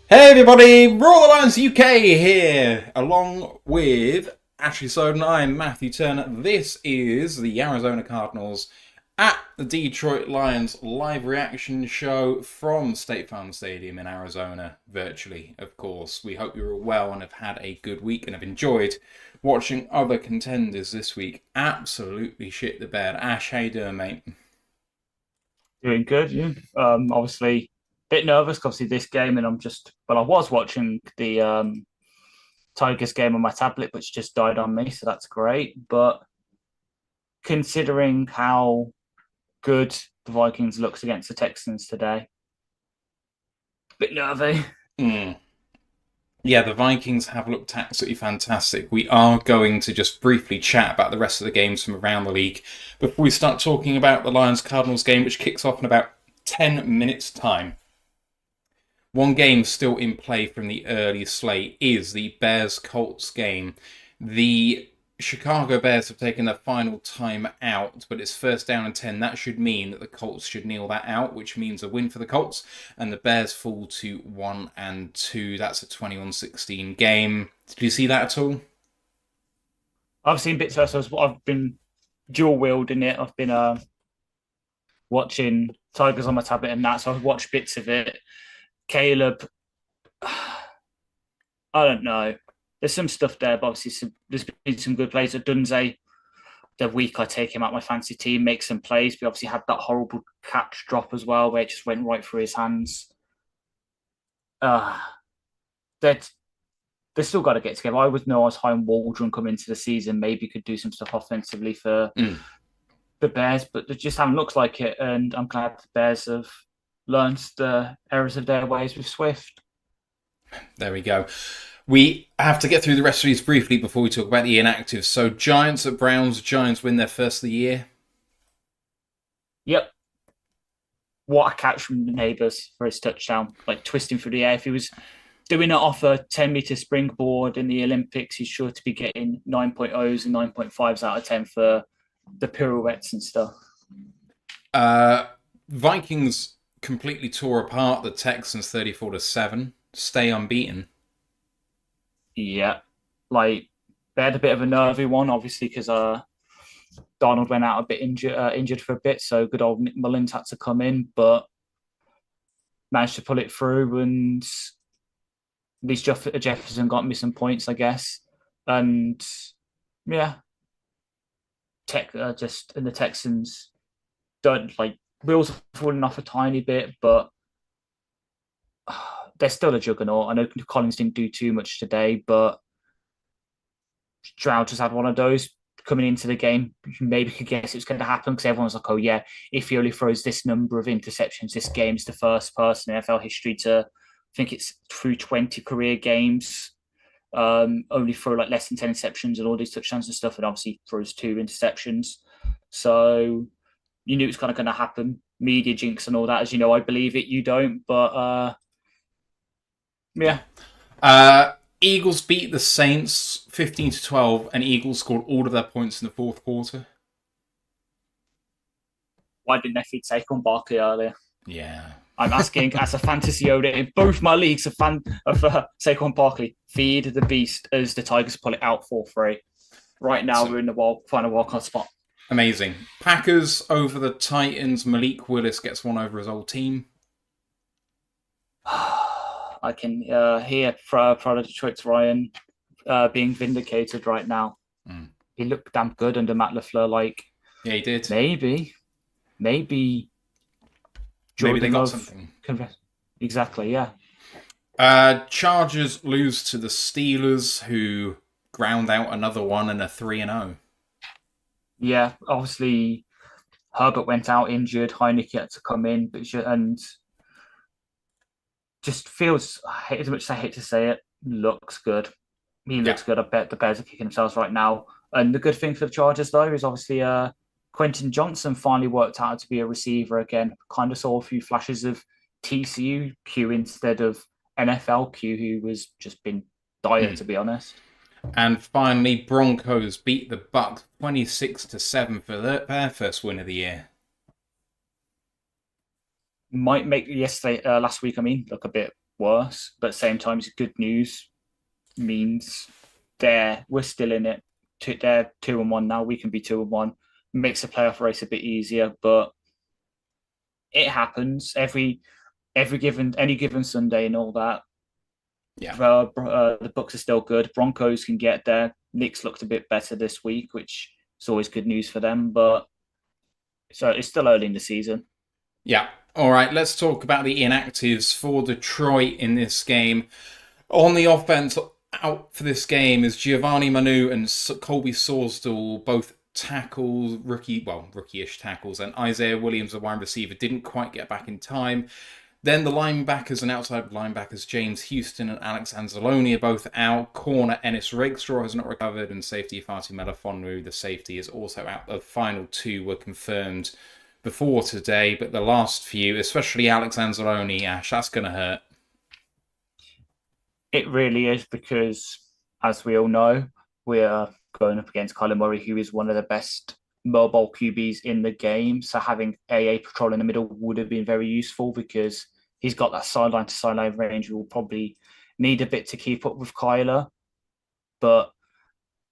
Hey everybody, ROTL UK here, along with Ashley Soden. I'm Matthew Turner. This is the Arizona Cardinals at the Detroit Lions live reaction show from State Farm Stadium in Arizona, virtually, of course. We hope you're all well and have had a good week and have enjoyed watching other contenders this week. Absolutely shit the bed. Ash, how you doing, mate? Doing good, yeah. Obviously, a bit nervous, 'cause obviously this game, and I was watching the Tigers game on my tablet, which just died on me, so that's great. But considering how good the Vikings looks against the Texans today, bit nervy. Mm. Yeah, the Vikings have looked absolutely fantastic. We are going to just briefly chat about the rest of the games from around the league before we start talking about the Lions Cardinals game, which kicks off in about 10 minutes' time. One game still in play from the early slate is the Bears Colts game. The Chicago Bears have taken their final time out, but it's first down and 10. That should mean that the Colts should kneel that out, which means a win for the Colts, and the Bears fall to 1 and 2. That's a 21-16 game. Did you see that at all? I've seen bits of it, so I've been dual wielding it. I've been watching Tigers on my tablet and that, so I've watched bits of it. Caleb, I don't know. There's some stuff there, but obviously there's been some good plays. At Dunze, the week I take him out my fancy team, make some plays. We obviously had that horrible catch drop as well, where it just went right through his hands. Uh, they'd, they still got to get together. I would know I was high on Waldron coming into the season. Maybe could do some stuff offensively for Mm, the Bears, but they just haven't looked like it. And I'm glad the Bears have learned the errors of their ways with Swift. there we go. We have to get through the rest of these briefly before we talk about the inactives. So, Giants at Browns. Giants win their first of the year. Yep, what a catch from the neighbours for his touchdown, like twisting through the air. If he was doing it off a 10-meter springboard in the Olympics, he's sure to be getting 9.0s and 9.5s out of 10 for the pirouettes and stuff. Uh, Vikings completely tore apart the Texans 34-7. Stay unbeaten. Yeah, like they had a bit of a nervy one, obviously, because Donald went out a bit injured for a bit, so good old Nick Mullins had to come in, but managed to pull it through. And at least Jefferson got me some points, I guess. And yeah, just and the Texans don't like wheels have fallen off a tiny bit, but they're still a juggernaut. I know Collins didn't do too much today, but Stroud just had one of those coming into the game. You maybe could guess it's going to happen because everyone's like, oh, yeah, if he only throws this number of interceptions, this game's the first person in NFL history to, I think it's through 20 career games, only throw like less than 10 interceptions and all these touchdowns and stuff, and obviously throws 2 interceptions. So you knew it was kind of going to happen. Media jinx and all that, as you know, I believe it, you don't, but Yeah. yeah. Eagles beat the Saints 15-12, and Eagles scored all of their points in the fourth quarter. Why didn't they feed Saquon Barkley earlier? Yeah. I'm asking as a fantasy owner in both my leagues, a fan of Saquon Barkley, feed the beast as the Tigers pull it out 4-3. Right now, So we're in the final wildcard spot. amazing. Packers over the Titans. Malik Willis gets one over his old team. I can hear Prada Detroit's Ryan being vindicated right now. Mm. He looked damn good under Matt LaFleur. Like Yeah, he did. maybe Maybe they Jordan got Love. something. Exactly, yeah. Chargers lose to the Steelers, who ground out another one and a 3-0. Yeah, obviously Herbert went out injured. Heineke had to come in, and just feels, as much as I hate to say it, looks good. He Yeah. looks good. I bet the Bears are kicking themselves right now. And the good thing for the Chargers, though, is obviously Quentin Johnson finally worked out to be a receiver again. Kind of saw a few flashes of TCU Q instead of NFL Q, who was just been dire, Mm. to be honest. And finally, Broncos beat the Bucks 26-7 for their first win of the year. Might make last week, look a bit worse. But at the same time, it's good news means we're still in it. They're 2-1 now. We can be 2-1. Makes the playoff race a bit easier, but it happens any given Sunday and all that. Yeah. The Bucks are still good. Broncos can get there. Knicks looked a bit better this week, which is always good news for them. But so it's still early in the season. Yeah. All right, let's talk about the inactives for Detroit in this game. On the offense, out for this game is Giovanni Manu and Colby Sorsdal, both tackles, rookie-ish tackles, and Isaiah Williams, a wide receiver, didn't quite get back in time. Then the linebackers and outside linebackers, James Houston and Alex Anzalone, are both out. Corner Ennis Rakestraw has not recovered, and safety Fati Melifonwu, the safety, is also out. The final two were confirmed before today, but the last few, especially Alex Anzalone, Ash, that's going to hurt. It really is because, as we all know, we're going up against Kyler Murray, who is one of the best mobile QBs in the game. So having AA patrol in the middle would have been very useful because he's got that sideline to sideline range. We will probably need a bit to keep up with Kyler, but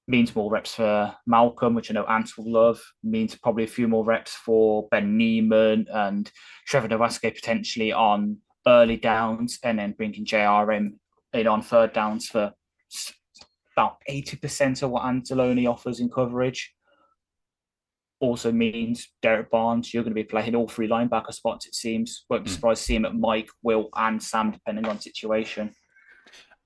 means more reps for Malcolm, which I know Ant will love. Means probably a few more reps for Ben Neiman and Trevor Nowaske potentially on early downs, and then bringing JRM in on third downs for about 80% of what Anzalone offers in coverage. Also means Derek Barnes, you're going to be playing all three linebacker spots, it seems. Won't be surprised to see him at Mike, Will, and Sam, depending on situation.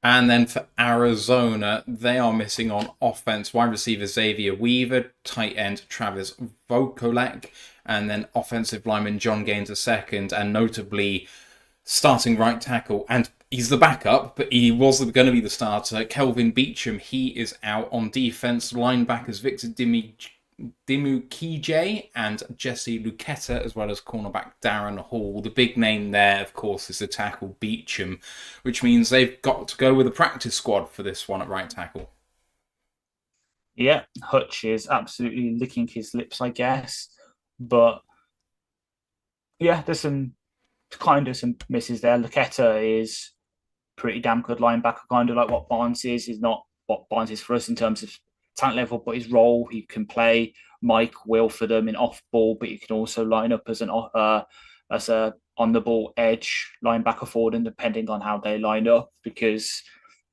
And then for Arizona, they are missing on offense wide receiver Xavier Weaver, tight end Travis Vokolek, and then offensive lineman John Gaines II, and notably starting right tackle. And he's the backup, but he was going to be the starter. Kelvin Beachum, he is out. On defense, linebackers Victor Dimukije and Jesse Lucetta, as well as cornerback Darren Hall. The big name there, of course, is the tackle Beachum, which means they've got to go with a practice squad for this one at right tackle. Yeah, Hutch is absolutely licking his lips, I guess. But yeah, there's some misses there. Lucetta is pretty damn good linebacker, kind of like what Barnes is. He's not what Barnes is for us in terms of talent level, but his role, he can play Mike Will for them in off ball, but he can also line up as a on the ball edge linebacker forward, and depending on how they line up, because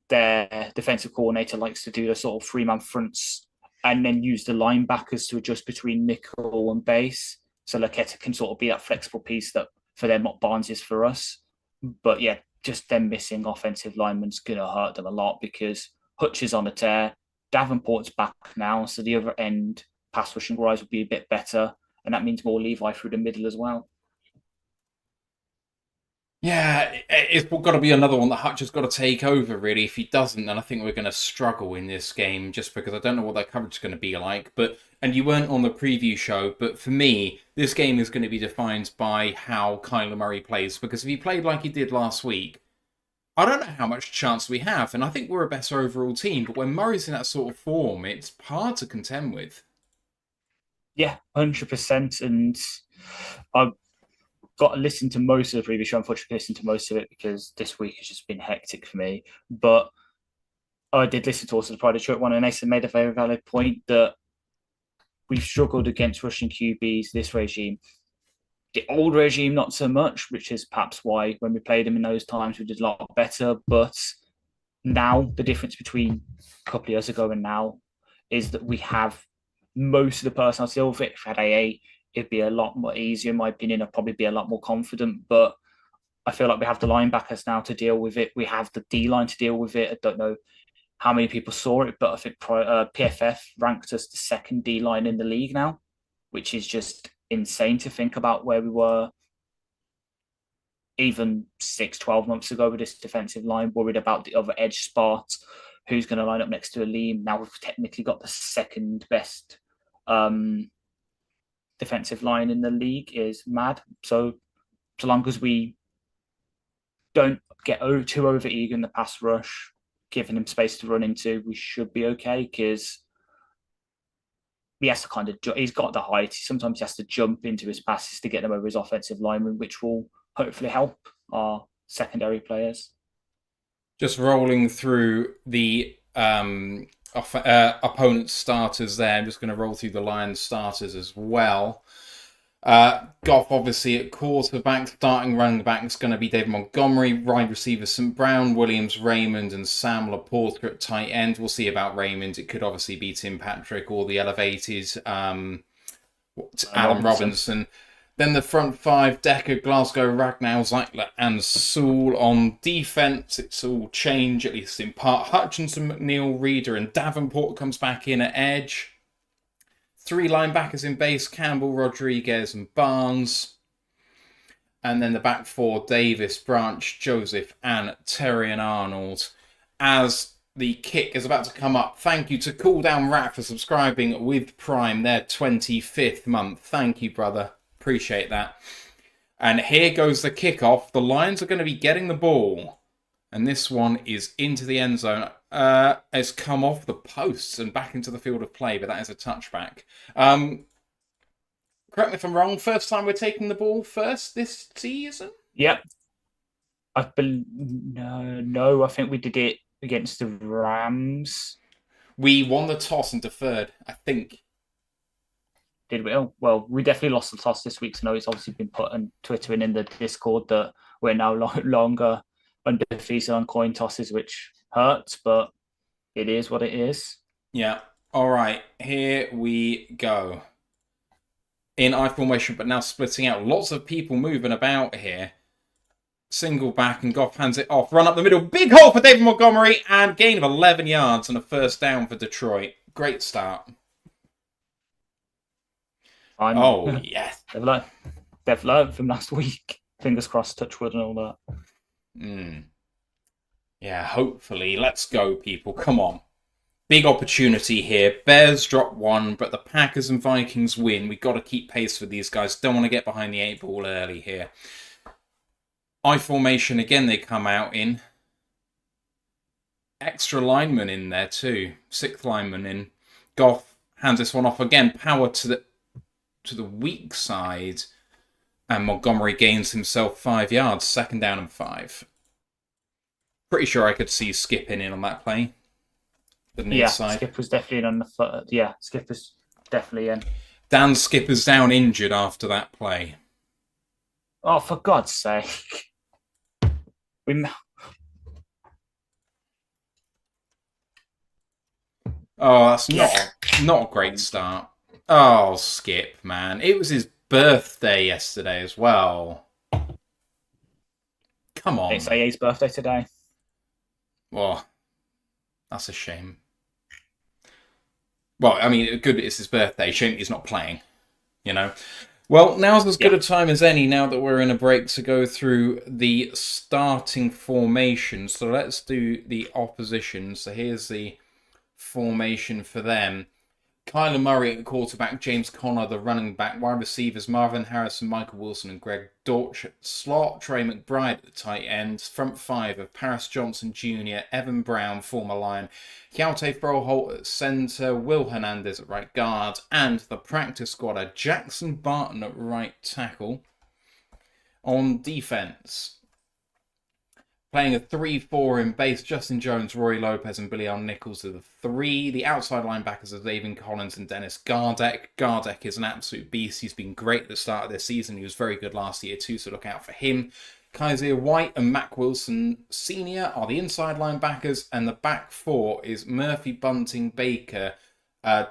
their defensive coordinator likes to do the sort of 3-man fronts and then use the linebackers to adjust between nickel and base. So Lucetta can sort of be that flexible piece that for them what Barnes is for us. But yeah, just them missing offensive linemen's going to hurt them a lot because Hutch is on a tear. Davenport's back now, so the other end pass rushing rise will be a bit better, and that means more Levi through the middle as well. Yeah, it's got to be another one that Hutch has got to take over, really. If he doesn't, then I think we're going to struggle in this game, just because I don't know what that coverage is going to be like. And you weren't on the preview show, but for me, this game is going to be defined by how Kyler Murray plays, because if he played like he did last week, I don't know how much chance we have, and I think we're a better overall team, but when Murray's in that sort of form, it's hard to contend with. Yeah, 100%. And I've got to listen to most of the previous show. Unfortunately, listen to most of it because this week has just been hectic for me. But I did listen to also the Pride of Detroit one, and Nathan made a very valid point that we've struggled against Russian QBs this regime. The old regime, not so much, which is perhaps why when we played them in those times, we did a lot better. But now, the difference between a couple of years ago and now is that we have most of the personnel still. If we had AA, it'd be a lot more easier, in my opinion. I'd probably be a lot more confident. But I feel like we have the linebackers now to deal with it. We have the D-line to deal with it. I don't know how many people saw it, but I think PFF ranked us the second D-line in the league now, which is just insane to think about where we were even 12 months ago with this defensive line, worried about the other edge spot, who's going to line up next to Aleem. Now we've technically got the second best defensive line in the league. Is mad. So long as we don't get too over eager in the pass rush, giving him space to run into, we should be okay, because he has to kind of, he's got the height. Sometimes he has to jump into his passes to get them over his offensive lineman, which will hopefully help our secondary players. Just rolling through the opponent's starters there. I'm just going to roll through the Lions starters as well. Goff, obviously, at quarterback. Starting running back is going to be David Montgomery. Wide receiver, St. Brown, Williams, Raymond, and Sam Laporta at tight end. We'll see about Raymond. It could obviously be Tim Patrick or the elevated Alan Robinson. Then the front five, Decker, Glasgow, Ragnow, Zeitler, and Sewell. On defence, it's all change, at least in part. Hutchinson, McNeil, Reeder, and Davenport comes back in at edge. 3 linebackers in base, Campbell, Rodriguez, and Barnes. And then the back 4, Davis, Branch, Joseph, and Terry and Arnold. As the kick is about to come up, thank you to Cool Down Rat for subscribing with Prime, their 25th month. Thank you, brother. Appreciate that. And here goes the kickoff. The Lions are going to be getting the ball. And this one is into the end zone. It's come off the posts and back into the field of play, but that is a touchback. Correct me if I'm wrong, first time we're taking the ball first this season? Yep. No, I think we did it against the Rams. We won the toss and deferred, I think. Did we? Oh, well, we definitely lost the toss this week. So no, it's obviously been put on Twitter and in the Discord that we're now longer undefeated on coin tosses, which hurts, but it is what it is. Yeah. All right. Here we go. In I formation, but now splitting out. Lots of people moving about here. Single back and Goff hands it off. Run up the middle. Big hole for David Montgomery and gain of 11 yards and a first down for Detroit. Great start. Yes. They've learned from last week. Fingers crossed, touch wood and all that. Yeah, hopefully. Let's go, people. Come on. Big opportunity here. Bears drop 1, but the Packers and Vikings win. We've got to keep pace with these guys. Don't want to get behind the 8 ball early here. I formation again, they come out in. Extra lineman in there too. 6th lineman in. Goff hands this one off again. Power to the weak side. And Montgomery gains himself 5 yards. 2nd down and 5. Pretty sure I could see Skip in on that play. The near side. Skip was definitely in on the foot. Yeah, Skip was definitely in. Dan Skipper's down injured after that play. Oh, for God's sake. Oh, that's not a great start. Oh, Skip, man. It was his birthday yesterday as well. Come on. It's AA's birthday today. Well, that's a shame. Well, I mean, good it's his birthday. Shame he's not playing, you know. Well, now's as good a time as any now that we're in a break to go through the starting formation. So let's do the opposition. So here's the formation for them. Kyler Murray at quarterback, James Conner the running back, wide receivers Marvin Harrison, Michael Wilson and Greg Dorset slot, Trey McBride at the tight end, front 5 of Paris Johnson Jr., Evan Brown, former Lion, Hjalte Froholt at centre, Will Hernandez at right guard, and the practice squadder Jackson Barton at right tackle. On defence, playing a 3-4 in base, Justin Jones, Rory Lopez and Billy Nichols are the 3. The outside linebackers are David Collins and Dennis Gardeck. Gardeck is an absolute beast. He's been great at the start of this season. He was very good last year too, so look out for him. Kaiser White and Mac Wilson Sr. are the inside linebackers, and the back 4 is Murphy, Bunting, Baker,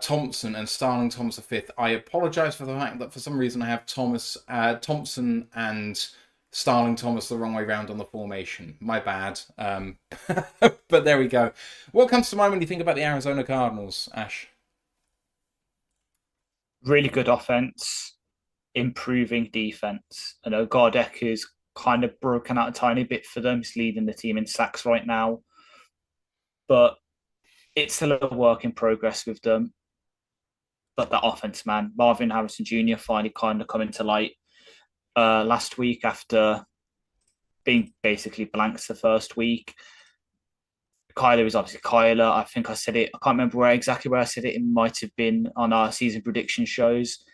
Thompson and Starling Thomas V. I apologise for the fact that for some reason I have Thompson and Starling Thomas the wrong way round on the formation. My bad. But there we go. What comes to mind when you think about the Arizona Cardinals, Ash? Really good offense, improving defense. I know Gardeck is kind of broken out a tiny bit for them. He's leading the team in sacks right now. But it's still a work in progress with them. But that offense, man, Marvin Harrison Jr. finally kind of coming to light last week after being basically blanks the first week. Kyler is obviously Kyler. I think I said it. I can't remember exactly where I said it. It might have been on our season prediction shows.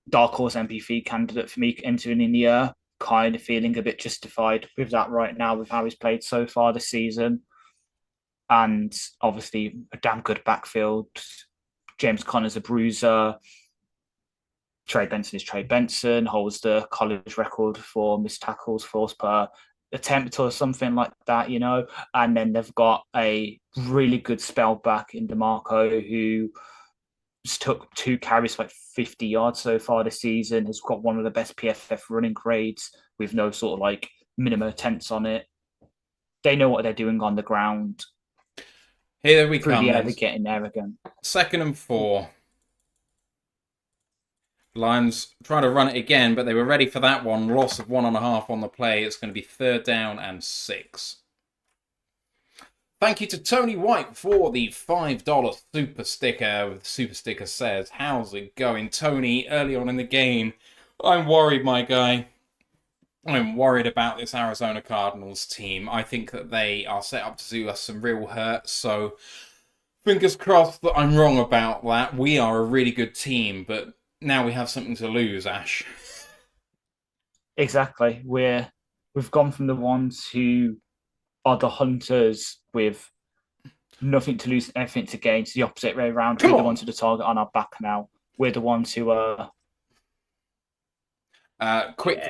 Dark horse MVP candidate for me entering in the year. kind of feeling a bit justified with that right now, with how he's played so far this season. And obviously, a damn good backfield. James Conner's a bruiser. Trey Benson is Trey Benson, holds the college record for missed tackles, force per attempt or something like that, And then they've got a really good spell back in DeMarco, who just took 2 carries for like 50 yards so far this season, has got one of the best PFF running grades with no sort of like minimum attempts on it. They know what they're doing on the ground. Here we Through come. the air, they're getting there again. 2nd and 4. Lions try to run it again, but they were ready for that one. Loss of 1.5 on the play. It's going to be 3rd down and 6. Thank you to Tony White for the $5 super sticker. The super sticker says, "How's it going, Tony? Early on in the game, I'm worried, my guy. I'm worried about this Arizona Cardinals team. I think that they are set up to do us some real hurt, so fingers crossed that I'm wrong about that. We are a really good team, but now we have something to lose, Ash." Exactly. We've gone from the ones who are the hunters with nothing to lose, everything to gain, to the opposite way around. We're the ones with the target on our back now. We're the ones who are... Quick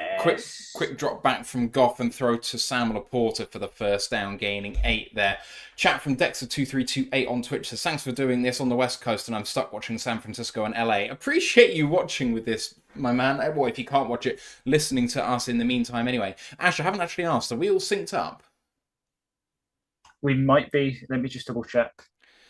drop back from Goff and throw to Sam Laporta for the 1st down, gaining 8 there. Chat from Dexter2328 on Twitch says, "Thanks for doing this on the West Coast, and I'm stuck watching San Francisco and LA. Appreciate you watching with this, my man. Well, if you can't watch it, listening to us in the meantime anyway. Ash, I haven't actually asked, are we all synced up? We might be. Let me just double check,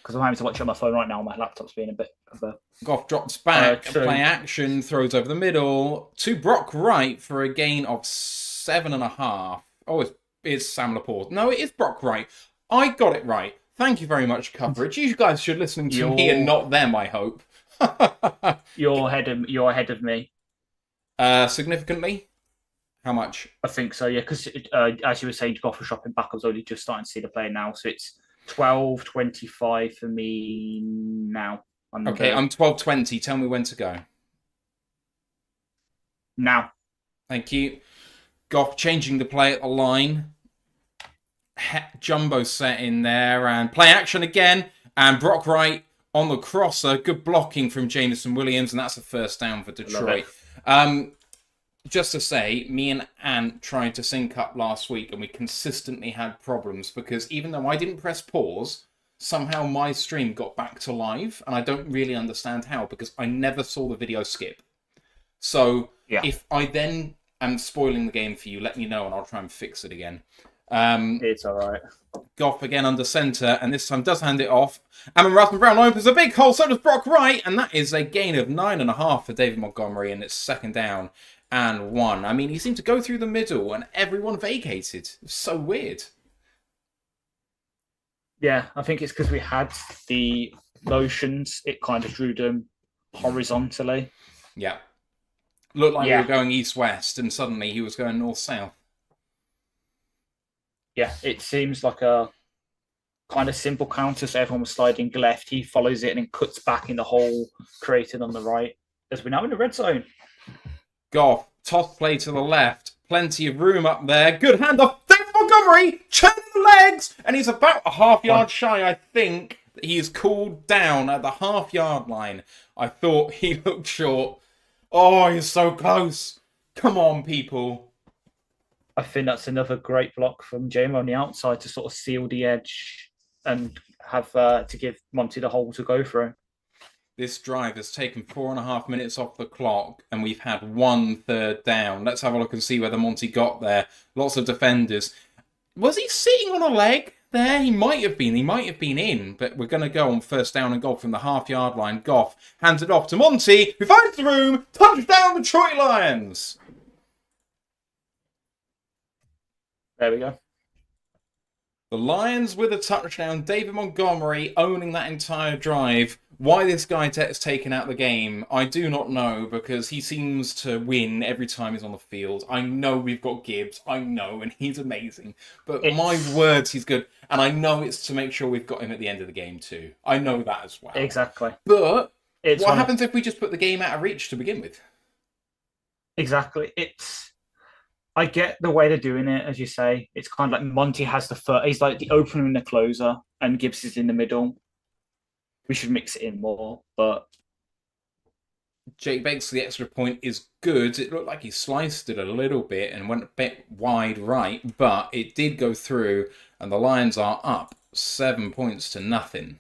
because I'm having to watch it on my phone right now. My laptop's being a bit of a... Goff drops back, play action, throws over the middle to Brock Wright for a gain of 7.5. Oh, it's Sam Laporte. No, it is Brock Wright. I got it right. Thank you very much, coverage. You guys should listen to me and not them, I hope. You're ahead of me. Significantly? How much? I think so, yeah, because as you were saying, Goff was shopping back. I was only just starting to see the play now, so it's 12:25 for me now. Okay, I'm 12:20. Tell me when to go. Now. Thank you. Goff changing the play at the line. Jumbo set in there, and play action again. And Brock Wright on the crosser. Good blocking from Jameson Williams, and that's a 1st down for Detroit. Just to say, me and Ant tried to sync up last week, and we consistently had problems because even though I didn't press pause, somehow my stream got back to live, and I don't really understand how because I never saw the video skip. So if I then am spoiling the game for you, let me know, and I'll try and fix it again. It's all right. Goff again under centre, and this time does hand it off. Amon Brown opens a big hole, so does Brock Wright, and that is a gain of 9.5 for David Montgomery, and it's 2nd down and 1. I mean, he seemed to go through the middle, and everyone vacated. It's so weird. Yeah, I think it's because we had the motions. It kind of drew them horizontally. Yeah. Looked like we were going east-west, and suddenly he was going north-south. Yeah, it seems like a kind of simple counter. So everyone was sliding left. He follows it and then cuts back in the hole created on the right. As we're now in the red zone. Goff, toss play to the left. Plenty of room up there. Good handoff. David Montgomery, turning the legs. And he's about a half-yard shy, I think. He is cooled down at the half-yard line. I thought he looked short. Oh, he's so close. Come on, people. I think that's another great block from Jamie on the outside to sort of seal the edge and have to give Monty the hole to go through. This drive has taken 4.5 minutes off the clock, and we've had 1 3rd down. Let's have a look and see whether Monty got there. Lots of defenders. Was he sitting on a leg there? He might have been. He might have been in, but we're going to go on 1st down and goal from the half-yard line. Goff hands it off to Monty, who finds the room. Touchdown, Detroit Lions! There we go. The Lions with a touchdown. David Montgomery owning that entire drive. Why this guy has taken out the game, I do not know, because he seems to win every time he's on the field. I know we've got Gibbs. I know, and he's amazing. But my words, he's good. And I know it's to make sure we've got him at the end of the game too. I know that as well. Exactly. But what happens if we just put the game out of reach to begin with? Exactly. I get the way they're doing it, as you say. It's kind of like Monty has the first. He's like the opener and the closer, and Gibbs is in the middle. We should mix it in more, but Jake Bates for the extra point is good. It looked like he sliced it a little bit and went a bit wide right, but it did go through, and the Lions are up 7 points to nothing.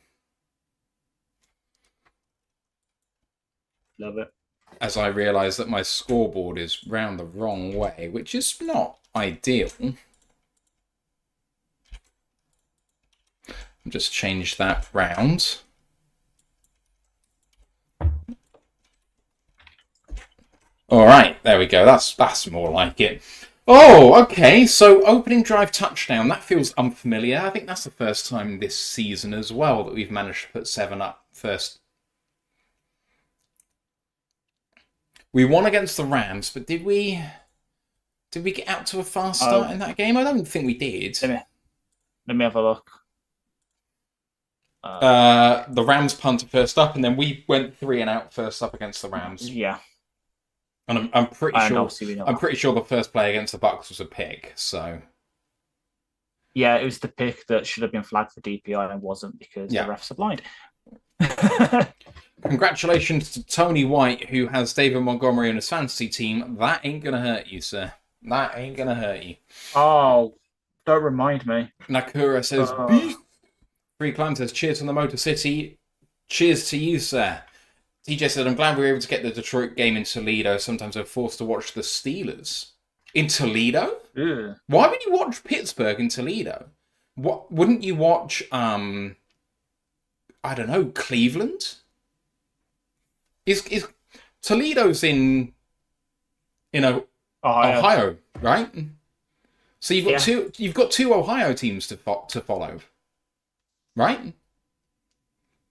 love it. As I realise that my scoreboard is round the wrong way, which is not ideal. Just change that round. All right, there we go. That's more like it. Oh, okay. So opening drive touchdown. That feels unfamiliar. I think that's the first time this season as well that we've managed to put 7 up first. We won against the Rams, but did we get out to a fast start in that game? I don't think we did. Let me have a look. The Rams punted first up, and then we went 3 and out first up against the Rams. Yeah. And I'm pretty sure the first play against the Bucks was a pick. So yeah, it was the pick that should have been flagged for DPI and wasn't because the refs are blind. Congratulations to Tony White, who has David Montgomery on his fantasy team. That ain't gonna hurt you, sir. That ain't gonna hurt you. Oh, don't remind me. Nakura says, beef. Free Climb says, cheers from the Motor City. Cheers to you, sir. TJ said, I'm glad we were able to get the Detroit game in Toledo. Sometimes I'm forced to watch the Steelers. In Toledo? Ew. Why would you watch Pittsburgh in Toledo? What wouldn't you watch, I don't know, Cleveland? Is Toledo's in Ohio, right? So you've got two Ohio teams to follow, right?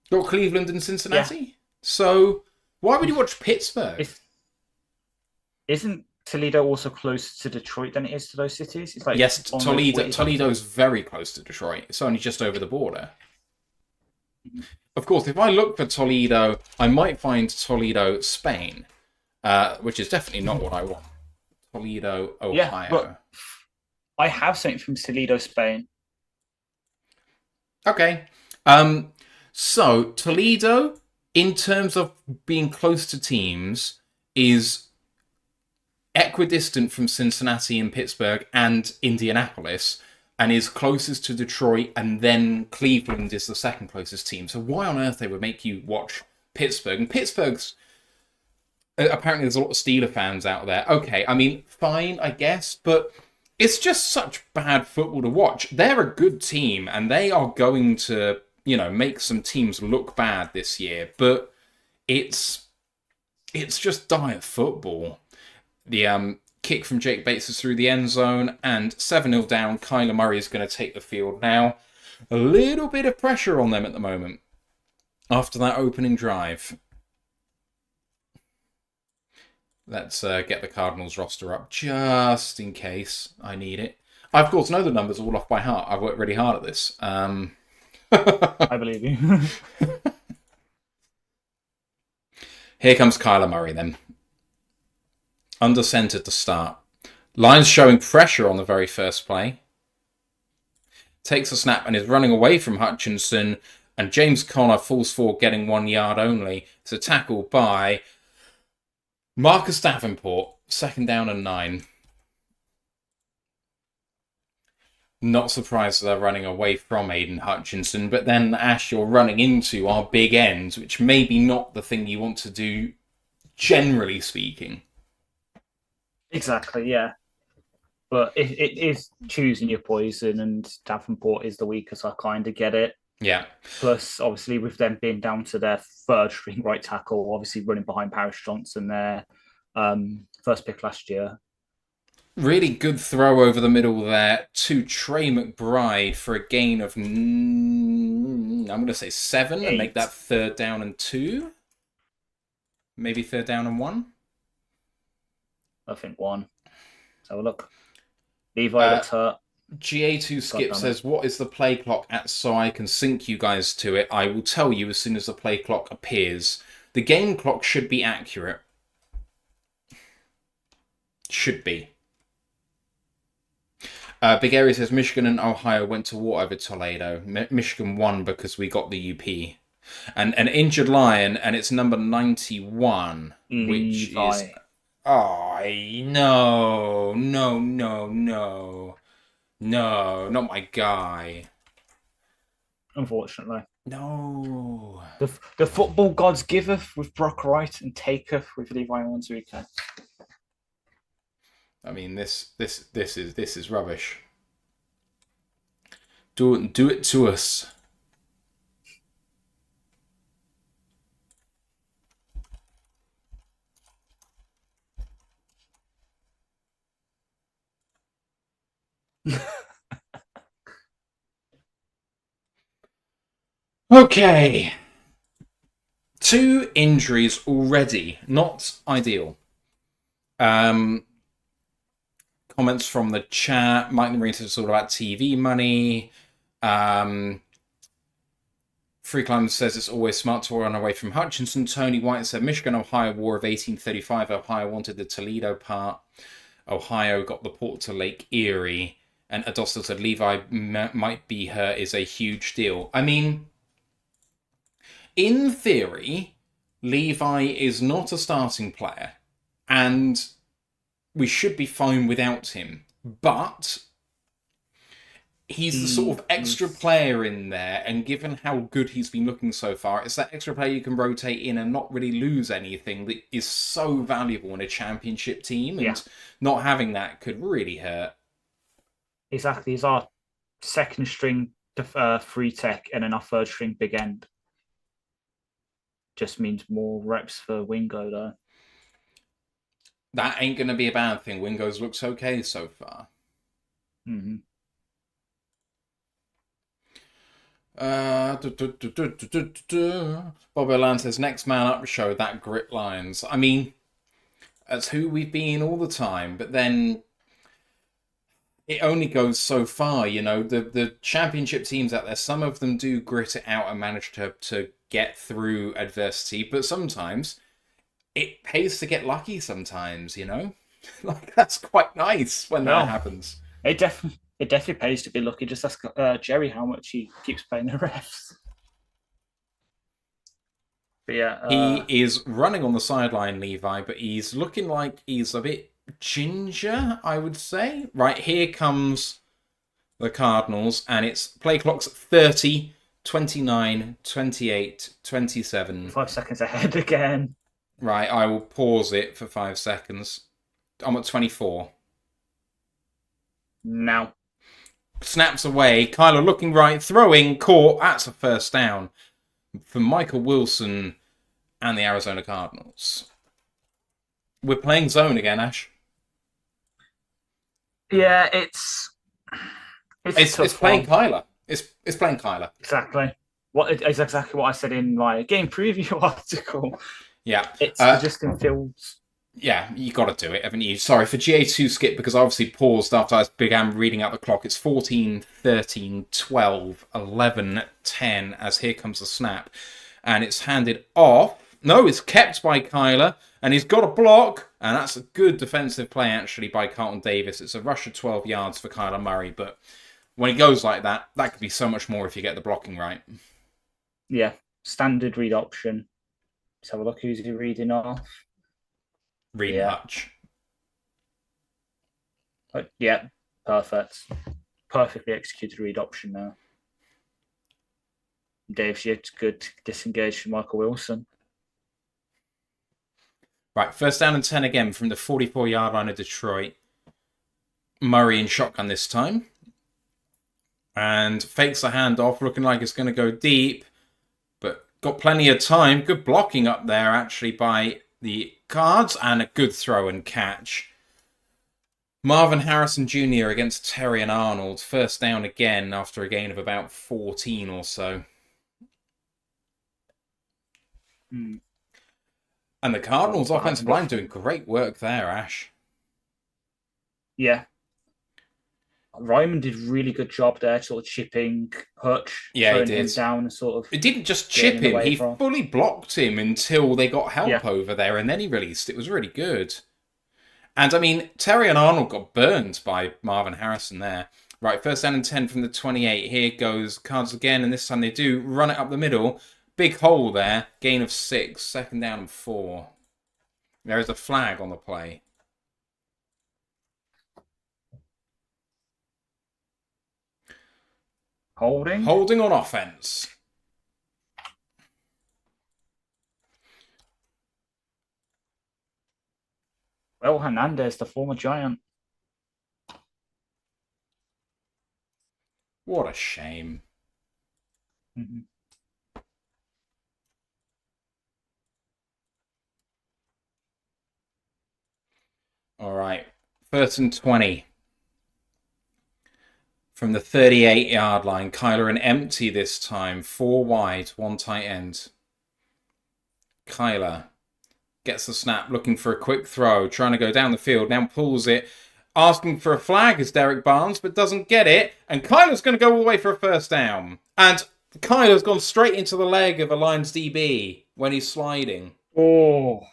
You've got Cleveland and Cincinnati. Yeah. So why would you watch Pittsburgh? Isn't Toledo also closer to Detroit than it is to those cities? It's like yes, Toledo's very close to Detroit. It's only just over the border. Of course, if I look for Toledo, I might find Toledo, Spain, which is definitely not what I want. Toledo, Ohio. Yeah, but I have something from Toledo, Spain. Okay. So, Toledo, in terms of being close to teams, is equidistant from Cincinnati and Pittsburgh and Indianapolis, and is closest to Detroit, and then Cleveland is the second closest team. So why on earth they would make you watch Pittsburgh? And Pittsburgh's... apparently there's a lot of Steeler fans out there. Okay, I mean, fine, I guess, but it's just such bad football to watch. They're a good team, and they are going to, make some teams look bad this year, but it's just dire football. The kick from Jake Bates is through the end zone, and 7-0 down. Kyler Murray is going to take the field now. A little bit of pressure on them at the moment after that opening drive. Let's get the Cardinals roster up just in case I need it. I, of course, know the numbers all off by heart. I've worked really hard at this. I believe you. Here comes Kyler Murray then. Under center to start. Lions showing pressure on the very first play. Takes a snap and is running away from Hutchinson. And James Conner falls forward, getting 1 yard only. It's a tackle by Marcus Davenport. 2nd down and 9. Not surprised that they're running away from Aiden Hutchinson. But then, Ash, you're running into our big ends, which may be not the thing you want to do, generally speaking. Exactly, yeah. But it is choosing your poison, and Davenport is the weakest. I kind of get it. Yeah. Plus, obviously, with them being down to their third string right tackle, obviously running behind Paris Johnson, their first pick last year. Really good throw over the middle there to Trey McBride for a gain of, I'm going to say 7, 8. And make that 3rd down and 2. Maybe 3rd down and 1. I think 1. So look. Levi looks hurt. GA2 Skip says, what is the play clock at so I can sync you guys to it? I will tell you as soon as the play clock appears. The game clock should be accurate. Should be. Big Area says Michigan and Ohio went to war over Toledo. Michigan won because we got the UP. And an injured Lion, and it's number 91, which is... Levi. Oh, no, no, no, no. No, not my guy. Unfortunately. No. The football gods giveth with Brock Wright and taketh with Levi Onwuzurike. I mean, this is rubbish. Do it to us. Okay. 2 injuries already. Not ideal. Comments from the chat. Mike Marine says it's all about TV money. Free Climber says it's always smart to run away from Hutchinson. Tony White said Michigan, Ohio War of 1835. Ohio wanted the Toledo part. Ohio got the port to Lake Erie. And Adostel said Levi might be hurt is a huge deal. I mean, in theory, Levi is not a starting player. And we should be fine without him. But he's the sort of extra player in there, and given how good he's been looking so far, it's that extra player you can rotate in and not really lose anything that is so valuable in a championship team, and not having that could really hurt. Exactly. He's our second string free tech and then our third string big end. Just means more reps for Wingo, though. That ain't going to be a bad thing. Wingo's looks okay so far. Mm-hmm. Bobby Land says, next man up show, that grit Lions. I mean, that's who we've been all the time, but then it only goes so far, you know. The championship teams out there, some of them do grit it out and manage to get through adversity, but sometimes it pays to get lucky sometimes, you know? Like, that's quite nice when that happens. It definitely pays to be lucky. Just ask Jerry how much he keeps paying the refs. But yeah, he is running on the sideline, Levi, but he's looking like he's a bit ginger, I would say. Right, here comes the Cardinals, and it's play clock's 30, 29, 28, 27. 5 seconds ahead again. Right, I will pause it for 5 seconds. I'm at 24. Now. Snaps away. Kyler looking right, throwing, caught. That's a first down for Michael Wilson and the Arizona Cardinals. We're playing zone again, Ash. Yeah, it's playing Kyler. It's playing Kyler. Exactly. It's exactly what I said in my game preview article. Yeah. It's Justin Fields. Yeah, you got to do it, haven't you? Sorry for GA2 skip because I obviously paused after I began reading out the clock. It's 14, 13, 12, 11, 10 as here comes the snap. And it's handed off. No, it's kept by Kyler. And he's got a block. And that's a good defensive play, actually, by Carlton Davis. It's a rush of 12 yards for Kyler Murray. But when he goes like that, that could be so much more if you get the blocking right. Yeah, standard read option. Let's have a look. Who's he reading off? Reading Hutch. Yeah, perfect. Perfectly executed read option now. Dave's yet good disengage from Michael Wilson. Right, first down and 10 again from the 44-yard line of Detroit. Murray in shotgun this time. And fakes the handoff, looking like it's going to go deep. But got plenty of time. Good blocking up there, actually, by the Cards. And a good throw and catch. Marvin Harrison Jr. against Terry and Arnold. First down again after a gain of about 14 or so. And the Cardinals' offensive line doing great work there, Ash. Yeah. Ryman did a really good job there, sort of chipping Hutch, throwing him down and sort of... It didn't just chip him, he fully blocked him until they got help over there, and then he released. It was really good. And I mean, Terry and Arnold got burned by Marvin Harrison there. Right, first down and 10 from the 28. Here goes Cards again, and this time they do run it up the middle. Big hole there. Gain of 6. Second down and 4. There is a flag on the play. Holding. Holding on offense. Well, Hernandez, the former Giant. What a shame. Mm-hmm. All right. First and 20. From the 38-yard line. Kyler an empty this time. 4 wide, 1 tight end. Kyler gets the snap, looking for a quick throw, trying to go down the field. Now pulls it, asking for a flag is Derek Barnes, but doesn't get it. And Kyler's going to go all the way for a first down. And Kyler's gone straight into the leg of a Lions DB when he's sliding. Oh,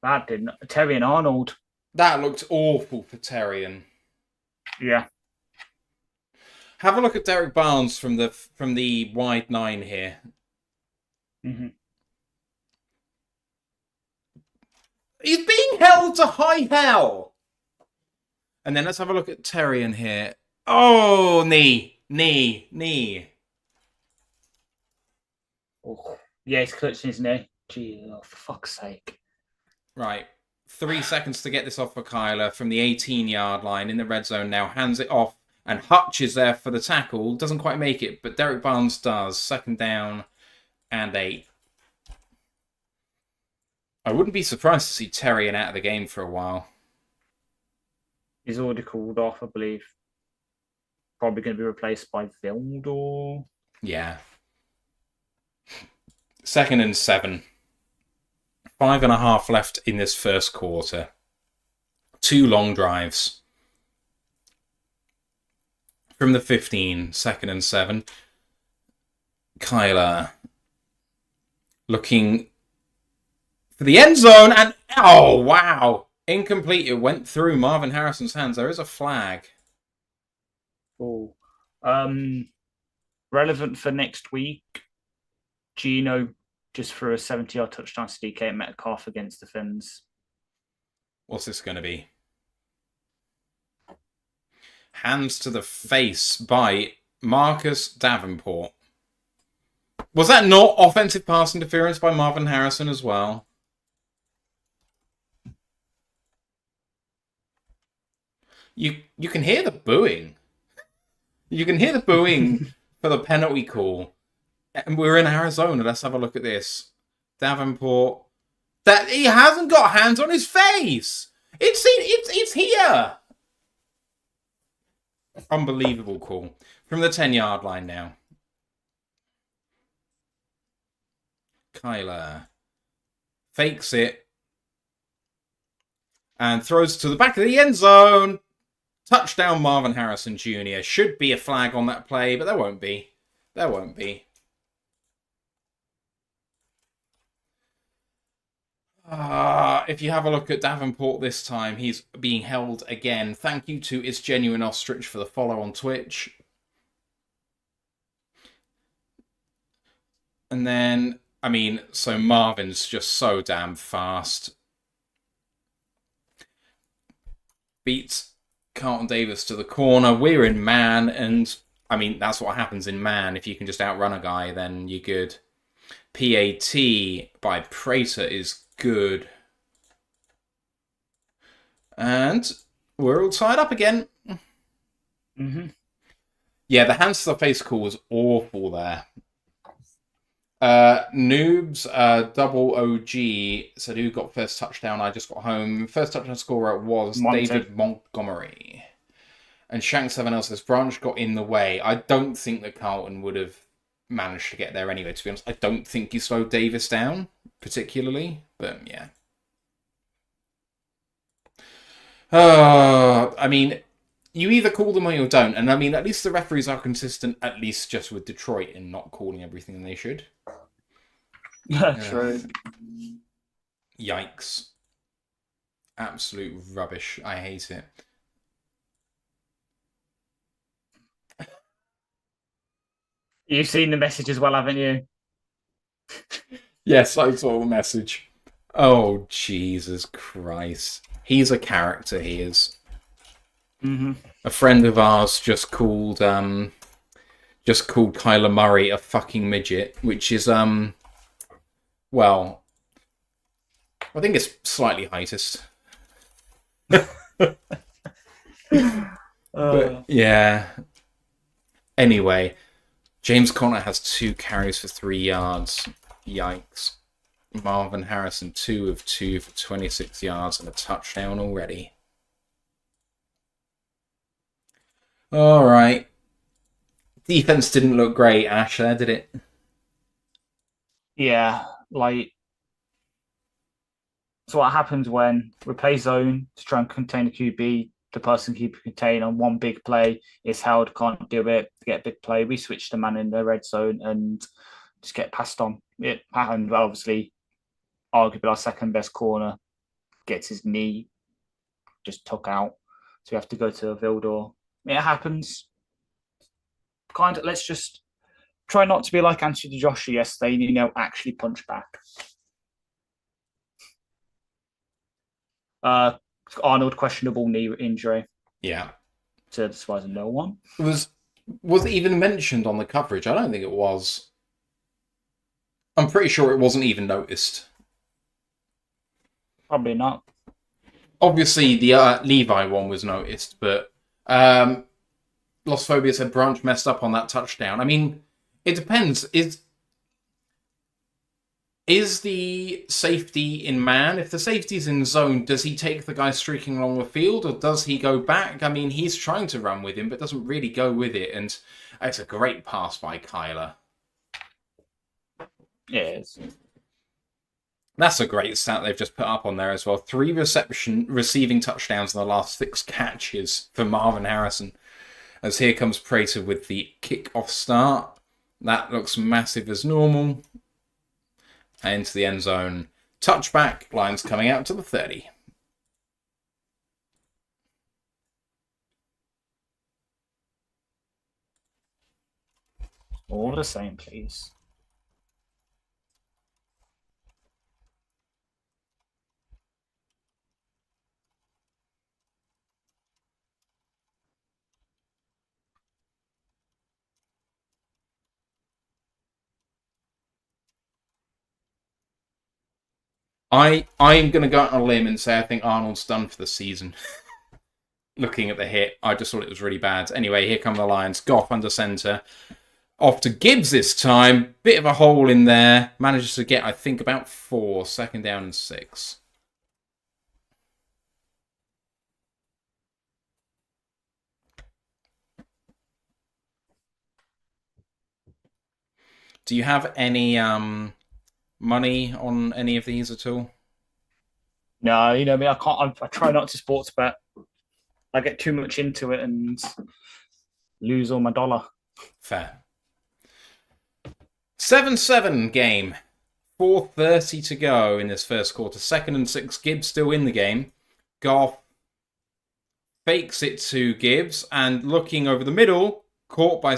that didn't. Terry and Arnold. That looked awful for Terrian. Yeah. Have a look at Derek Barnes from the wide 9 here. Mm-hmm. He's being held to high hell. And then let's have a look at Terrian here. Oh, knee. Oh. Yeah, he's clutching his knee. Gee, oh, for fuck's sake. Right. 3 seconds to get this off for Kyler from the 18-yard line in the red zone now. Hands it off. And Hutch is there for the tackle. Doesn't quite make it, but Derek Barnes does. Second down and 8. I wouldn't be surprised to see Terrian out of the game for a while. He's already called off, I believe. Probably going to be replaced by Vildor. Yeah. Second and 7. 5.5 left in this first quarter. 2 long drives. From the 15, second and 7. Kyler looking for the end zone, and oh, wow. Incomplete. It went through Marvin Harrison's hands. There is a flag. Oh. Relevant for next week. Gino just threw a 70-yard touchdown to DK Metcalf against the Finns. What's this going to be? Hands to the face by Marcus Davenport. Was that not offensive pass interference by Marvin Harrison as well? You can hear the booing. You can hear the booing for the penalty call. And we're in Arizona. Let's have a look at this. Davenport. That he hasn't got hands on his face. It's here. Unbelievable call. From the 10-yard line now. Kyler fakes it and throws to the back of the end zone. Touchdown Marvin Harrison Jr. Should be a flag on that play, but there won't be. There won't be. If you have a look at Davenport this time, he's being held again. Thank you to It's Genuine Ostrich for the follow on Twitch. And then, I mean, so Marvin's just so damn fast. Beats Carlton Davis to the corner. We're in man, and I mean, that's what happens in man. If you can just outrun a guy, then you're good. PAT by Prater is good. And we're all tied up again. Mm-hmm. Yeah, the hands to the face call was awful there. Noobs, double OG said who got first touchdown. I just got home. First touchdown scorer was David Montgomery. And Shank7L says Branch got in the way. I don't think that Carlton would have managed to get there anyway, to be honest. I don't think he slowed Davis down, particularly. But, yeah. I mean, you either call them or you don't. And, I mean, at least the referees are consistent, at least just with Detroit, in not calling everything they should. Yeah, true. Yikes. Absolute rubbish. I hate it. You've seen the message as well, haven't you? Yes, I saw the message. Oh, Jesus Christ. He's a character, he is. Mm-hmm. A friend of ours just called Kyler Murray a fucking midget, which is well, I think it's slightly heightist. But yeah. Anyway, James Conner has 2 carries for 3 yards. Yikes. Marvin Harrison 2 of 2 for 26 yards and a touchdown already. All right. Defense didn't look great, Ash, there, did it? Yeah, like, so what happens when we play zone to try and contain the QB, the person keeper contain on one big play is held, can't do it, get a big play. We switch the man in the red zone and just get passed on. It happened, obviously, arguably our second best corner gets his knee just took out. So we have to go to Vildor. It happens. Let's just try not to be like Anthony Joshua yesterday, actually punch back. Arnold, questionable knee injury. Yeah. To the surprise of no one. Was it even mentioned on the coverage? I don't think it was. I'm pretty sure it wasn't even noticed. Probably not. Obviously, the Levi one was noticed, but Los Phobia said Branch messed up on that touchdown. I mean, it depends. Is the safety in man? If the safety's in zone, does he take the guy streaking along the field, or does he go back? I mean, he's trying to run with him, but doesn't really go with it. And it's a great pass by Kyler. Yes. That's a great stat they've just put up on there as well. 3 receiving touchdowns in the last 6 catches for Marvin Harrison. As here comes Prater with the kickoff start. That looks massive as normal. And into the end zone. Touchback. Lions coming out to the 30. All the same, please. I'm going to go out on a limb and say I think Arnold's done for the season. Looking at the hit, I just thought it was really bad. Anyway, here come the Lions. Goff under center. Off to Gibbs this time. Bit of a hole in there. Manages to get, I think, about 4. 2nd down and 6. Do you have any money on any of these at all? No, I mean, I can't. I try not to sports bet. I get too much into it and lose all my dollar. Fair. 7-7 game. 4:30 to go in this first quarter. 2nd and 6. Gibbs still in the game. Goff fakes it to Gibbs and looking over the middle, caught by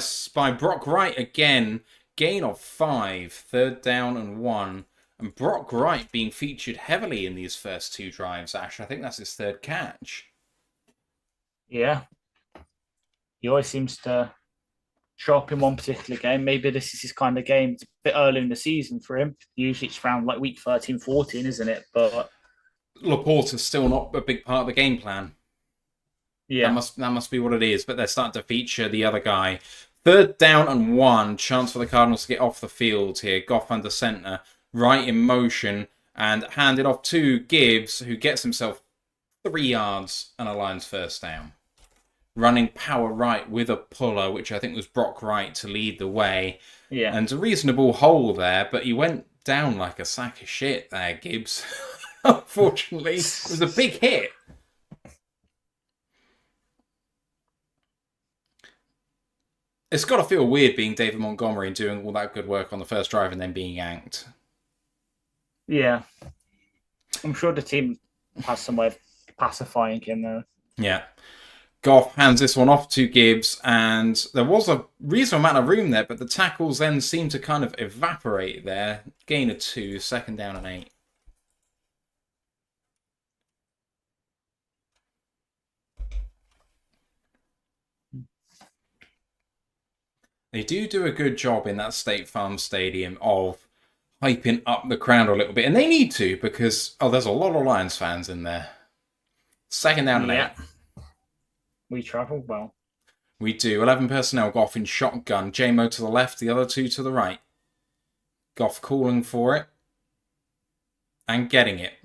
Brock Wright again. Gain of 5. 3rd down and 1. And Brock Wright being featured heavily in these first 2 drives, Ash. I think that's his 3rd catch. Yeah. He always seems to show up in one particular game. Maybe this is his kind of game. It's a bit early in the season for him. Usually it's around like week 13, 14, isn't it? But Laporta's still not a big part of the game plan. yeah. That must be what it is. But they're starting to feature the other guy. 3rd down and 1. Chance for the Cardinals to get off the field here. Goff under center. Right in motion. And handed off to Gibbs, who gets himself 3 yards and a Lions 1st down. Running power right with a puller, which I think was Brock Wright to lead the way. Yeah. And a reasonable hole there, but he went down like a sack of shit there, Gibbs. Unfortunately, it was a big hit. It's got to feel weird being David Montgomery and doing all that good work on the first drive and then being yanked. Yeah. I'm sure the team has some way of pacifying him though. Yeah. Goff hands this one off to Gibbs, and there was a reasonable amount of room there, but the tackles then seem to kind of evaporate there. Gain of 2, second down and 8. They do a good job in that State Farm Stadium of hyping up the crowd a little bit, and they need to because, there's a lot of Lions fans in there. Second down and 8. We travel well. We do. 11 personnel, Goff in shotgun. J-Mo to the left, the other 2 to the right. Goff calling for it. And getting it.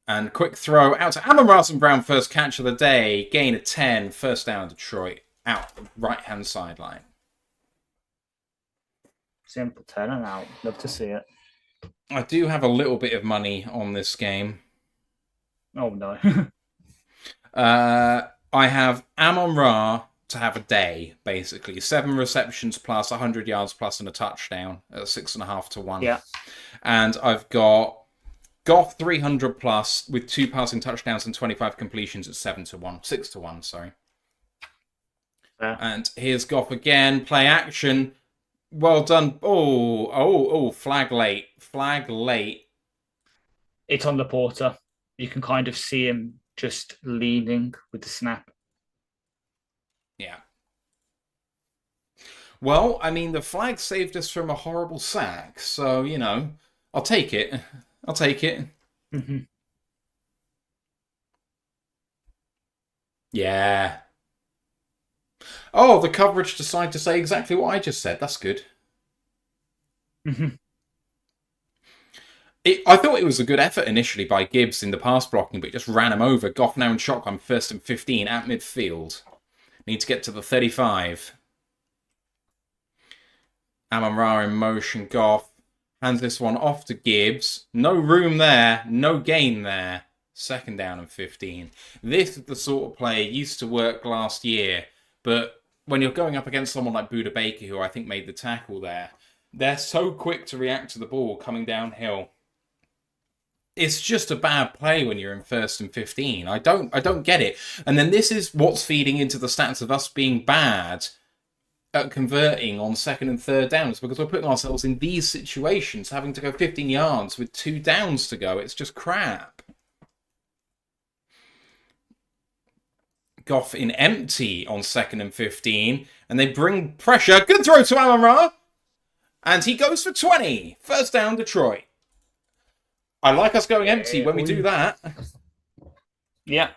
And quick throw out to Amon-Ra St. Brown, first catch of the day. Gain of 10, first down Detroit. Out the right-hand sideline. Simple 10 and out. Love to see it. I do have a little bit of money on this game. Oh, no. I have Amon-Ra to have a day, basically. 7 receptions plus, 100 yards plus, and a touchdown at 6.5 to 1. Yeah. And I've got Goff 300 plus with 2 passing touchdowns and 25 completions at 7 to 1. 6 to 1, sorry. Yeah. And here's Goff again. Play action. Well done. Oh, flag late. Flag late. It's on the Porter. You can kind of see him just leaning with the snap. Yeah. Well, I mean, the flag saved us from a horrible sack. So, I'll take it. I'll take it. Mm-hmm. Yeah. Oh, the coverage decided to say exactly what I just said. That's good. Mm-hmm. I thought it was a good effort initially by Gibbs in the pass blocking, but it just ran him over. Goff now in shotgun, 1st and 15 at midfield. Need to get to the 35. Amon-Ra in motion. Goff hands this one off to Gibbs. No room there. No gain there. Second down and 15. This is the sort of play used to work last year, but when you're going up against someone like Buda Baker, who I think made the tackle there, they're so quick to react to the ball coming downhill. It's just a bad play when you're in 1st and 15. I don't get it. And then this is what's feeding into the stats of us being bad at converting on 2nd and 3rd downs, because we're putting ourselves in these situations, having to go 15 yards with 2 downs to go. It's just crap. Goff in empty on 2nd and 15, and they bring pressure. Good throw to Amon-Ra, and he goes for 20. First down, Detroit. I like us going empty when we do that. Yeah.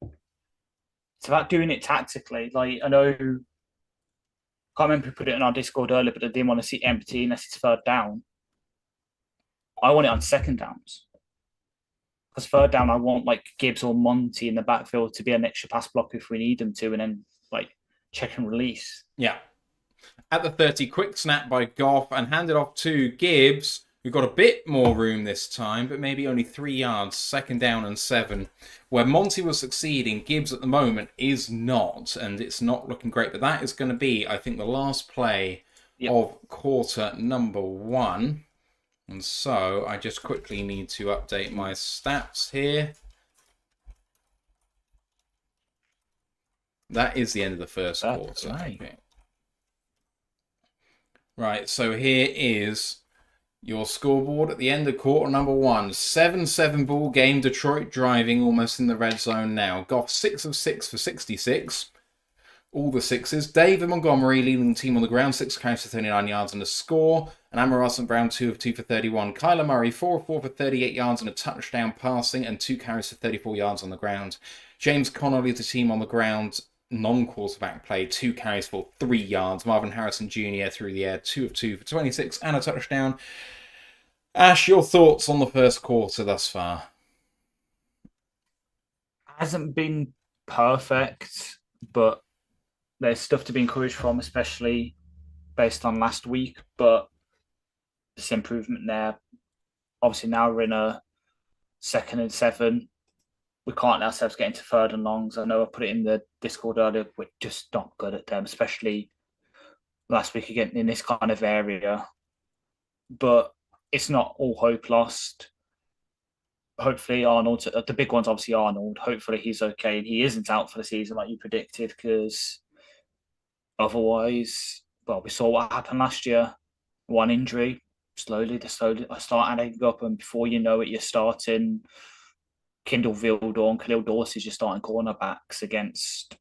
It's about doing it tactically. Like, I know, can't remember who put it in our Discord earlier, but I didn't want to see empty unless it's 3rd down. I want it on 2nd downs. Because 3rd down, I want like Gibbs or Monty in the backfield to be an extra pass blocker if we need them to, and then like check and release. Yeah. At the 30, quick snap by Goff and handed off to Gibbs. We've got a bit more room this time, but maybe only 3 yards, 2nd down and 7. Where Monty was succeeding, Gibbs at the moment is not, and it's not looking great. But that is going to be, I think, the last play of quarter number 1. And so I just quickly need to update my stats here. That is the end of the first quarter. Right. Okay. Right, so here is your scoreboard at the end of quarter number 1. 7-7 ball game. Detroit driving almost in the red zone now. Goff 6 of 6 for 66. All the 6s. David Montgomery leading the team on the ground. 6 carries for 39 yards and a score. And Amon-Ra St. Brown 2 of 2 for 31. Kyler Murray 4 of 4 for 38 yards and a touchdown passing. And 2 carries for 34 yards on the ground. James Conner leads the team on the ground. Non-quarterback play, 2 carries for 3 yards. Marvin Harrison Jr. through the air, 2 of 2 for 26 and a touchdown. Ash, your thoughts on the first quarter thus far? Hasn't been perfect, but there's stuff to be encouraged from, especially based on last week. But there's improvement there. Obviously, now we're in a 2nd and 7. We can't let ourselves get into 3rd and longs. I know I put it in the Discord earlier. We're just not good at them, especially last week again in this kind of area. But it's not all hope lost. hopefully Arnold, the big one's obviously Arnold. Hopefully he's okay and he isn't out for the season like you predicted, because otherwise, well, we saw what happened last year. One injury, slowly, I start adding up, and before you know it, you're starting Kindle Vildor and Khalil Dorsey, just starting cornerbacks against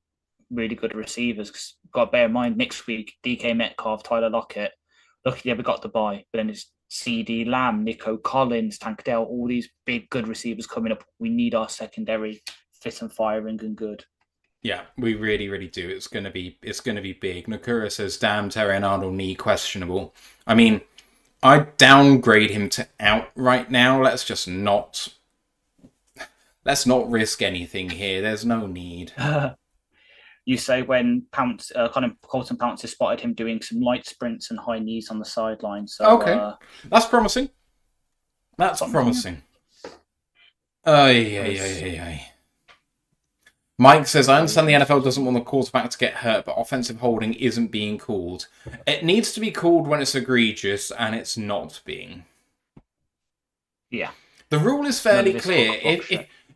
really good receivers. Cause got to bear in mind, next week, DK Metcalf, Tyler Lockett. Luckily, we got the bye, but then it's CD Lamb, Nico Collins, Tank Dell, all these big, good receivers coming up. We need our secondary fit and firing and good. Yeah, we really, really do. It's gonna be big. Nakura says, "Damn, Terry and Arnold knee questionable." I mean, I'd downgrade him to out right now. Let's not risk anything here. There's no need. You say when Colton Pounce has spotted him doing some light sprints and high knees on the sideline. So okay, that's promising. That's promising. Ay. Mike says, I understand the NFL doesn't want the quarterback to get hurt, but offensive holding isn't being called. It needs to be called when it's egregious, and it's not being. Yeah. The rule is fairly clear.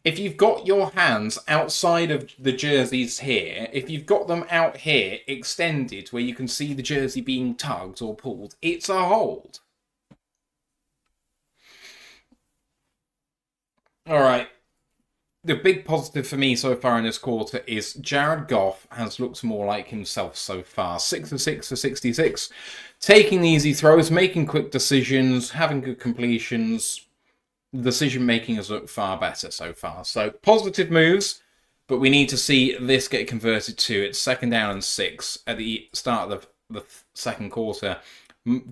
If you've got your hands outside of the jerseys here, if you've got them out here extended where you can see the jersey being tugged or pulled, it's a hold. All right. The big positive for me so far in this quarter is Jared Goff has looked more like himself so far. 6 for 6 for 66. Taking the easy throws, making quick decisions, having good completions. Decision making has looked far better so far. So positive moves, but we need to see this get converted to. It's 2nd down and 6 at the start of the second quarter.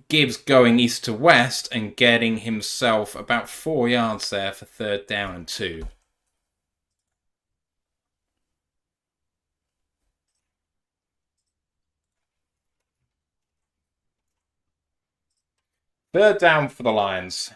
Gibbs going east to west and getting himself about 4 yards there for 3rd down and 2. Third down for the Lions.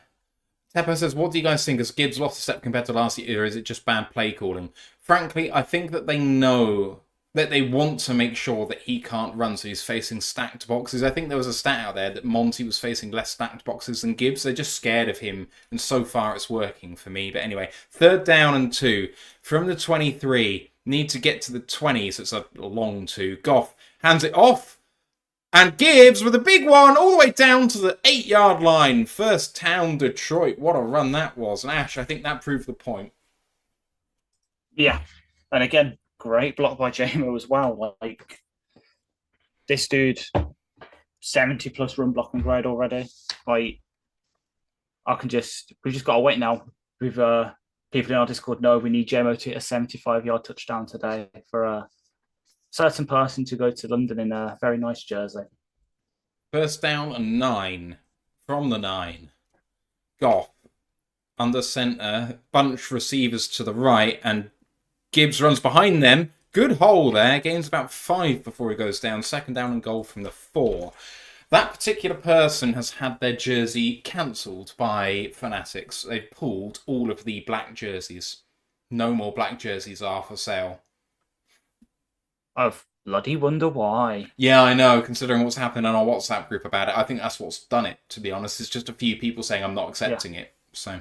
Tepper says, what do you guys think? Has Gibbs lost a step compared to last year, or is it just bad play calling? Frankly, I think that they know that they want to make sure that he can't run, so he's facing stacked boxes. I think there was a stat out there that Monty was facing less stacked boxes than Gibbs. They're just scared of him, and so far it's working for me. But anyway, 3rd down and 2. From the 23, need to get to the 20, so it's a long 2. Goff hands it off. And Gibbs with a big one all the way down to the 8-yard line. 1st down, Detroit. What a run that was. And Ash, I think that proved the point. Yeah. And again, great block by JMO as well. Like, this dude, 70+ run blocking grade already. Like, we've just got to wait now. We've people in our Discord know we need JMO to hit a 75-yard touchdown today for a certain person to go to London in a very nice jersey. 1st down and 9. From the 9. Goff under centre. Bunch receivers to the right. And Gibbs runs behind them. Good hole there. Gains about 5 before he goes down. 2nd down and goal from the 4. That particular person has had their jersey cancelled by Fanatics. They've pulled all of the black jerseys. No more black jerseys are for sale. I bloody wonder why. Yeah, I know, considering what's happened in our WhatsApp group about it. I think that's what's done it, to be honest. It's just a few people saying I'm not accepting it. So,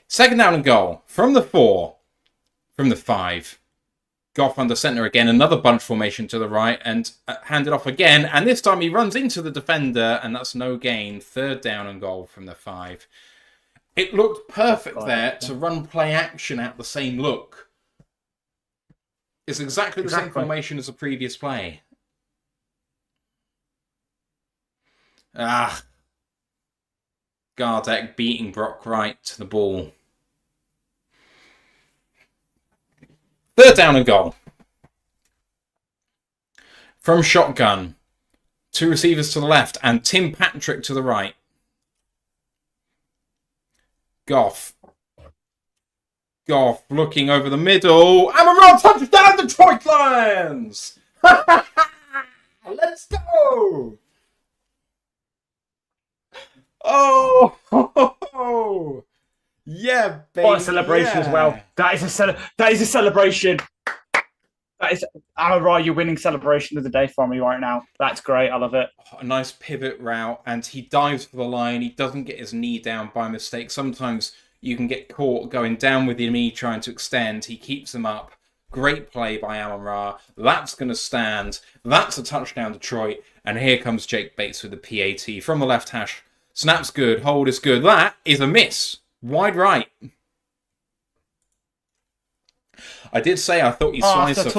2nd down and goal. From the 4. From the 5. Goff under centre again. Another bunch formation to the right. And handed off again. And this time he runs into the defender. And that's no gain. 3rd down and goal from the 5. It looked perfect there to run play action at the same look. It's exactly the same formation as the previous play. Gardeck beating Brock Wright to the ball. 3rd down and goal. From shotgun. 2 receivers to the left and Tim Patrick to the right. Goff looking over the middle. And a run touchdown, Detroit Lions! Let's go! Oh! Yeah, baby. What a celebration as well. That is a celebration. That is your winning celebration of the day for me right now. That's great. I love it. A nice pivot route, and he dives for the line. He doesn't get his knee down by mistake. Sometimes You can get caught going down with your knee trying to extend. He keeps them up. Great play by Amon-Ra. That's going to stand. That's a touchdown, Detroit. And here comes Jake Bates with the PAT from the left hash. Snap's good. Hold is good. That is a miss. Wide right. I did say I thought he sliced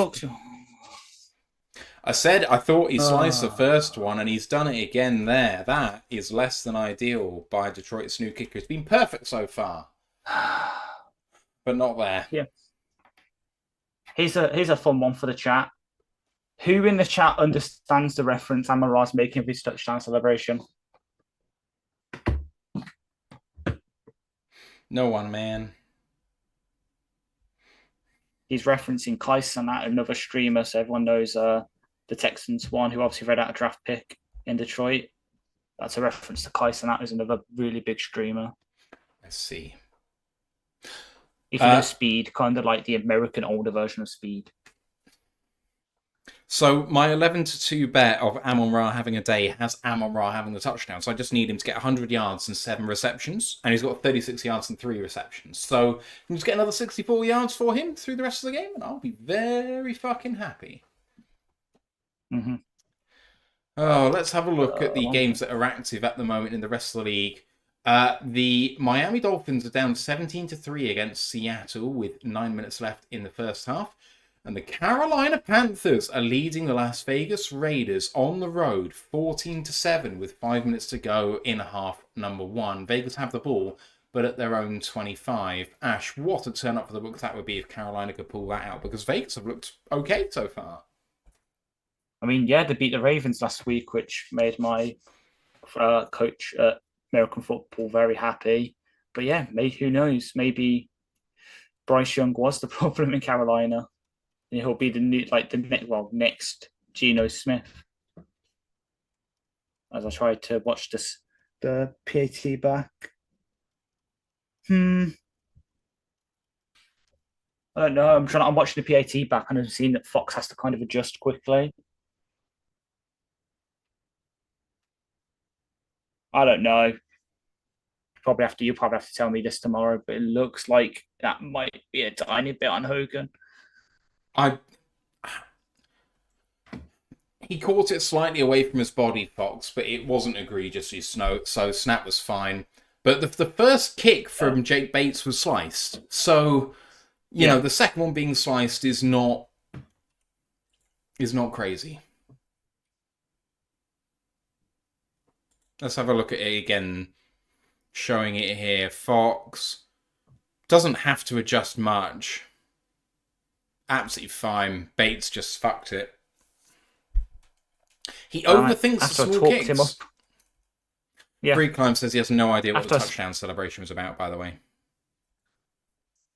I said I thought he sliced the first one, and he's done it again there. That is less than ideal by Detroit's new kicker. It's been perfect so far, but not there. Yeah. Here's a fun one for the chat. Who in the chat understands the reference Amon-Ra's making of his touchdown celebration? No one, man. He's referencing Kaisanat, another streamer, so everyone knows the Texans one, who obviously read out a draft pick in Detroit. That's a reference to Kaisanat, who's another really big streamer. I see. If you know Speed, kind of like the American older version of Speed. So my 11-2 bet of Amon-Ra having a day has Amon-Ra having the touchdown. So I just need him to get 100 yards and 7 receptions. And he's got 36 yards and 3 receptions. So can just get another 64 yards for him through the rest of the game, and I'll be very fucking happy. Mm-hmm. Oh, let's have a look at the games that are active at the moment in the rest of the league. The Miami Dolphins are down 17-3 against Seattle with 9 minutes left in the first half. And the Carolina Panthers are leading the Las Vegas Raiders on the road 14-7 with 5 minutes to go in half number 1. Vegas have the ball, but at their own 25. Ash, what a turn up for the books that would be if Carolina could pull that out, because Vegas have looked okay so far. I mean, yeah, they beat the Ravens last week, which made my coach at American football very happy. But yeah, who knows? Maybe Bryce Young was the problem in Carolina. And he'll be next Geno Smith. As I tried to watch the PAT back. I don't know. I'm watching the PAT back, and I've seen that Fox has to kind of adjust quickly. I don't know. You'll probably have to tell me this tomorrow, but it looks like that might be a tiny bit on Hogan. He caught it slightly away from his body, Fox, but it wasn't egregiously so Snap was fine. But the first kick from Jake Bates was sliced. So, you know, the second one being sliced is not crazy. Let's have a look at it again, showing it here. Fox doesn't have to adjust much. Absolutely fine. Bates just fucked it. He overthinks the small kicks. Yeah. Free Climb says he has no idea what the touchdown celebration was about, by the way.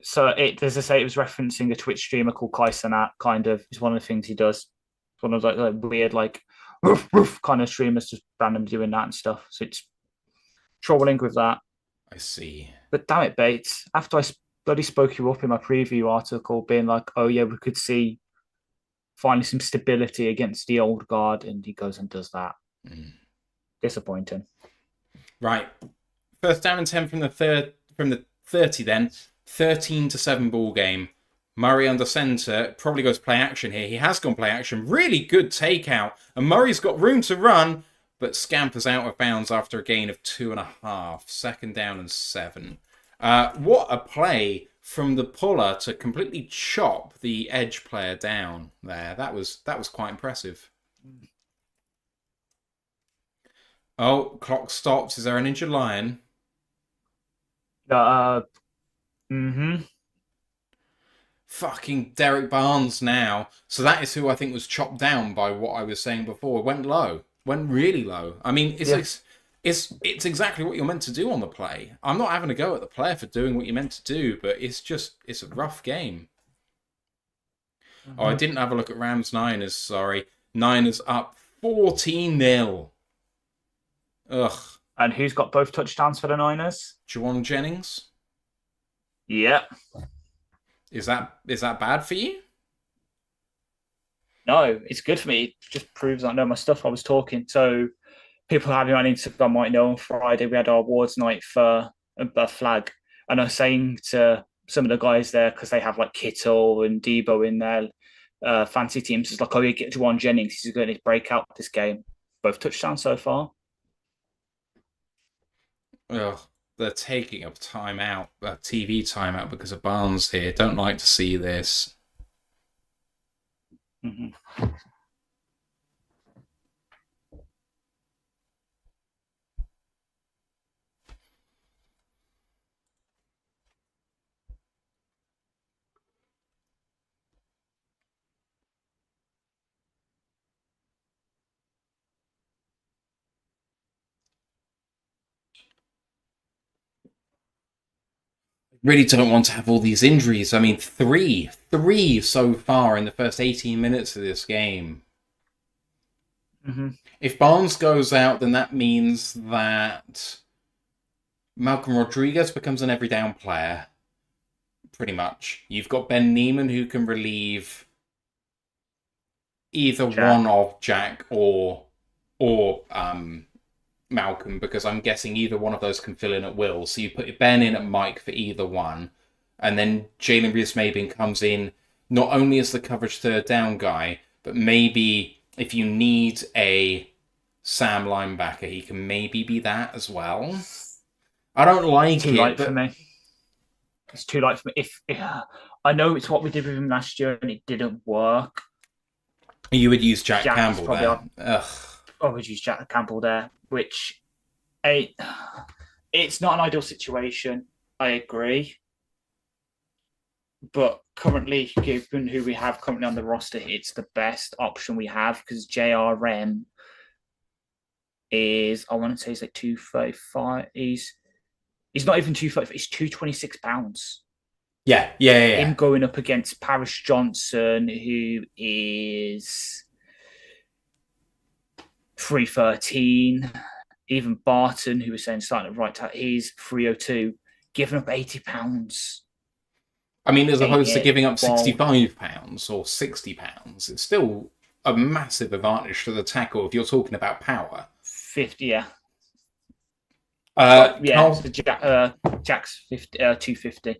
So as I say, it was referencing a Twitch streamer called Kaisanat, kind of. It's one of the things he does. It's one of those like weird, like, woof, woof kind of streamers just randomly doing that and stuff. So it's trolling with that. I see. But damn it, Bates. After I bloody spoke you up in my preview article, being like, oh yeah, we could see finally some stability against the old guard, and he goes and does that. Disappointing. Right. First down and 10 from the 30 then. 13-7 ball game. Murray under center, probably goes play action here. He has gone play action. Really good takeout. And Murray's got room to run, but scampers out of bounds after a gain of 2.5. Second down and 7. What a play from the puller to completely chop the edge player down there. That was quite impressive. Oh, clock stops. Is there an injured lion? Fucking Derek Barnes now. So that is who I think was chopped down by what I was saying before. It went low. Went really low. I mean, it's exactly what you're meant to do on the play. I'm not having a go at the player for doing what you're meant to do, but it's a rough game. Oh, I didn't have a look at Rams Niners, sorry. Niners up 14-0. Ugh. And who's got both touchdowns for the Niners? Juwan Jennings. Yeah. Is that bad for you? No, it's good for me. It just proves I know my stuff. I was talking. So people having on Instagram might know on Friday we had our awards night for a flag. And I was saying to some of the guys there, because they have like Kittle and Debo in their fancy teams, it's like, oh, you get Juwan Jennings, he's going to break out this game. Both touchdowns so far. Ugh, they're taking a timeout, a TV timeout because of Barnes here. Don't like to see this. Mm-hmm. Really don't want to have all these injuries. I mean, three so far in the first 18 minutes of this game. Mm-hmm. If Barnes goes out, then that means that Malcolm Rodriguez becomes an every down player. Pretty much. You've got Ben Neiman who can relieve either one of Jack or Malcolm, because I'm guessing either one of those can fill in at will. So you put Ben in at Mike for either one, and then Jalen Rees-Maybin comes in not only as the coverage third down guy, but maybe if you need a Sam linebacker, he can maybe be that as well. I don't like too it. Light for me. It's too light for me. If I know it's what we did with him last year and it didn't work. You would use Jack Campbell there. I would use Jack Campbell there, which it's not an ideal situation. I agree. But currently, given who we have currently on the roster, it's the best option we have because JRM is, I want to say he's like 235. He's not even 235, he's 226 pounds. Yeah. Him going up against Paris Johnson, who is 313. Even Barton, who was saying starting at right tackle, he's 302, giving up 80 pounds. I mean, as opposed to giving up 65 pounds or 60 pounds, it's still a massive advantage to the tackle if you're talking about power. 50, yeah. Jack's 50, 250.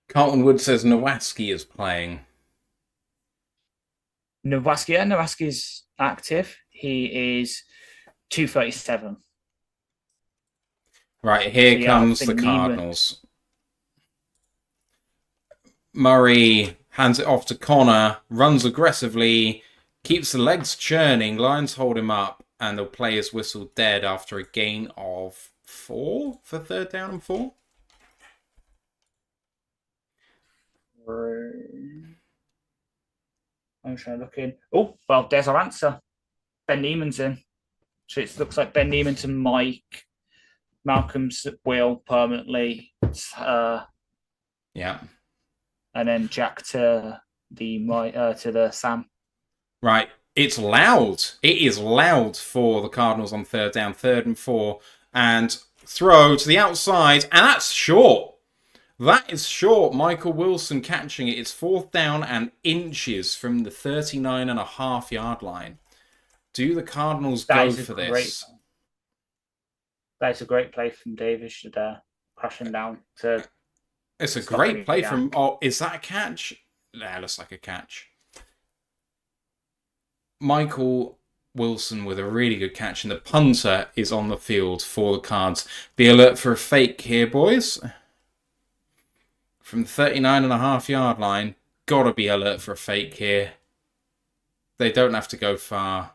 Carlton Wood says Nowaski is playing. Nowaski is active. He is 237. Right, here comes the Cardinals. Murray hands it off to Connor, runs aggressively, keeps the legs churning, Lions hold him up, and they'll play his whistle dead after a gain of 4 for third down and 4. I'm trying to look in. Oh, well, there's our answer. Ben Neiman's in. So it looks like Ben Neiman to Mike. Malcolm's Will permanently. Yeah. And then Jack to the Sam. Right. It's loud. It is loud for the Cardinals on third down, 3rd and 4. And throw to the outside. And that's short. That is short. Michael Wilson catching it. It's 4th down and inches from the 39.5-yard line. Do the Cardinals go for this? That's a great play from Davis there, crashing down to. It's a great play from. Oh, is that a catch? That looks like a catch. Michael Wilson with a really good catch, and the punter is on the field for the Cards. Be alert for a fake here, boys. From the 39.5-yard line, gotta be alert for a fake here. They don't have to go far.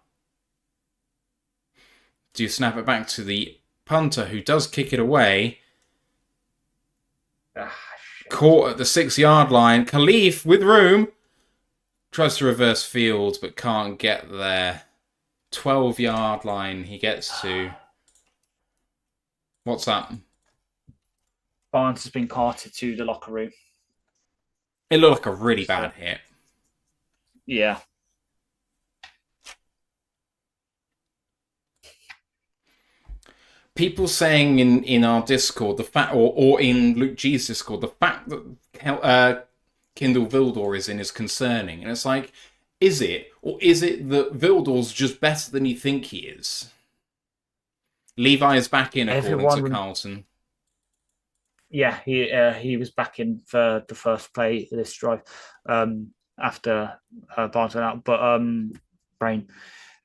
Do you snap it back to the punter, who does kick it away? Caught at the 6-yard line. Khalif with room. Tries to reverse field, but can't get there. 12-yard line he gets to. What's that? Barnes has been carted to the locker room. It looked like a really bad hit. Yeah. People saying in our Discord, the fact, or in Luke G's Discord, the fact that Kindle Vildor is in is concerning. And it's like, is it? Or is it that Vildor's just better than you think he is? Levi is back in, according to Carlton. Yeah, he was back in for the first play of this drive after Barnes went out. But brain,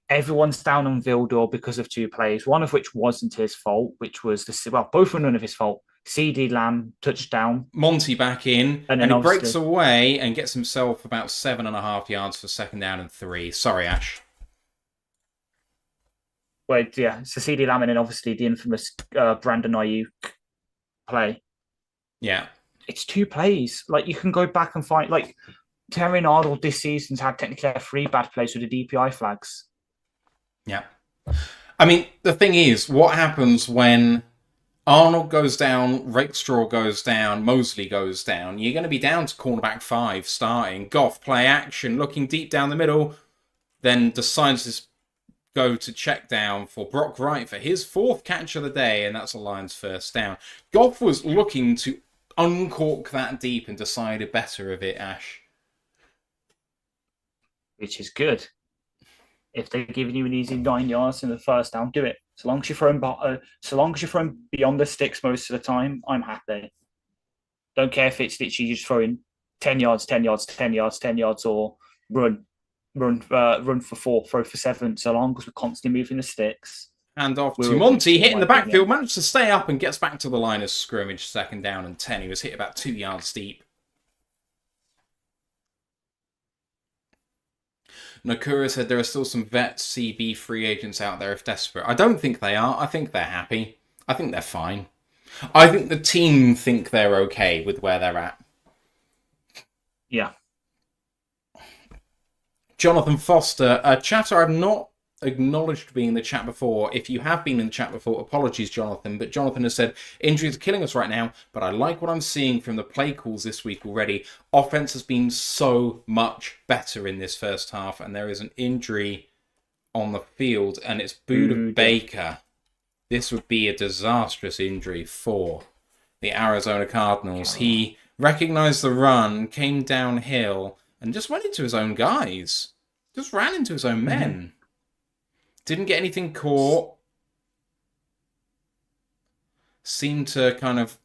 everyone's down on Vildor because of two plays, one of which wasn't his fault, which was both were none of his fault. CD Lamb touchdown, Monty back in, and and then he breaks obviously, away and gets himself about 7.5 yards for second down and 3. Sorry, Ash. wait, yeah, it's the CD Lamb, and then obviously the infamous Brandon Ayuk play. Yeah. It's two plays. Like you can go back and find like Terry Arnold this season's had technically 3 bad plays with the DPI flags. Yeah. I mean, the thing is, what happens when Arnold goes down, Rakestraw goes down, Mosley goes down? You're going to be down to cornerback 5 starting. Goff play action, looking deep down the middle, then decides to go to check down for Brock Wright for his 4th catch of the day, and that's a Lions first down. Goff was looking to uncork that deep and decided better of it, Ash. Which is good. If they're giving you an easy 9 yards in the first down, do it. So long as you're throwing beyond the sticks most of the time, I'm happy. Don't care if it's literally just throwing 10 yards, 10 yards, 10 yards, 10 yards, or run for 4, throw for 7. So long as we're constantly moving the sticks. Hand off to Monty, hitting the backfield, managed to stay up and gets back to the line of scrimmage, second down and 10. He was hit about 2 yards deep. Nakura said there are still some vet CB free agents out there if desperate. I don't think they are. I think they're happy. I think they're fine. I think the team think they're okay with where they're at. Yeah. Jonathan Foster, a chatter I've not acknowledged being in the chat before. If you have been in the chat before, apologies, Jonathan. But Jonathan has said, injuries are killing us right now, but I like what I'm seeing from the play calls this week already. Offense has been so much better in this first half, and there is an injury on the field, and it's Buda Baker. This would be a disastrous injury for the Arizona Cardinals. He recognized the run, came downhill, and just went into his own guys. Just ran into his own men. Mm-hmm. Didn't get anything caught. Seemed to kind of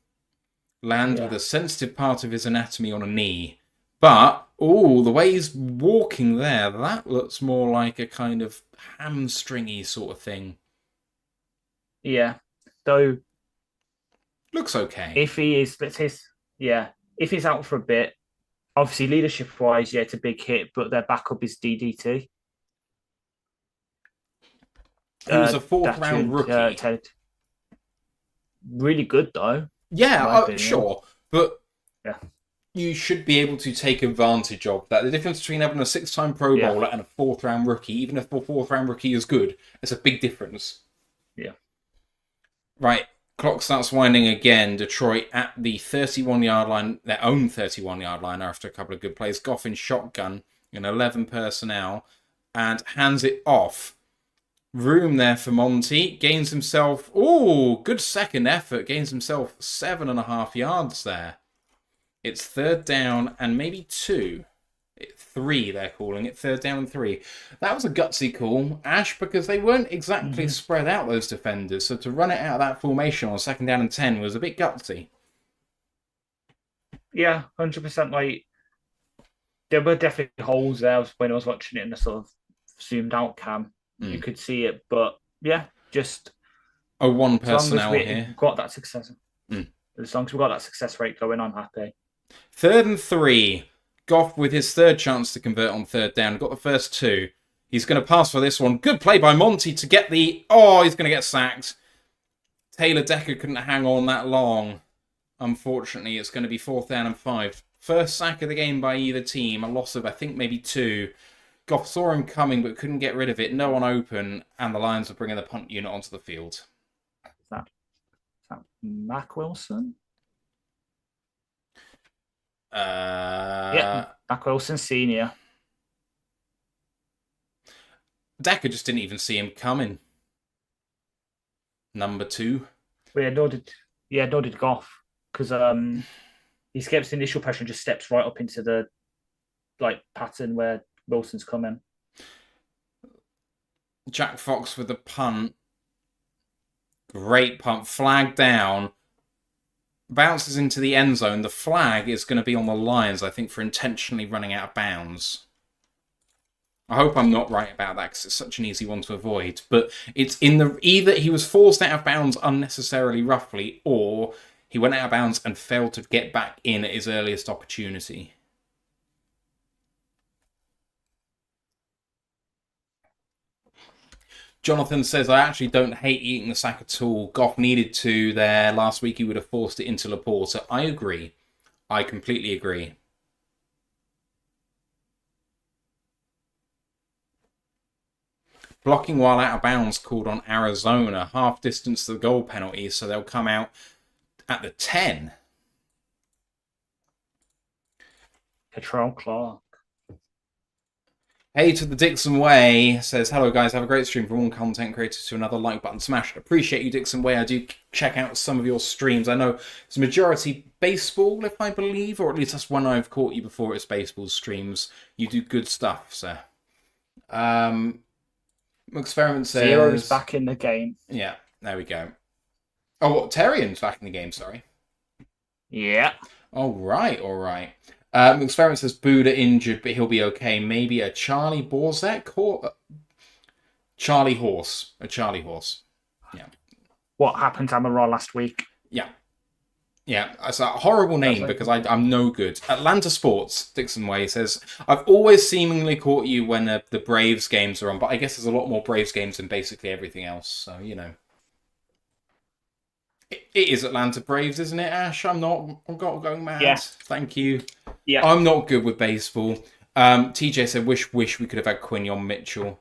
land with a sensitive part of his anatomy on a knee. But, the way he's walking there, that looks more like a kind of hamstringy sort of thing. Yeah. Though... looks okay. If he is, if he's out for a bit, obviously leadership-wise, it's a big hit, but their backup is DDT. He was a 4th-round rookie. Ted. Really good, though. Yeah, sure. But you should be able to take advantage of that. The difference between having a 6-time Pro Bowler and a 4th-round rookie, even if the 4th-round rookie is good, it's a big difference. Yeah. Right, clock starts winding again. Detroit at the 31-yard line, their own 31-yard line after a couple of good plays. Goff in shotgun in 11 personnel and hands it off. Room there for Monty. Gains himself... good second effort. Gains himself 7.5 yards there. It's 3rd down and maybe 2. 3, they're calling it. 3rd down and 3. That was a gutsy call, Ash, because they weren't exactly spread out, those defenders. So to run it out of that formation on 2nd down and 10 was a bit gutsy. Yeah, 100%. Like, there were definitely holes there when I was watching it in the sort of zoomed out cam. You could see it, but just 1 personnel here. Got that success. As long as we got that success rate going, I'm happy. 3rd and 3. Goff with his 3rd chance to convert on 3rd down. Got the first 2. He's going to pass for this one. Good play by Monty to get the... he's going to get sacked. Taylor Decker couldn't hang on that long. Unfortunately, it's going to be 4th down and 5. First sack of the game by either team. A loss of, I think, maybe 2. Goff saw him coming but couldn't get rid of it. No one open, and the Lions are bringing the punt unit onto the field. Is that Mac Wilson? Mac Wilson Sr. Decker just didn't even see him coming. Number 2. Well, nor did Goff, because he skips the initial pressure and just steps right up into the pattern where Wilson's coming. Jack Fox with the punt. Great punt. Flag down. bounces into the end zone. The flag is going to be on the Lions, I think, for intentionally running out of bounds. I hope I'm not right about that because it's such an easy one to avoid. But it's in the either he was forced out of bounds unnecessarily roughly, or he went out of bounds and failed to get back in at his earliest opportunity. Jonathan says, I actually don't hate eating the sack at all. Goff needed to there. Last week he would have forced it into Laporta. I agree. I completely agree. Blocking while out of bounds called on Arizona. Half distance to the goal penalty, so they'll come out at the 10. Patrol Clark. Hey to the Dixon Way says, hello guys, have a great stream from one content creator to another. Like button smashed. Appreciate you, Dixon Way. I do check out some of your streams. I know it's majority baseball, if I believe, or at least that's when I've caught you before. It's baseball streams. You do good stuff, sir. Experiment says Zero's back in the game. Yeah, there we go. Oh, what, Terrian's back in the game, sorry. Yeah. All right. Experiment says Buddha injured, but he'll be okay. Maybe a Charlie Borzek or Charlie Horse. A Charlie Horse. Yeah. What happened to Amaral last week? Yeah. Yeah, it's a horrible name because I'm no good. Atlanta Sports, Dixon Way says, I've always seemingly caught you when the Braves games are on, but I guess there's a lot more Braves games than basically everything else, so, you know. It is Atlanta Braves, isn't it, Ash? I'm going mad. Yeah. Thank you. Yeah. I'm not good with baseball. TJ said, wish we could have had Quinion Mitchell.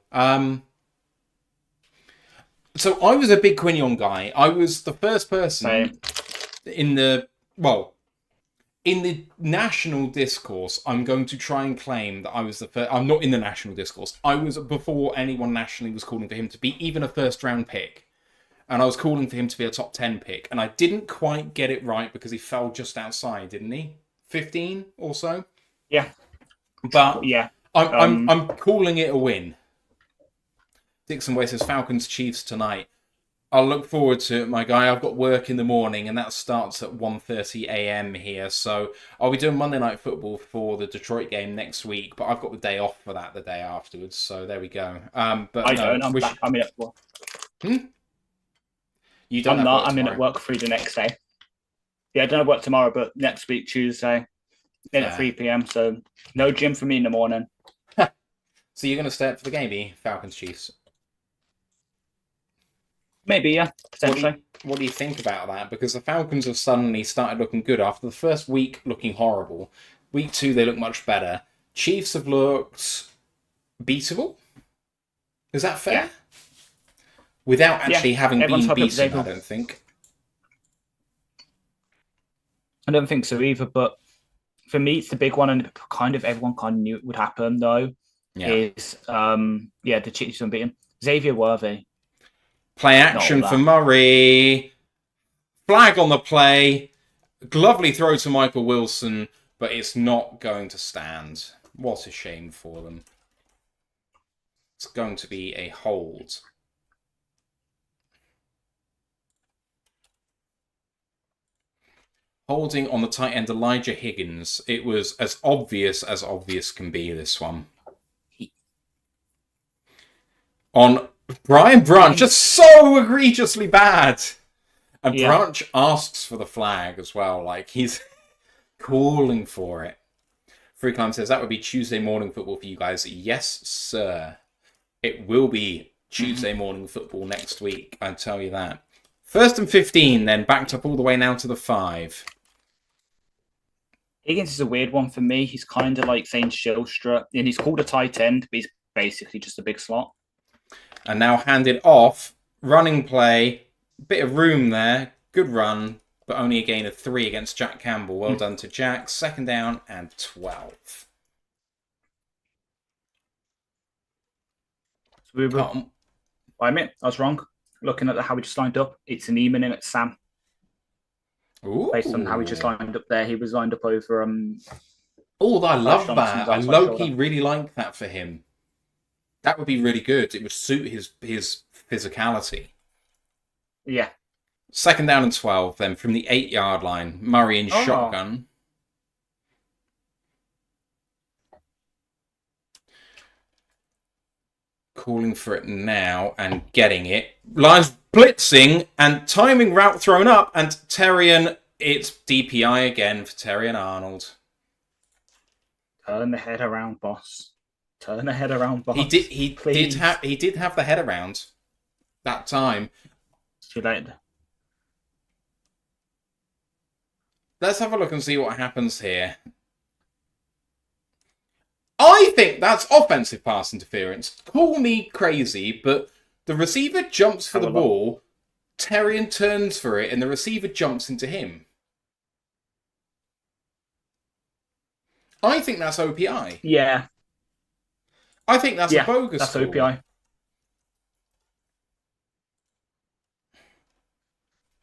So I was a big Quinion guy. I was the first person in the national discourse. I'm going to try and claim that I was the first. I'm not in the national discourse. I was before anyone nationally was calling for him to be even a first round pick. And I was calling for him to be a top 10 pick. And I didn't quite get it right because he fell just outside, didn't he? 15 or so? Yeah. But yeah, I'm calling it a win. Dixon Way says Falcons Chiefs tonight. I'll look forward to it, my guy. I've got work in the morning, and that starts at 1:30 a.m. here. So I'll be doing Monday Night Football for the Detroit game next week, but I've got the day off for that the day afterwards. So there we go. But I don't. I'm in at work. You don't? I'm in at work through the next day. Yeah, I don't have work tomorrow, but next week Tuesday, in at 3 p.m. So no gym for me in the morning. So you're going to stay up for the game, Falcons Chiefs? Maybe, yeah, potentially. What do you think about that? Because the Falcons have suddenly started looking good after the first week looking horrible. Week 2, they look much better. Chiefs have looked beatable. Is that fair? Yeah. Without actually having Everyone's been beaten, I don't think. I don't think so either, but for me, it's the big one, and everyone kind of knew it would happen, though. Yeah. Is the Chiefs unbeaten. Xavier Worthy. Play action for Murray. Flag on the play. Lovely throw to Michael Wilson, but it's not going to stand. What a shame for them. It's going to be a hold. Holding on the tight end, Elijah Higgins. It was as obvious can be, this one. On Brian Branch, just so egregiously bad. And Branch asks for the flag as well. Like, he's calling for it. Freeland says, that would be Tuesday morning football for you guys. Yes, sir. It will be Tuesday morning football next week. I tell you that. 1st and 15, then backed up all the way now to the 5. Higgins is a weird one for me. He's kind of like Zane Shilstra, and he's called a tight end, but he's basically just a big slot. And now handed off. Running play. Bit of room there. Good run, but only a gain of 3 against Jack Campbell. Well done to Jack. 2nd down and 12. I admit, I was wrong. Looking at how we just lined up, it's an Eamon in at Sam. Ooh. Based on how we just lined up there, he was lined up over. Oh, I love that. I low-key really like that for him. That would be really good. It would suit his physicality. Yeah. Second down and 12 then from the 8-yard line. Murray in Oh, shotgun. Calling for it now and getting it. Lions blitzing and timing route thrown up. And Terrian, it's DPI again for Terrian Arnold. turn the head around, boss. Turn the head around, boss. He Please. did have the head around that time. Too late. Let's have a look and see what happens here. I think that's offensive pass interference. Call me crazy, but the receiver jumps for the ball, Terrian turns for it, and the receiver jumps into him. I think that's OPI. Yeah. I think that's a bogus that's call. OPI.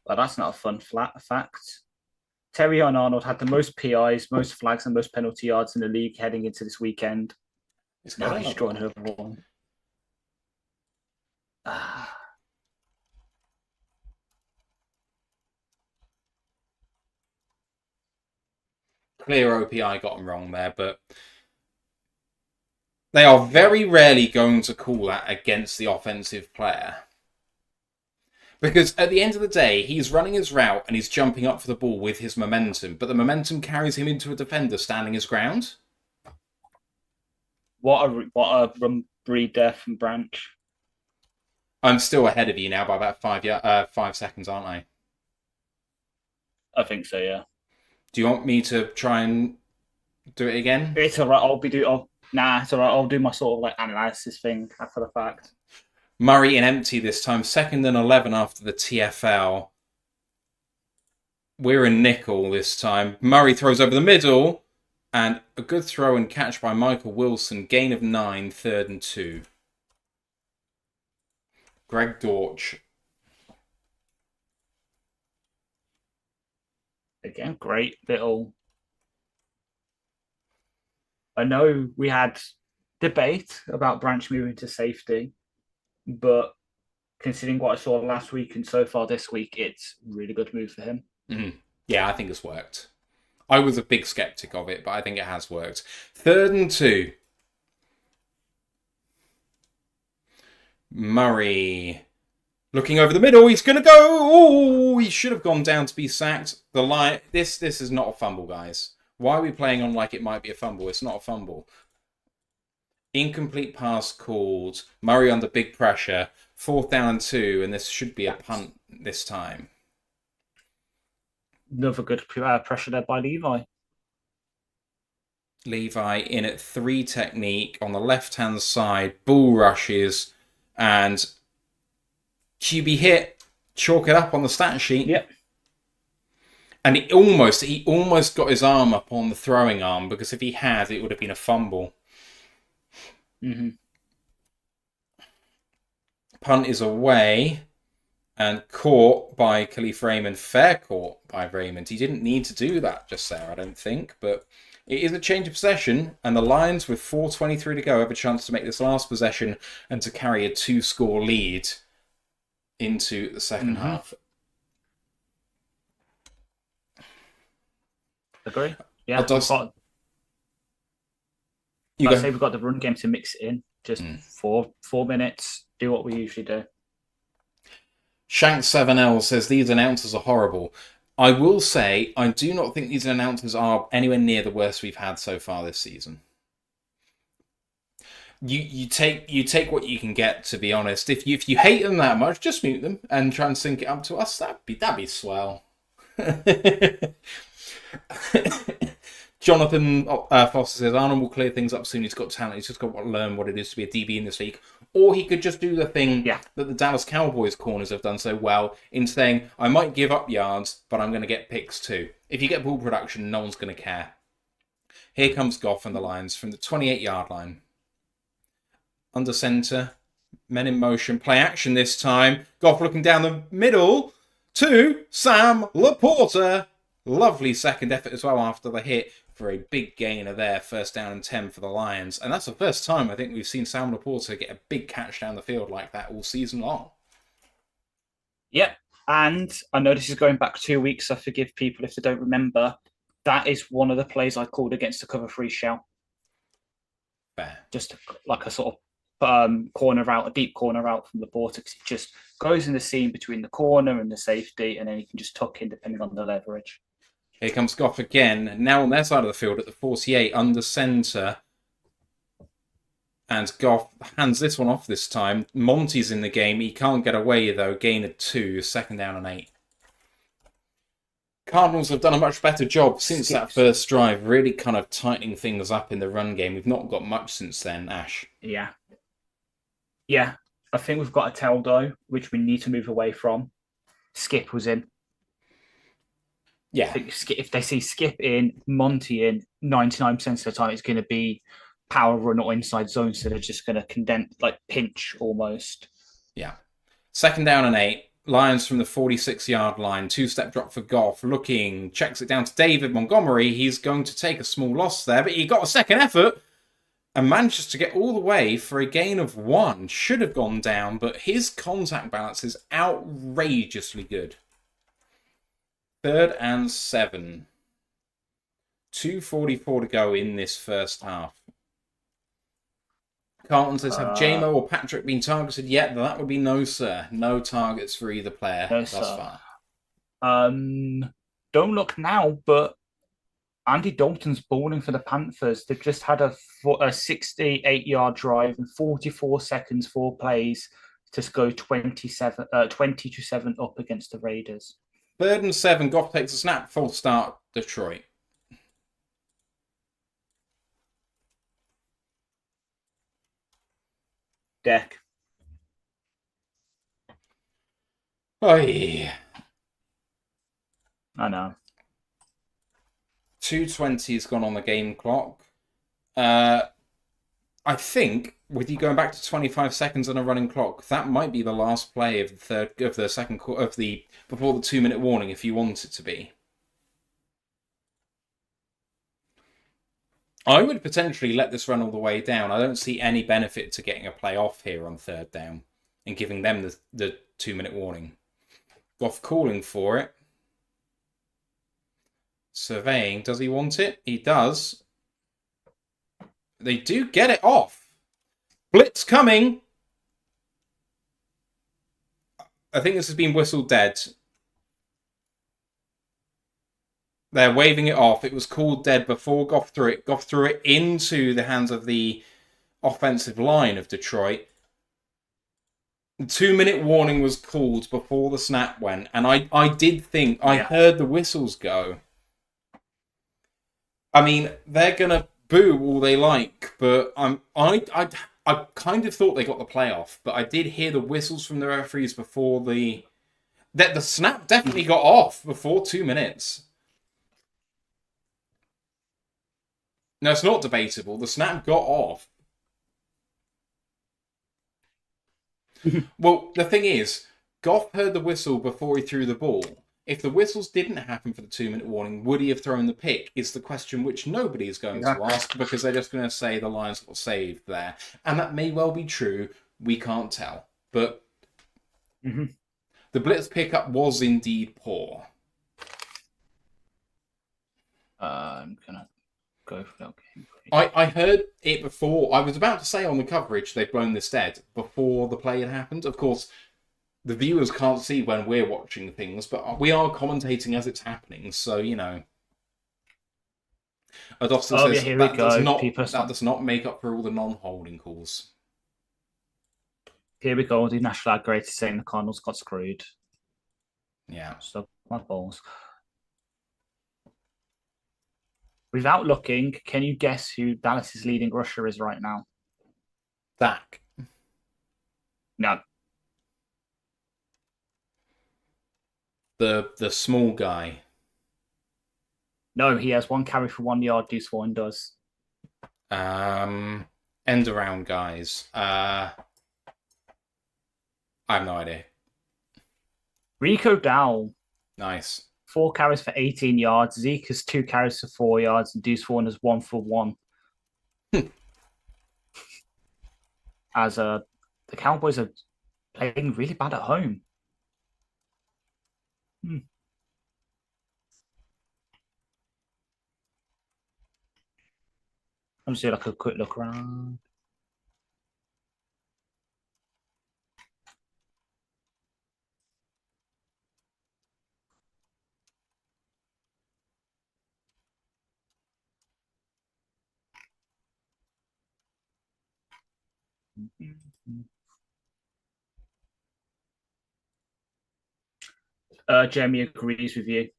Well, that's not a fun fact. Terrian Arnold had the most PIs, most flags, and most penalty yards in the league heading into this weekend. Now he's drawing another one. Clear OPI got him wrong there, but they are very rarely going to call that against the offensive player. Because at the end of the day, he's running his route and he's jumping up for the ball with his momentum, but the momentum carries him into a defender standing his ground. What a run breed there from Branch. I'm still ahead of you now by about 5 seconds, aren't I? I think so, yeah. Do you want me to try and do it again? It's all right. It's all right. I'll do my sort of like analysis thing after the fact. Murray in empty this time, 2nd and 11 after the TFL. We're in nickel this time. Murray throws over the middle, and a good throw and catch by Michael Wilson. Gain of 9, 3rd and 2. Greg Dortch. Again, great little. I know we had debate about Branch moving to safety, but considering what I saw last week and so far this week, it's a really good move for him. Mm-hmm. Yeah, I think it's worked. I was a big skeptic of it, but I think it has worked. 3rd and 2. Murray looking over the middle. He's going to go. Oh, he should have gone down to be sacked. The line. This is not a fumble, guys. Why are we playing on like it might be a fumble? It's not a fumble. Incomplete pass called. Murray under big pressure. 4th down and 2, and this should be a punt this time. Another good pressure there by Levi. Levi in at 3 technique on the left-hand side. Bull rushes and QB hit. Chalk it up on the stat sheet. Yep. And he almost got his arm up on the throwing arm, because if he had, it would have been a fumble. Mm-hmm. Punt is away and caught by Khalif Raymond. Fair caught by Raymond. He didn't need to do that just there, I don't think. But it is a change of possession, and the Lions, with 4:23 to go, have a chance to make this last possession and to carry a 2-score lead into the second half. Agree? Yeah. We've got the run game to mix it in. Just 4 minutes. Do what we usually do. Shank7L says these announcers are horrible. I will say I do not think these announcers are anywhere near the worst we've had so far this season. You take what you can get, to be honest. If you hate them that much, just mute them and try and sync it up to us. That'd be swell. Jonathan Foster says Arnold will clear things up soon. He's got talent. He's just got to learn what it is to be a DB in this league. Or he could just do the thing that the Dallas Cowboys corners have done so well in saying, I might give up yards, but I'm going to get picks too. If you get ball production, no one's going to care. Here comes Goff and the Lions from the 28-yard line. Under center, men in motion, play action this time. Goff looking down the middle to Sam Laporta. Lovely second effort as well after the hit for a big gainer there. 1st down and 10 for the Lions. And that's the first time I think we've seen Sam Laporta get a big catch down the field like that all season long. Yep. And I know this is going back 2 weeks, so forgive people if they don't remember. That is one of the plays I called against the cover free shell. Fair. Just like a sort of corner route, a deep corner route from the border, because it just goes in the seam between the corner and the safety, and then you can just tuck in depending on the leverage. Here comes Goff again. Now on their side of the field at the 48, under centre. And Goff hands this one off this time. Monty's in the game. He can't get away, though. Gain of 2, 2nd down and 8. Cardinals have done a much better job since that first drive, really kind of tightening things up in the run game. We've not got much since then, Ash. Yeah. Yeah. I think we've got a tell, though, which we need to move away from. Skip was in. Yeah. If they see Skip in, Monty in, 99% of the time it's going to be power run or inside zone, so they're just going to condense, like pinch almost. Yeah. 2nd down and 8. Lions from the 46-yard line. 2-step drop for Goff. Looking, checks it down to David Montgomery. He's going to take a small loss there, but he got a second effort and manages to get all the way for a gain of 1. Should have gone down, but his contact balance is outrageously good. 3rd and 7. 2:44 to go in this first half. Carlton says, have JMO or Patrick been targeted yet? That would be no, sir. No targets for either player thus far. Don't look now, but Andy Dalton's bowling for the Panthers. They've just had a 68-yard drive and 44 seconds, 4 plays to go 20-7 up against the Raiders. 3rd and 7. Goff takes a snap. Full start, Detroit. Deck. Oh, yeah. I know. 2:20 has gone on the game clock. I think, with you going back to 25 seconds on a running clock, that might be the last play of the second quarter before the 2-minute warning, if you want it to be. I would potentially let this run all the way down. I don't see any benefit to getting a play off here on 3rd down and giving them the 2-minute warning. Goff calling for it. Surveying. Does he want it? He does. They do get it off. Blitz coming. I think this has been whistled dead. They're waving it off. It was called dead before Goff threw it. Goff threw it into the hands of the offensive line of Detroit. The 2-minute warning was called before the snap went. And I did think, I heard the whistles go. I mean, they're going to boo all they like, but I kind of thought they got the playoff, but I did hear the whistles from the referees before the snap definitely got off before 2 minutes. No, it's not debatable. The snap got off. Well, the thing is, Goff heard the whistle before he threw the ball. If the whistles didn't happen for the 2-minute warning, would he have thrown the pick? Is the question which nobody is going to ask, because they're just going to say the Lions got saved there. And that may well be true. We can't tell. But the blitz pickup was indeed poor. I'm going to go for that game. I heard it before. I was about to say on the coverage they'd blown this dead before the play had happened. Of course, the viewers can't see when we're watching things, but we are commentating as it's happening, so, you know. Adosta says that does not make up for all the non-holding calls. Here we go. The National Ad Grade is saying the Cardinals got screwed. Yeah. So, my balls. Without looking, can you guess who Dallas's leading rusher is right now? Dak. No. The small guy. No, he has 1 carry for 1 yard. Deuce Vaughn does. End around guys. I have no idea. Rico Dowell. Nice. 4 carries for 18 yards. Zeke has 2 carries for 4 yards, and Deuce Vaughn has 1 for 1. As the Cowboys are playing really bad at home. Hmm. I'm just doing like a quick look around. Jeremy agrees with you.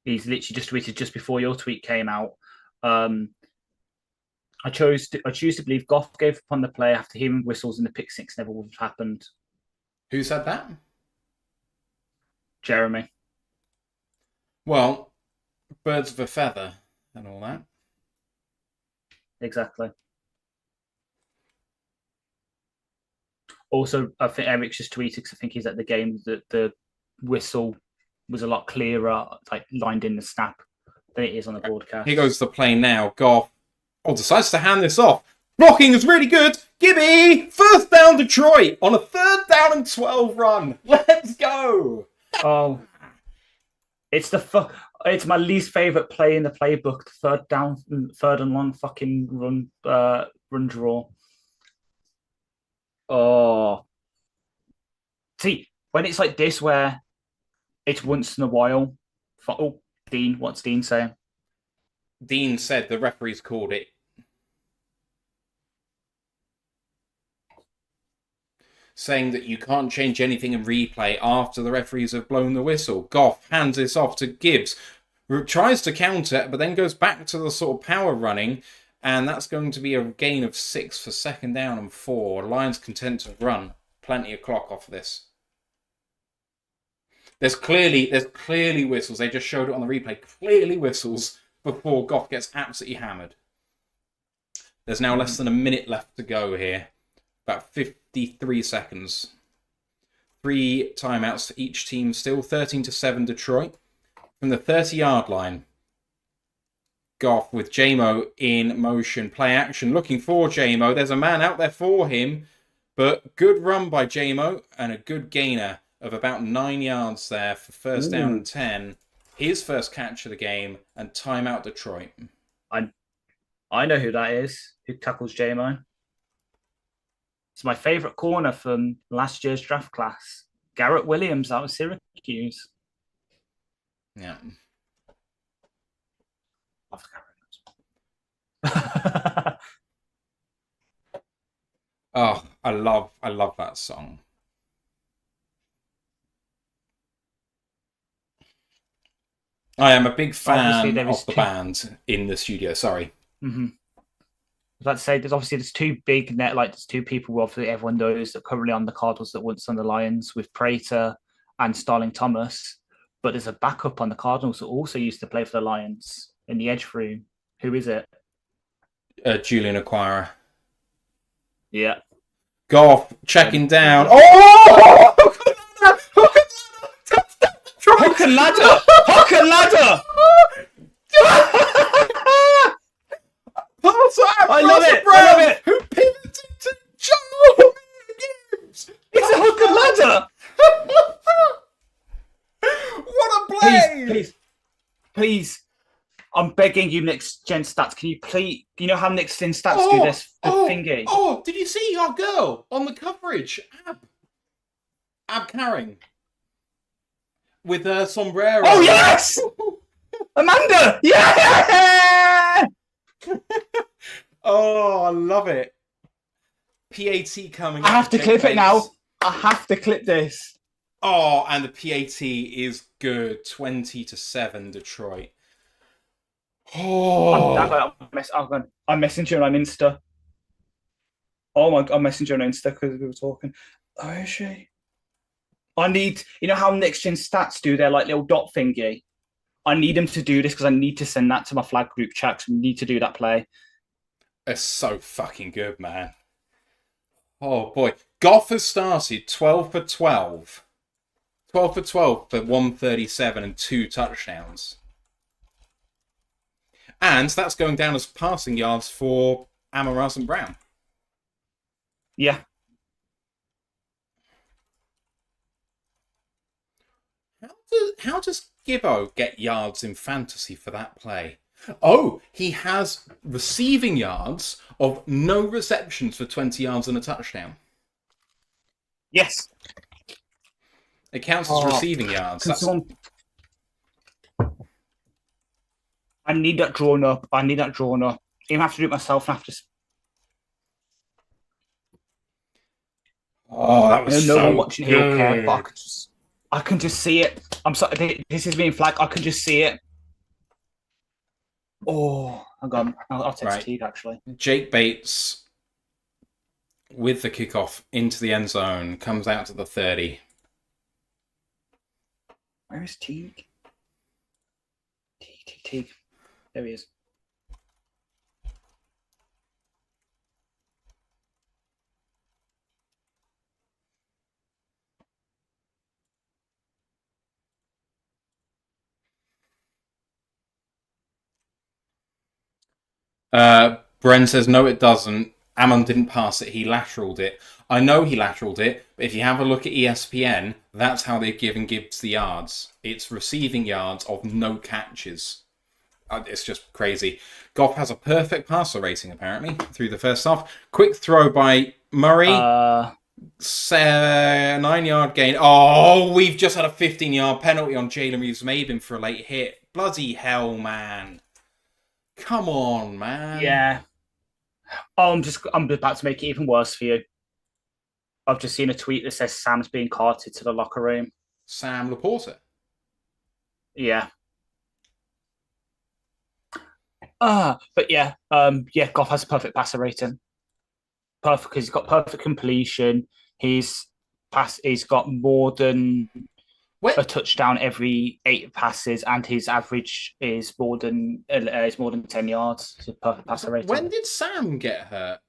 He's literally just tweeted just before your tweet came out. I choose to believe Goff gave up on the play after hearing whistles and the pick six never would have happened. Who said that? Jeremy. Well, birds of a feather and all that. Exactly. Also, I think Eric's just tweeted because I think he's at the game that the whistle was a lot clearer, like lined in the snap, than it is on the broadcast. Here goes the play now. Goff decides to hand this off. Blocking is really good. Gibby! First down Detroit on a 3rd down and 12 run. Let's go! Oh. It's my least favorite play in the playbook. Third and long fucking run draw. Oh, see, when it's like this where it's once in a while. Oh, Dean, what's Dean saying? Dean said the referees called it. Saying that you can't change anything in replay after the referees have blown the whistle. Goff hands this off to Gibbs, who tries to counter, but then goes back to the sort of power running, and that's going to be a gain of 6 for 2nd down and 4. Lions content to run. Plenty of clock off of this. There's clearly whistles. They just showed it on the replay. Clearly whistles before Goff gets absolutely hammered. There's now less than a minute left to go here. About 53 seconds. 3 timeouts for each team still. 13-7 Detroit. From the 30-yard line. Goff with JMO in motion. Play action. Looking for JMO. There's a man out there for him. But good run by JMO and a good gainer of about 9 yards there for 1st down and 10. His first catch of the game and timeout Detroit. I know who that is. Who tackles JMO? It's my favourite corner from last year's draft class. Garrett Williams out of Syracuse. Yeah. Oh, I love that song. I am a big fan of the band in the studio. Sorry. Mm-hmm. I was about to say there's two big there's two people obviously everyone knows that are currently on the Cardinals that once on the Lions with Prater and Starling Thomas, but there's a backup on the Cardinals that also used to play for the Lions in the edge room. Who is it? Julian Acquira. Yeah. Goff checking down. Oh! Hook and ladder! Hook and ladder! Parcel, I love it! Who pivoted to Joe Gibbs? It's a hook and ladder! What a play! Please. I'm begging you, Next Gen Stats. Can you please? You know how Next Gen Stats do this thingy? Oh, did you see our girl on the coverage? Ab Carring. With her sombrero. Oh, yes! Amanda! Yeah! Oh, I love it. PAT coming. I have to clip it now. I have to clip this. Oh, and the PAT is good. 20-7 Detroit. Oh, I'm messaging you on Insta. Oh my God, I'm messaging you on Insta because we were talking. Oh, is she? I need, you know how Next Gen Stats do their like little dot thingy? I need them to do this because I need to send that to my flag group chat because we need to do that play. It's so fucking good, man. Oh boy. Goff has started 12 for 12. 12 for 12 for 137 and 2 touchdowns. And that's going down as passing yards for Amon-Ra St. Brown. Yeah. How how does Gibbo get yards in fantasy for that play? Oh, he has receiving yards of no receptions for 20 yards and a touchdown. Yes. It counts as receiving yards. I need that drawn up. I need that drawn up. I have to do it myself after. Oh, that was no so one watching here will care, but good. I can just see it. I'm sorry, this is being flagged. I can just see it. Oh, hang on. I'll text Teague, actually. Jake Bates with the kickoff into the end zone comes out to the 30. Where is Teague? Teague. There he is. Bren says, no, it doesn't. Ammon didn't pass it. He lateraled it. I know he lateraled it, but if you have a look at ESPN, that's how they've given Gibbs the yards. It's receiving yards of no catches. It's just crazy. Goff has a perfect passer rating, apparently, through the first half. Quick throw by Murray. 9-yard gain. Oh, we've just had a 15-yard penalty on Jalen Reeves-Maybin for a late hit. Bloody hell, man. Come on, man. Yeah. Oh, I'm about to make it even worse for you. I've just seen a tweet that says Sam's being carted to the locker room. Sam Laporta. Yeah. But yeah, Goff has a perfect passer rating. Perfect because he's got perfect completion. He's got more than a touchdown every 8 passes, and his average is more than 10 yards. It's a perfect passer rating. When did Sam get hurt?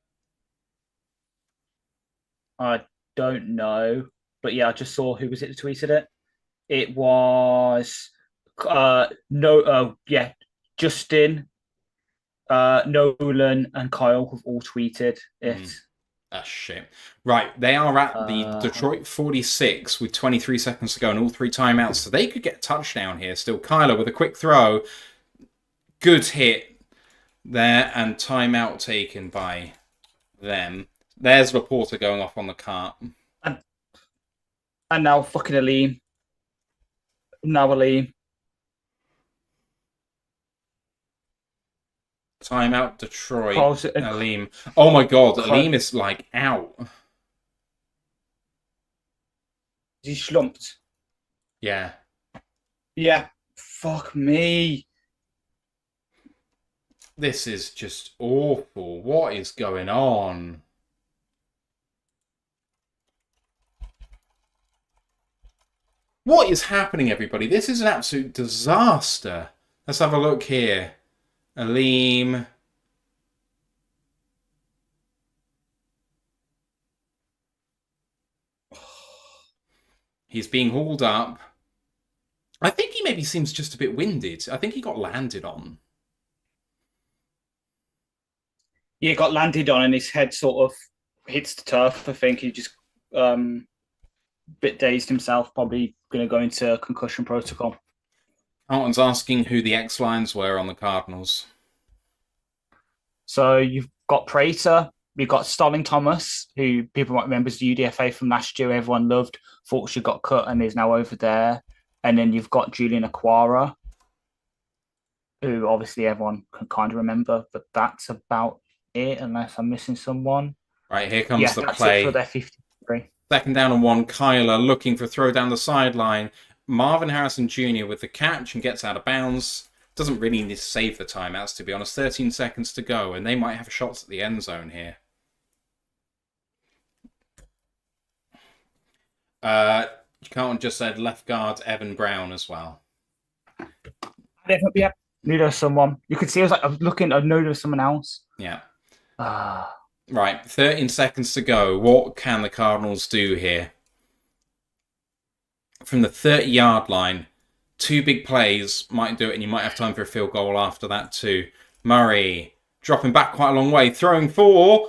I don't know, but yeah, I just saw who was it that tweeted it. It was Justin, Nolan, and Kyle have all tweeted it. That's shit. Right, they are at the Detroit 46 with 23 seconds to go and all 3 timeouts, so they could get a touchdown here. Still, Kyler with a quick throw. Good hit there, and timeout taken by them. There's Laporta going off on the cart. And now fucking Aleem. Timeout Detroit. Aleem. Oh my god, Aleem is like out. Is he slumped? Yeah. Yeah. Fuck me. This is just awful. What is going on? What is happening, everybody? This is an absolute disaster. Let's have a look here. Aleem. He's being hauled up. I think he maybe seems just a bit winded. I think he got landed on. Yeah, got landed on and his head sort of hits the turf. I think he just bit dazed himself, probably going to go into concussion protocol. Carlton's asking who the ex-Lions were on the Cardinals. So you've got Prater, you've got Starling Thomas, who people might remember as the UDFA from last year, everyone loved, thought she got cut and is now over there. And then you've got Julian Aquara, who obviously everyone can kind of remember, but that's about it, unless I'm missing someone. Right, here comes the play. It for their 53. 2nd down and 1. Kyler looking for a throw down the sideline. Marvin Harrison Jr. with the catch and gets out of bounds. Doesn't really need to save the timeouts, to be honest. 13 seconds to go, and they might have shots at the end zone here. Carlton just said left guard Evan Brown as well. Yeah, knew there was someone. You could see I was looking, I know there was someone else. Yeah. Right, 13 seconds to go. What can the Cardinals do here? From the 30-yard line, 2 big plays might do it, and you might have time for a field goal after that too. Murray dropping back quite a long way, throwing for...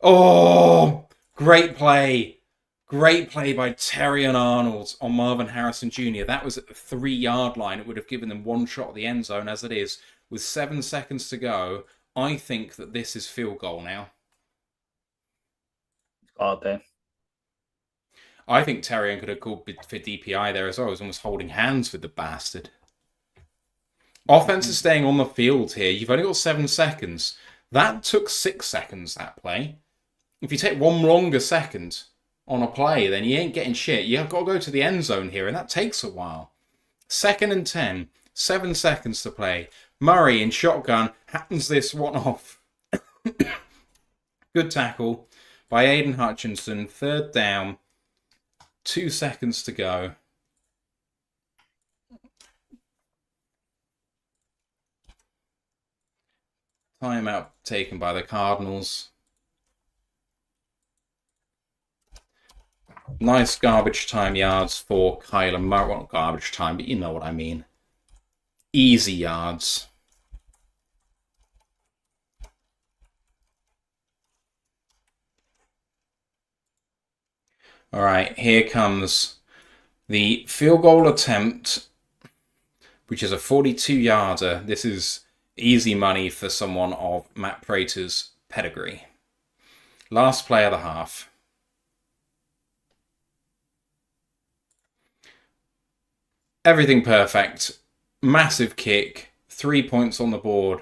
Oh, great play. Great play by Terry and Arnold on Marvin Harrison Jr. That was at the 3-yard line. It would have given them one shot at the end zone. As it is, with 7 seconds to go, I think that this is field goal now. Gotta be. I think Terrian could have called for DPI there as well. He was almost holding hands with the bastard. Offense is staying on the field here. You've only got 7 seconds. That took 6 seconds, that play. If you take one longer second on a play, then you ain't getting shit. You've got to go to the end zone here, and that takes a while. 2nd and 10. 7 seconds to play. Murray in shotgun happens this one off. Good tackle by Aiden Hutchinson. 3rd down. 2 seconds to go. Timeout taken by the Cardinals. Nice garbage time yards for Kyler Murray. Well, not garbage time, but you know what I mean. Easy yards. All right, here comes the field goal attempt, which is a 42-yarder. This is easy money for someone of Matt Prater's pedigree. Last play of the half. Everything perfect. Massive kick. 3 points on the board.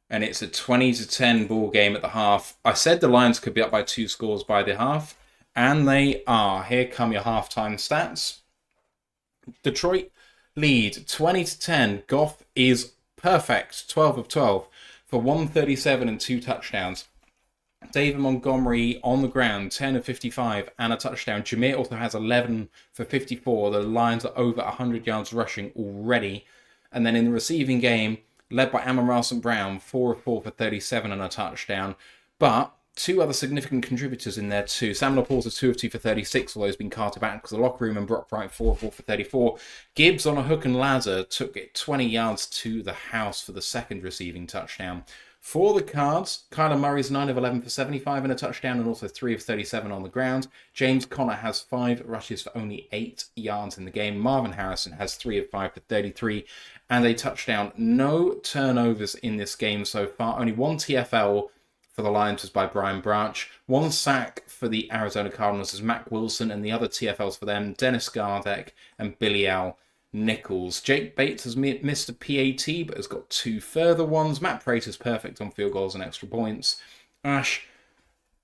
And it's a 20-10 ball game at the half. I said the Lions could be up by 2 scores by the half. And they are. Here come your halftime stats. Detroit lead 20-10. Goff is perfect. 12 of 12 for 137 and 2 touchdowns. David Montgomery on the ground, 10 of 55 and a touchdown. Jameer also has 11 for 54. The Lions are over 100 yards rushing already. And then in the receiving game, led by Amon-Ra St. Brown, 4 of 4 for 37 and a touchdown. But 2 other significant contributors in there too. Samuel Paul's 2 of 2 for 36, although he's been carted back because of the locker room, and Brock Wright 4 of 4 for 34. Gibbs on a hook and ladder took it 20 yards to the house for the second receiving touchdown. For the Cards, Kyler Murray's 9 of 11 for 75 and a touchdown, and also 3 of 37 on the ground. James Conner has 5 rushes for only 8 yards in the game. Marvin Harrison has 3 of 5 for 33 and a touchdown. No turnovers in this game so far. Only 1 TFL for the Lions was by Brian Branch. 1 sack for the Arizona Cardinals is Mac Wilson, and the other TFLs for them, Dennis Gardeck and Billy Al Nichols. Jake Bates has missed a PAT, but has got 2 further ones. Matt Prater's perfect on field goals and extra points. Ash,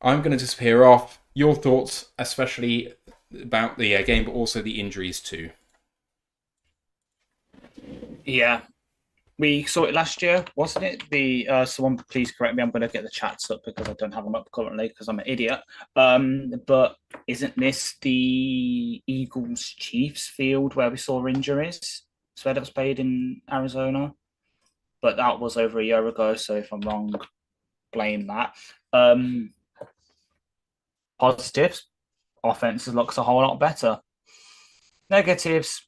I'm going to disappear off. Your thoughts, especially about the game, but also the injuries too. Yeah. We saw it last year, wasn't it? Someone please correct me. I'm going to get the chats up because I don't have them up currently because I'm an idiot. But isn't this the Eagles Chiefs field where we saw injuries? So that was played in Arizona, but that was over a year ago. So if I'm wrong, blame that. Positives, offense looks a whole lot better. Negatives,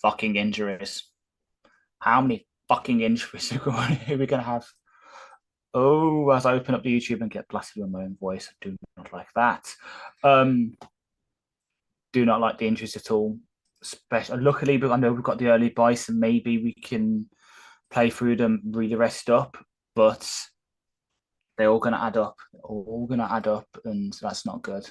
fucking injuries. How many fucking injuries are we going to have? Oh, as I open up the YouTube and get blasted with my own voice, I do not like that. Do not like the injuries at all. Luckily, I know we've got the early bye, so maybe we can play through them, really rest up, but they're all going to add up. All going to add up, and that's not good.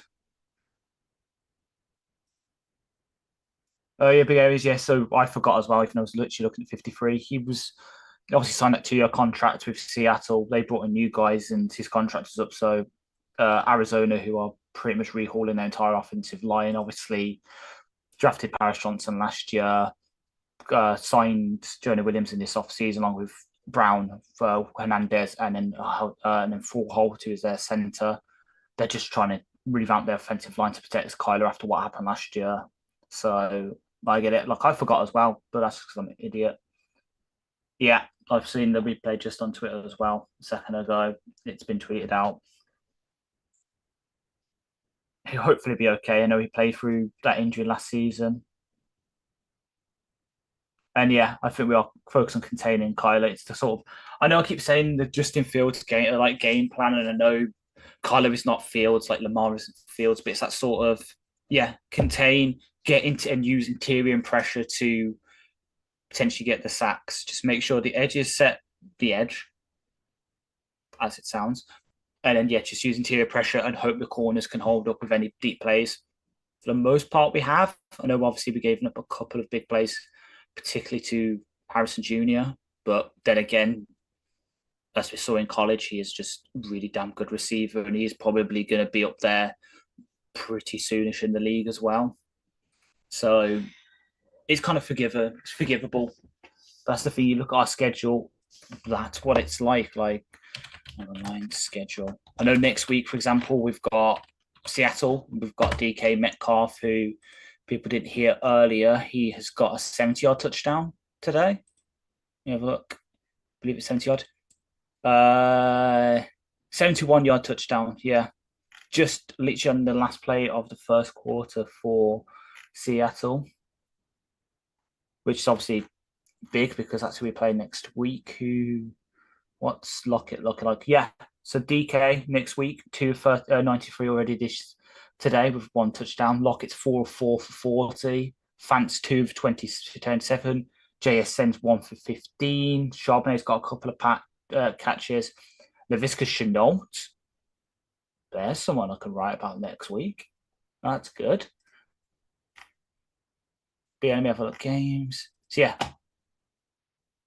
Oh, yeah, big areas. Yeah, so I forgot as well, even though I was literally looking at 53. He was obviously signed that 2-year contract with Seattle. They brought in new guys, and his contract is up. So Arizona, who are pretty much rehauling their entire offensive line, obviously drafted Paris Johnson last year, signed Jonah Williams in this offseason along with Brown, Hernandez, and then Full Holt, who is their center. They're just trying to revamp their offensive line to protect Kyler after what happened last year. So I get it. Like, I forgot as well, but that's because I'm an idiot. Yeah, I've seen the replay just on Twitter as well a second ago. It's been tweeted out. He'll hopefully be okay. I know he played through that injury last season. And yeah, I think we are focused on containing Kyler. It's the sort of, I know I keep saying the Justin Fields game plan, and I know Kyler is not Fields like Lamar isn't Fields, but it's that sort of contain, get into and use interior and pressure to potentially get the sacks. Just make sure the edge is set the edge, as it sounds. And then, just use interior pressure and hope the corners can hold up with any deep plays. For the most part, we have. I know obviously we gave up a couple of big plays, particularly to Harrison Jr., but then again, as we saw in college, he is just really damn good receiver, and he's probably going to be up there pretty soonish in the league as well. So it's kind of forgivable. That's the thing. You look at our schedule. That's what it's like. Like online schedule. I know next week, for example, we've got Seattle. We've got DK Metcalf, who people didn't hear earlier. He has got a 70-yard touchdown today. You have a look. I believe it's 70-yard. 71-yard touchdown. Yeah, just literally on the last play of the first quarter for Seattle, which is obviously big because that's who we play next week. What's Lockett looking like? Yeah, so DK next week, 93 already today with one touchdown. Lockett's 4 of 4 for 40. Fant's 2 of 27. JSN's 1 for 15. Charbonnet's got a couple of catches. Laviska Chenault. There's someone I can write about next week. That's good. The enemy have a look games. So yeah.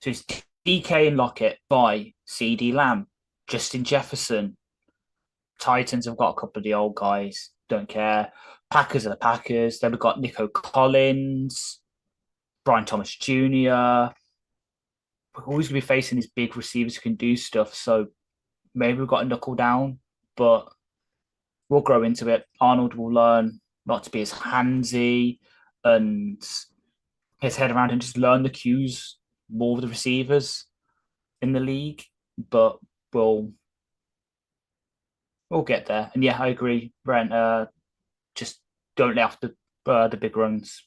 So it's DK and Lockett by CD Lamb, Justin Jefferson. Titans have got a couple of the old guys. Don't care. Packers are the Packers. Then we've got Nico Collins, Brian Thomas Jr. We're always going to be facing these big receivers who can do stuff. So maybe we've got to knuckle down, but we'll grow into it. Arnold will learn not to be as handsy and his head around and just learn the cues more of the receivers in the league. But we'll get there. And yeah, I agree, Brent. Just don't let off the big runs.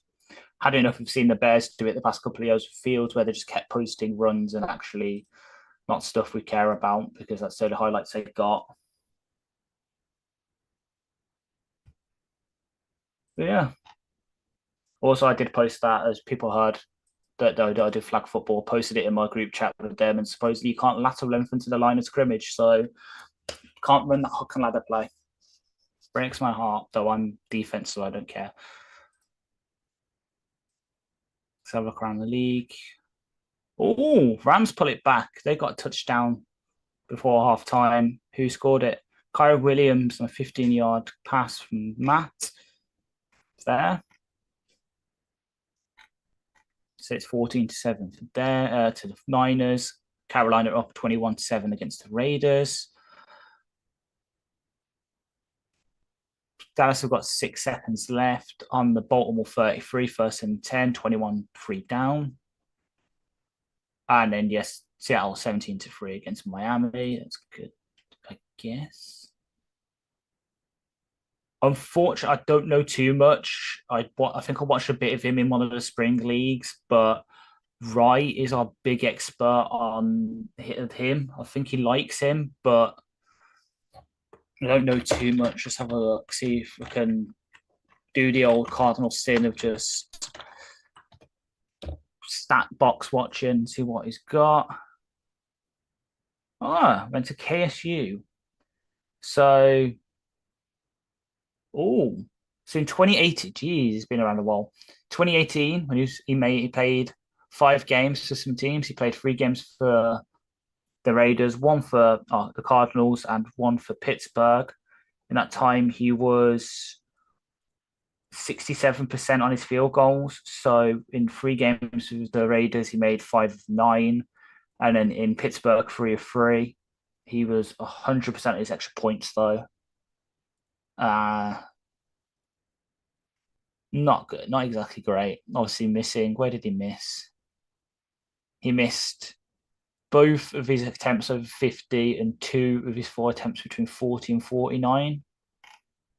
Had enough of seeing the Bears do it the past couple of years with Fields, where they just kept posting runs and actually not stuff we care about because that's the highlights they got. But yeah. Also, I did post that as people heard that I do flag football, posted it in my group chat with them, and supposedly you can't lateral length into the line of scrimmage, so can't run that hook and ladder play. Breaks my heart, though I'm defense, so I don't care. Let's have a look around the league. Oh, Rams pull it back. They got a touchdown before half time. Who scored it? Kyra Williams on a 15-yard pass from Matt. There. So it's 14-7 for there to the Niners. Carolina up 21-7 against the Raiders. Dallas have got 6 seconds left on the Baltimore 33, first and 10, 21-3 down. And then, yes, Seattle 17-3 against Miami. That's good, I guess. Unfortunately, I don't know too much. I think I watched a bit of him in one of the spring leagues, but Wright is our big expert on him. I think he likes him, but I don't know too much. Just have a look, see if we can do the old Cardinal sin of just stat box watching, see what he's got. Went to KSU. So, so in 2018, geez, he's been around a while. 2018, when he played 5 games for some teams. He played 3 games for the Raiders, 1 for the Cardinals, and 1 for Pittsburgh. In that time, he was 67% on his field goals. So in 3 games with the Raiders, he made 5 of 9. And then in Pittsburgh, 3 of 3. He was 100% of his extra points, though. Not good. Not exactly great. Obviously missing. Where did he miss? He missed both of his attempts over 50 and 2 of his 4 attempts between 40 and 49.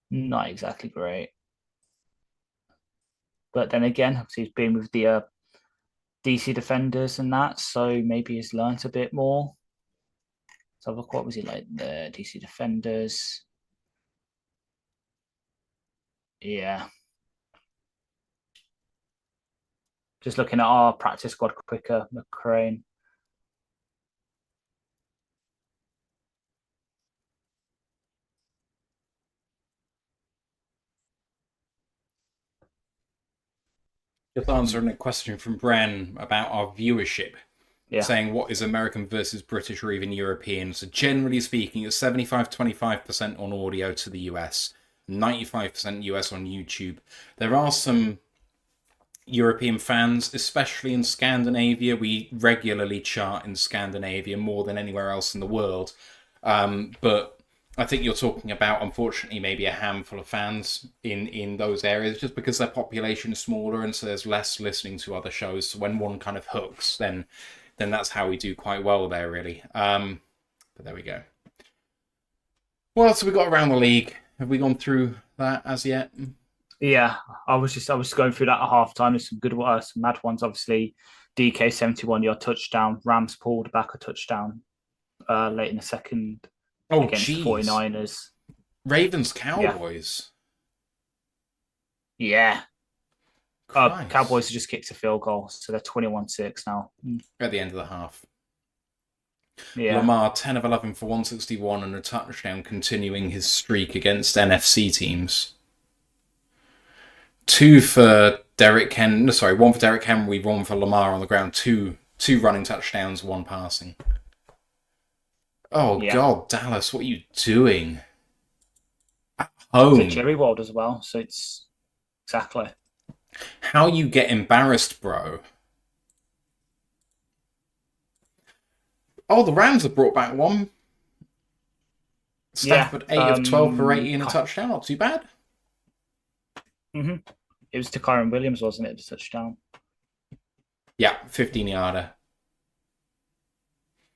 Not exactly great. But then again, he's been with the DC defenders and that, so maybe he's learnt a bit more. So look, what was he like? The DC defenders. Yeah. Just looking at our practice squad quicker, McCrane. Just answering a question from Bren about our viewership. Yeah. Saying what is American versus British or even European. So generally speaking, it's 75-25% on audio to the US, 95% US on YouTube. There are some European fans, especially in Scandinavia. We regularly chart in Scandinavia more than anywhere else in the world. But I think you're talking about, unfortunately, maybe a handful of fans in those areas, just because their population is smaller and so there's less listening to other shows. So when one kind of hooks, then that's how we do quite well there, really. But there we go. What else have we got around the league? Have we gone through that as yet? Yeah, I was going through that at halftime. There's some good, some mad ones. Obviously, DK 71-yard touchdown. Rams pulled back a touchdown late in the second against the 49ers. Ravens Cowboys. Yeah. Cowboys just kicked a field goal, so they're 21-6 now. At the end of the half. Yeah. Lamar, 10 of 11 for 161 and a touchdown, continuing his streak against NFC teams. 1 for Derrick Henry, 1 for Lamar on the ground, two running touchdowns, 1 passing. Oh, yeah. God, Dallas, what are you doing? At home. It's a Jerry World as well, so it's exactly. How you get embarrassed, bro? Oh, the Rams have brought back one. Stafford, 8 of 12 for 80 and a touchdown. Not too bad. Mm-hmm. It was to Kyron Williams, wasn't it? The touchdown. Yeah, 15-yarder.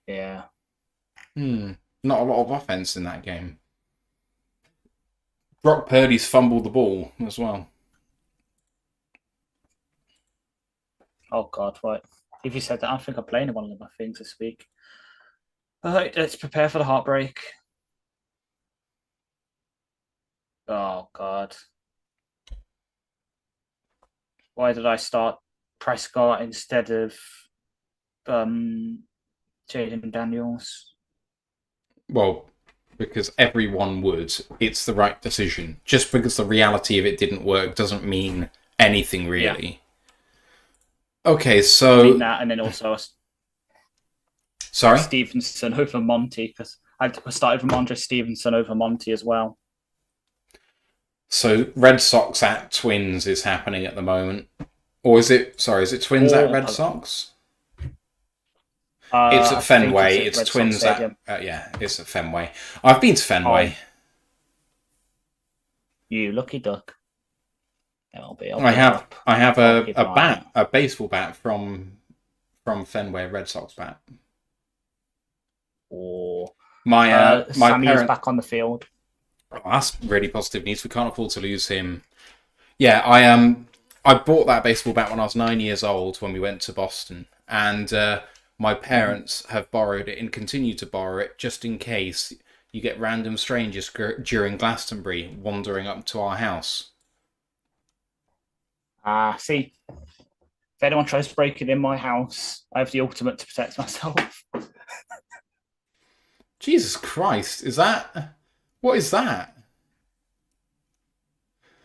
Yeah. Not a lot of offense in that game. Brock Purdy's fumbled the ball as well. Oh, God, right. If you said that, I think I'm playing one of my things this week. All right, let's prepare for the heartbreak. Oh, God. Why did I start Prescott instead of Jaden Daniels? Well, because everyone would. It's the right decision. Just because the reality of it didn't work doesn't mean anything, really. Yeah. Okay, so... I mean that, and then also... Sorry? Stevenson over Monty, because I started from Andre Stevenson over Monty as well. So Red Sox at Twins is happening at the moment. Or is it Twins at Red Sox? It's at Fenway. It's Twins at... it's at Fenway. I've been to Fenway. You lucky duck. I have a baseball bat from Fenway, a Red Sox bat. Or my Sammy is back on the field. Oh, that's really positive news. We can't afford to lose him. Yeah, I bought that baseball bat when I was 9 years old when we went to Boston, and my parents have borrowed it and continue to borrow it just in case you get random strangers during Glastonbury wandering up to our house. See, if anyone tries to break it in my house, I have the ultimate to protect myself. Jesus Christ, is that... What is that?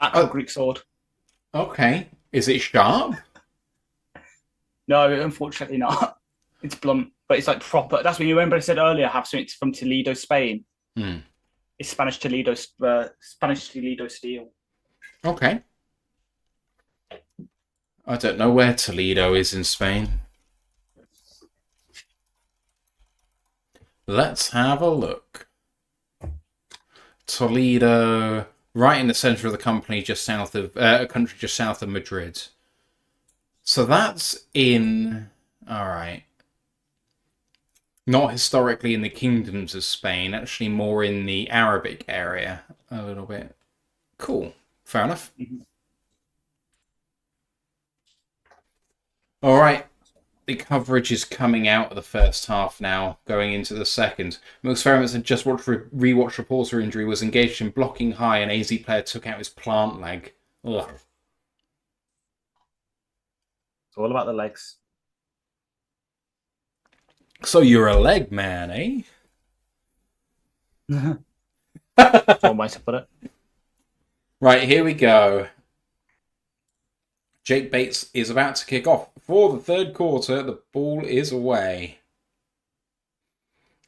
Actual Greek sword. Okay. Is it sharp? No, unfortunately not. It's blunt, but it's like proper. That's what you remember I said earlier, I have something from Toledo, Spain. It's Spanish Toledo steel. Okay. I don't know where Toledo is in Spain. Let's have a look. Toledo, right in the center of the country, just south of Madrid. So that's in... All right. Not historically in the kingdoms of Spain, actually more in the Arabic area a little bit. Cool. Fair enough. All right. The coverage is coming out of the first half now, going into the second. Experiments had just rewatched reporter injury, was engaged in blocking high, and AZ player took out his plant leg. Ugh. It's all about the legs. So you're a leg man, eh? That's one way to put it. Right, here we go. Jake Bates is about to kick off. For the third quarter, the ball is away.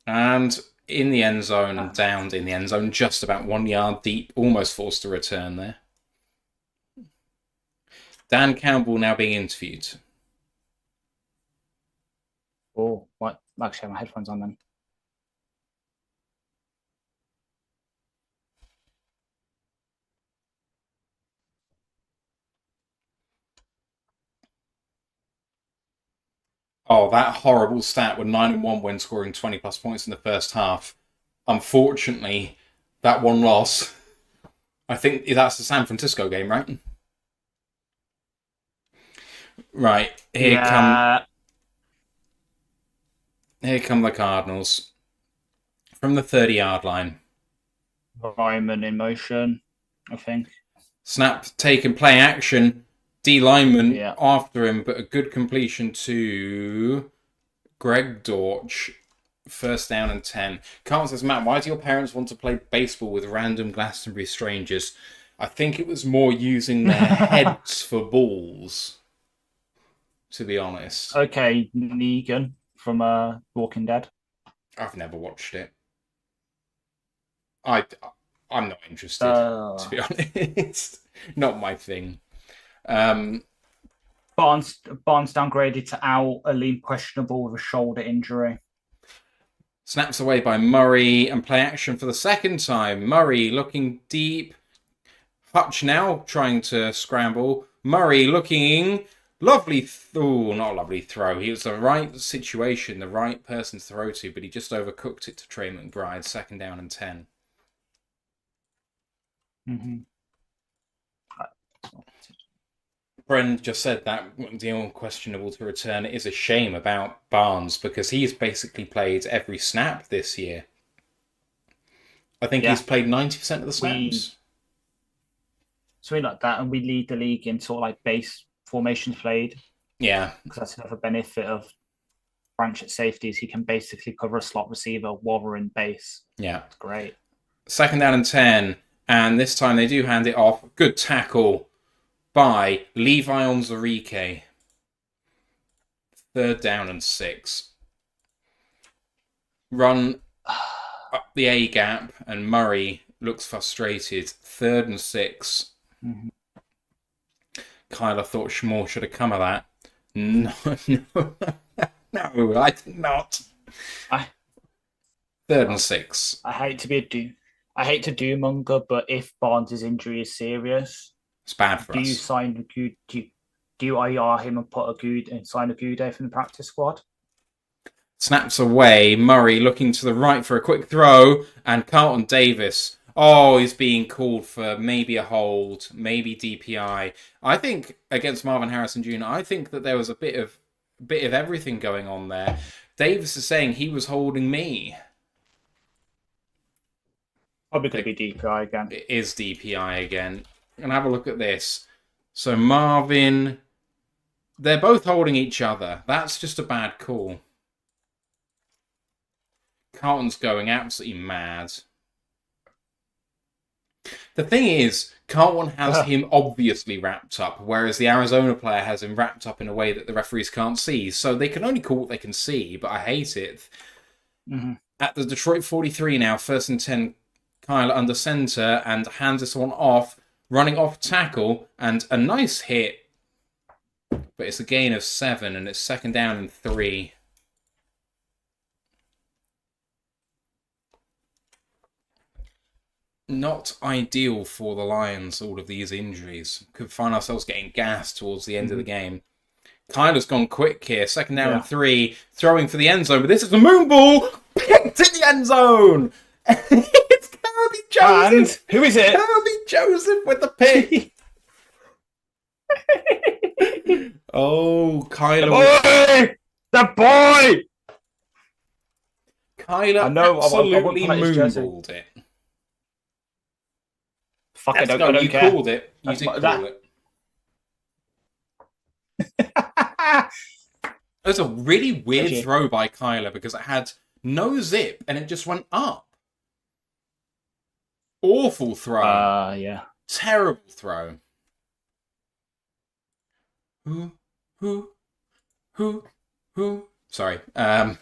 And in the end zone and downed in the end zone, just about 1 yard deep, almost forced a return there. Dan Campbell now being interviewed. Oh, what? Actually, I have my headphones on then. Oh, that horrible stat with 9-1 when scoring 20 plus points in the first half. Unfortunately, that one loss. I think that's the San Francisco game, right? Right, here come the Cardinals from the 30-yard line. Ryman in motion, I think. Snap, taken, play action. D lineman after him, but a good completion to Greg Dortch. First down and 10. Carl says, Matt, why do your parents want to play baseball with random Glastonbury strangers? I think it was more using their heads for balls, to be honest. Okay, Negan from Walking Dead. I've never watched it. I'm not interested, to be honest. Not my thing. Barnes downgraded to out, Aleem questionable with a shoulder injury. Snaps away by Murray and play action for the second time. Murray looking deep. Hutch now trying to scramble. Murray looking lovely. Not a lovely throw. He was the right situation, the right person to throw to, but he just overcooked it to Trey McBride. Second down and 10. Mm-hmm. Bren just said that the questionable to return. It is a shame about Barnes because he's basically played every snap this year. I think he's played 90% of the snaps. Something like that, and we lead the league in sort of like base formations played. Yeah. Because that's another benefit of Branch at safety is he can basically cover a slot receiver while we're in base. Yeah. It's great. Second down and 10, and this time they do hand it off. Good tackle by Levi Onzarike. Third down and 6. Run up the A gap, and Murray looks frustrated. Third and 6. Mm-hmm. Kyler thought Schmore should have come of that. No, I did not. Third and 6. I hate to doom-monger, but if Barnes' injury is serious, it's bad for us. Do you sign a good? Do you IR him and put a good and sign a good day from the practice squad? Snaps away. Murray looking to the right for a quick throw, and Carlton Davis. Oh, he's being called for maybe a hold, maybe DPI. I think against Marvin Harrison Jr., I think that there was a bit of everything going on there. Davis is saying he was holding me. Probably going to be DPI again. It is DPI again. And have a look at this. So Marvin, they're both holding each other. That's just a bad call. Carlton's going absolutely mad. The thing is, Carlton has him obviously wrapped up, whereas the Arizona player has him wrapped up in a way that the referees can't see. So they can only call what they can see, but I hate it. Mm-hmm. At the Detroit 43 now, first and 10, Kyler under center and hands this one off, running off tackle, and a nice hit. But it's a gain of 7, and it's second down and 3. Not ideal for the Lions, all of these injuries. Could find ourselves getting gassed towards the end of the game. Kyler's gone quick here. Second down and 3. Throwing for the end zone, but this is a moon ball. Picked in the end zone. It's Kirby Joseph. And who is it? Kirby Joseph with the pick. Oh, Kyler. The boy! Kyler absolutely moonballed it. Fuck it, I don't care. Called it. You did call it. It was a really weird throw by Kyler because it had no zip and it just went up. Awful throw. Yeah. Terrible throw. Who? Sorry. I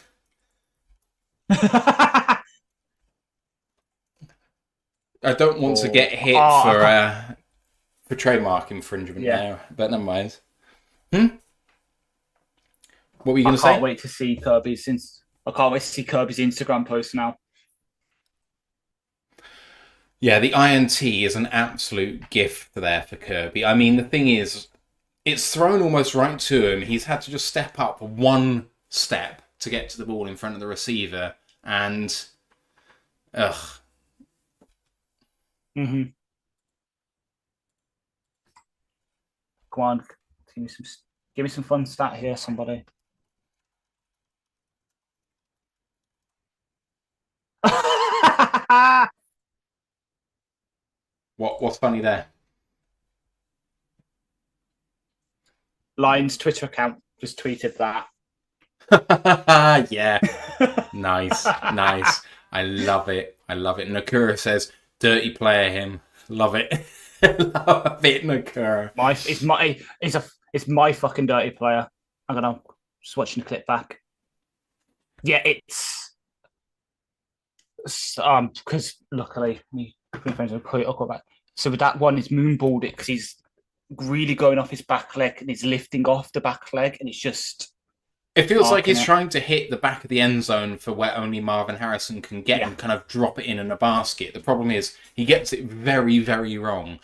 don't want to get hit for trademark infringement now, but never mind. What were you going to say? I can't wait to see Kirby's Instagram post now. Yeah, the INT is an absolute gift there for Kirby. I mean, the thing is, it's thrown almost right to him. He's had to just step up one step to get to the ball in front of the receiver, and ugh. Mm-hmm. Come on, give me some fun stat here, somebody. What's funny there? Lions Twitter account just tweeted that. Yeah. Nice. I love it. Nakura says, dirty player him. Love it. Love it, Nakura. It's my fucking dirty player. I'm gonna just watching the clip back. Yeah, it's because luckily me friends will put it up back. So with that one, he's moonballed it because he's really going off his back leg and he's lifting off the back leg, and it's just. It feels like he's trying to hit the back of the end zone for where only Marvin Harrison can get and kind of drop it in a basket. The problem is he gets it very, very wrong.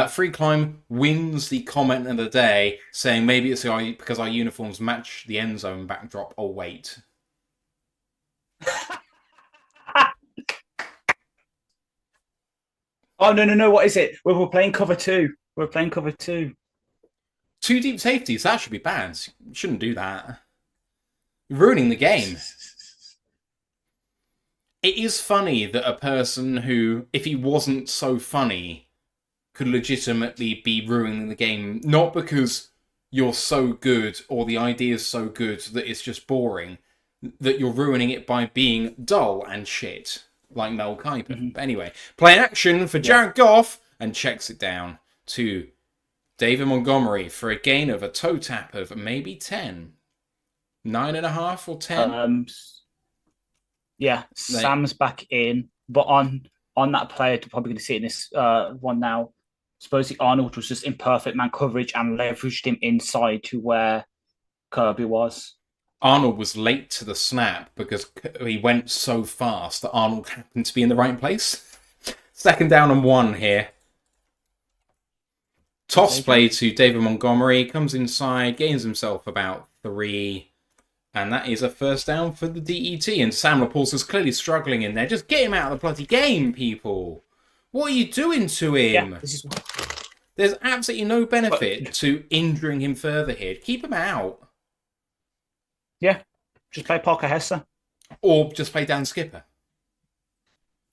Free Climb wins the comment of the day, saying maybe it's because our uniforms match the end zone backdrop. Oh, wait. Oh, no. What is it? We're playing cover 2. Two deep safeties. That should be banned. You shouldn't do that. Ruining the game. It is funny that a person who, if he wasn't so funny, could legitimately be ruining the game, not because you're so good or the idea is so good that it's just boring, that you're ruining it by being dull and shit, like Mel Kiper. Mm-hmm. But anyway, play action for Jared Goff and checks it down to David Montgomery for a gain of a toe tap of maybe 10. 9.5 or 10? Yeah, Sam's back in, but on that player, you're probably going to see it in this one now. Supposedly Arnold was just in perfect man coverage and leveraged him inside to where Kirby was. Arnold was late to the snap because he went so fast that Arnold happened to be in the right place. 2nd down and 1 here. Toss play to David Montgomery, comes inside, gains himself about 3. And that is a 1st down for the DET. And Sam Laporte is clearly struggling in there. Just get him out of the bloody game, people. What are you doing to him? Yeah, There's absolutely no benefit to injuring him further here. Keep him out. Yeah. Just play Parker Hesse. Or just play Dan Skipper.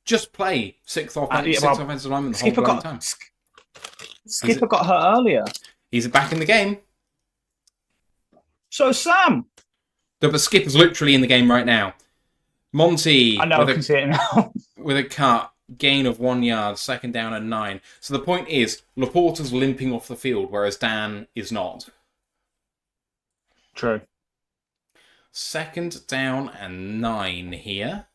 Just play 6th offensive lineman the whole time. Skipper got hurt earlier. He's back in the game. So Sam. No, but Skipper's literally in the game right now. Monty. I know, I can see it now. With a cut. Gain of 1 yard. 2nd down and 9. So the point is, Laporta's limping off the field, whereas Dan is not. True. 2nd down and 9 here.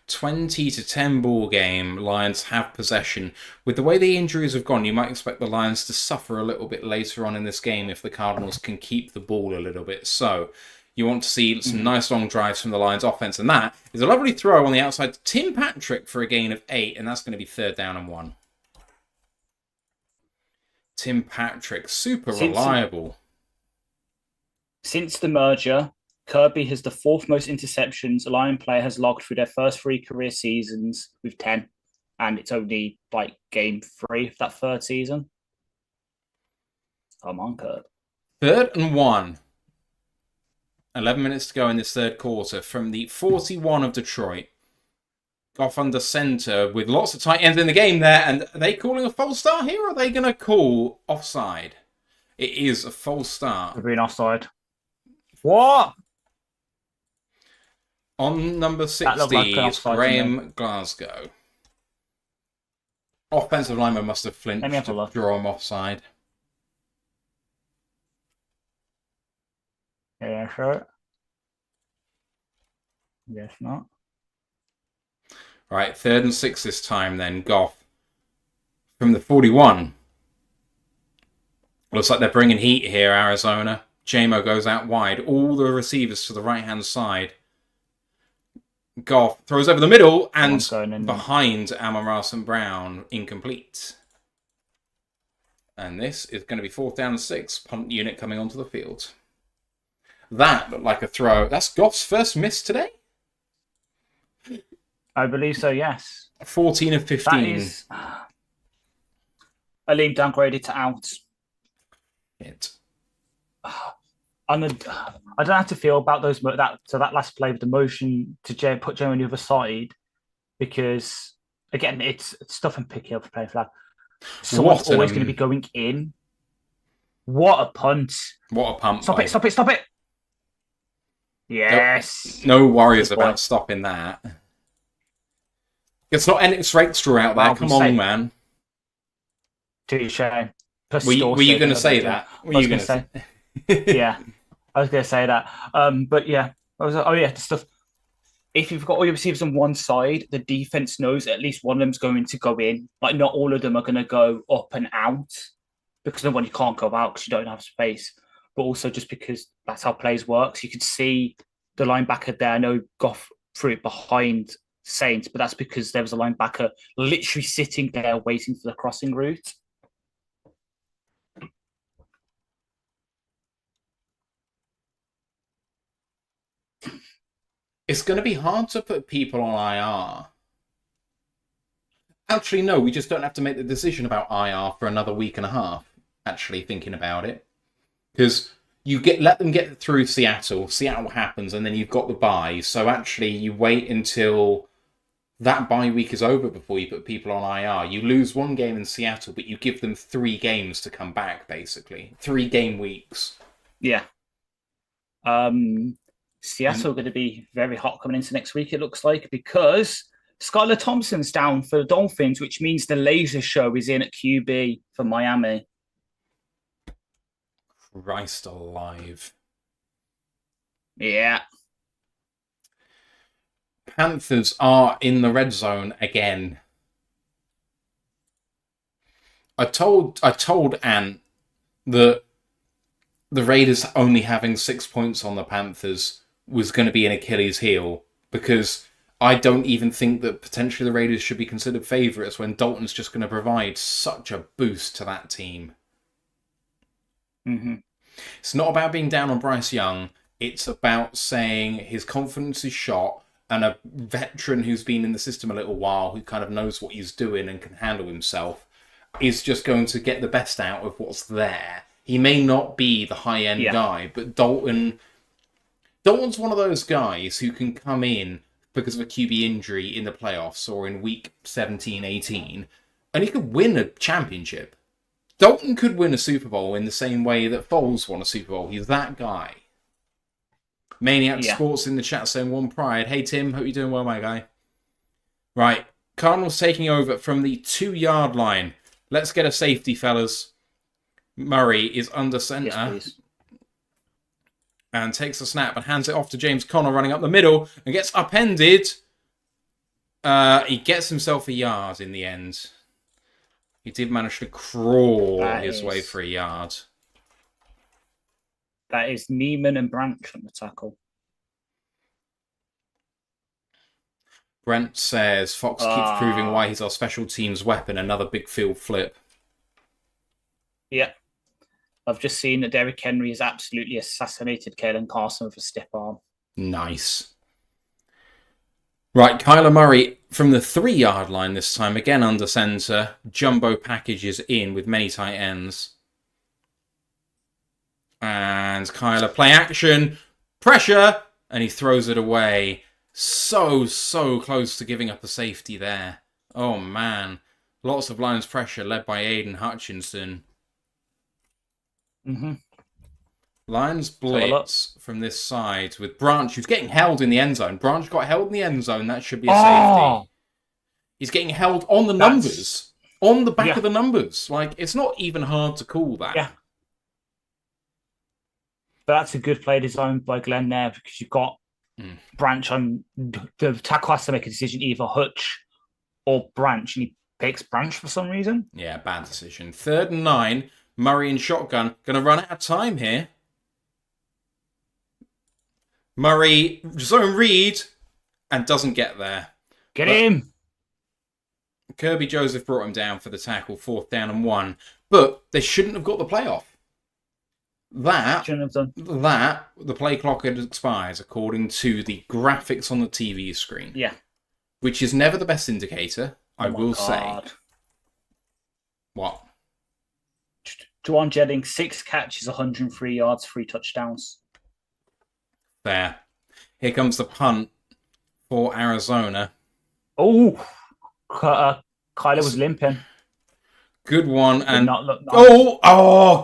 20-10 ball game. Lions have possession. With the way the injuries have gone, you might expect the Lions to suffer a little bit later on in this game if the Cardinals can keep the ball a little bit. So you want to see some nice long drives from the Lions offense. And that is a lovely throw on the outside to Tim Patrick for a gain of 8. And that's going to be 3rd down and 1. Tim Patrick, super reliable. Since the merger, Kirby has the 4th most interceptions a Lion player has logged through their first 3 career seasons with 10. And it's only like game 3 of that 3rd season. Come on, Kirby. 3rd and 1. 11 minutes to go in this 3rd quarter from the 41 of Detroit. Goff under center with lots of tight ends in the game there. And are they calling a false start here or are they going to call offside? It is a false start. We're being offside. What? On number That looked like 60 an is offside to me. Graham Glasgow. Offensive lineman must have Let me flinched have a to look. draw him offside. Yeah, sure. Yes, not. Right, 3rd and 6 this time then. Goff from the 41. Looks like they're bringing heat here, Arizona. Jamo goes out wide. All the receivers to the right-hand side. Goff throws over the middle and behind Amon-Ra St. Brown. Incomplete. And this is going to be 4th down and 6. Punt unit coming onto the field. That looked like a throw. That's Goff's first miss today? I believe so, yes. 14 of 15. That is... Aleem downgraded to out. Hit. I don't know how to feel about those that last play with the motion to put Joe on the other side, because again it's stuff and picking up the play flag. Someone's always going to be going in. What a punt! What a pump! Stop it! Yes. No worries about stopping that. It's not Enix Rakestraw out there. Come on, man. Touche. Were you going to say that? Were you going to say? Yeah, I was going to say that. But yeah, the stuff. If you've got all your receivers on one side, the defense knows at least one of them's going to go in. Like, not all of them are going to go up and out, because no one, you can't go out because you don't have space. But also just because that's how plays work. So you could see the linebacker there. I know Goff threw it behind Saints, but that's because there was a linebacker literally sitting there waiting for the crossing route. It's going to be hard to put people on IR. Actually, no, we just don't have to make the decision about IR for another week and a half, actually thinking about it. Because you let them get through Seattle. Seattle happens, and then you've got the bye. So actually, you wait until that bye week is over before you put people on IR. You lose one game in Seattle, but you give them 3 games to come back, basically. 3 game weeks. Yeah. Seattle are going to be very hot coming into next week, it looks like, because Skylar Thompson's down for the Dolphins, which means the laser show is in at QB for Miami. Christ alive. Yeah. Panthers are in the red zone again. I told Ant that the Raiders only having 6 points on the Panthers was going to be an Achilles heel, because I don't even think that potentially the Raiders should be considered favourites when Dalton's just going to provide such a boost to that team. Mm-hmm. It's not about being down on Bryce Young. It's about saying his confidence is shot, and a veteran who's been in the system a little while, who kind of knows what he's doing and can handle himself, is just going to get the best out of what's there. He may not be the high-end guy, but Dalton's one of those guys who can come in because of a QB injury in the playoffs or in week 17, 18, and he could win a championship. Dalton could win a Super Bowl in the same way that Foles won a Super Bowl. He's that guy. Maniac Sports in the chat saying one pride. Hey, Tim, hope you're doing well, my guy. Right, Cardinals taking over from the 2-yard line. Let's get a safety, fellas. Murray is under centre. Yes, and takes the snap and hands it off to James Conner running up the middle and gets upended. He gets himself a yard in the end. He did manage to crawl his way for a yard. That is Neiman and Branch on the tackle. Brent says, Fox keeps proving why he's our special teams weapon. Another big field flip. Yeah. I've just seen that Derrick Henry has absolutely assassinated Kalen Carson with a stiff arm. Nice. Right, Kyler Murray from the 3-yard line this time, again under centre. Jumbo packages in with many tight ends. And Kyler, play action, pressure, and he throws it away. So close to giving up a safety there. Oh, man. Lots of Lions pressure led by Aiden Hutchinson. Mm-hmm. Lions have a look. blitz from this side with Branch, who's getting held in the end zone. Branch got held in the end zone. That should be a Oh, safety. He's getting held on the that's numbers. On the back yeah, of the numbers. Like, it's not even hard to call that. yeah. But that's a good play design by Glenn there because you've got Branch on the tackle has to make a decision, either Hutch or Branch, and he picks Branch for some reason. Yeah, bad decision. 3rd and 9. Murray in shotgun. Going to run out of time here. Murray, zone read, and doesn't get there. Get him! Kirby Joseph brought him down for the tackle, 4th down and 1. But they shouldn't have got the playoff. Shouldn't have done. That, the play clock expires according to the graphics on the TV screen. Yeah. Which is never the best indicator, I will say. What? Juwan Jennings, 6 catches, 103 yards, 3 touchdowns. There. Here comes the punt for Arizona. Oh, Kyler was limping. Good one. And not look nice.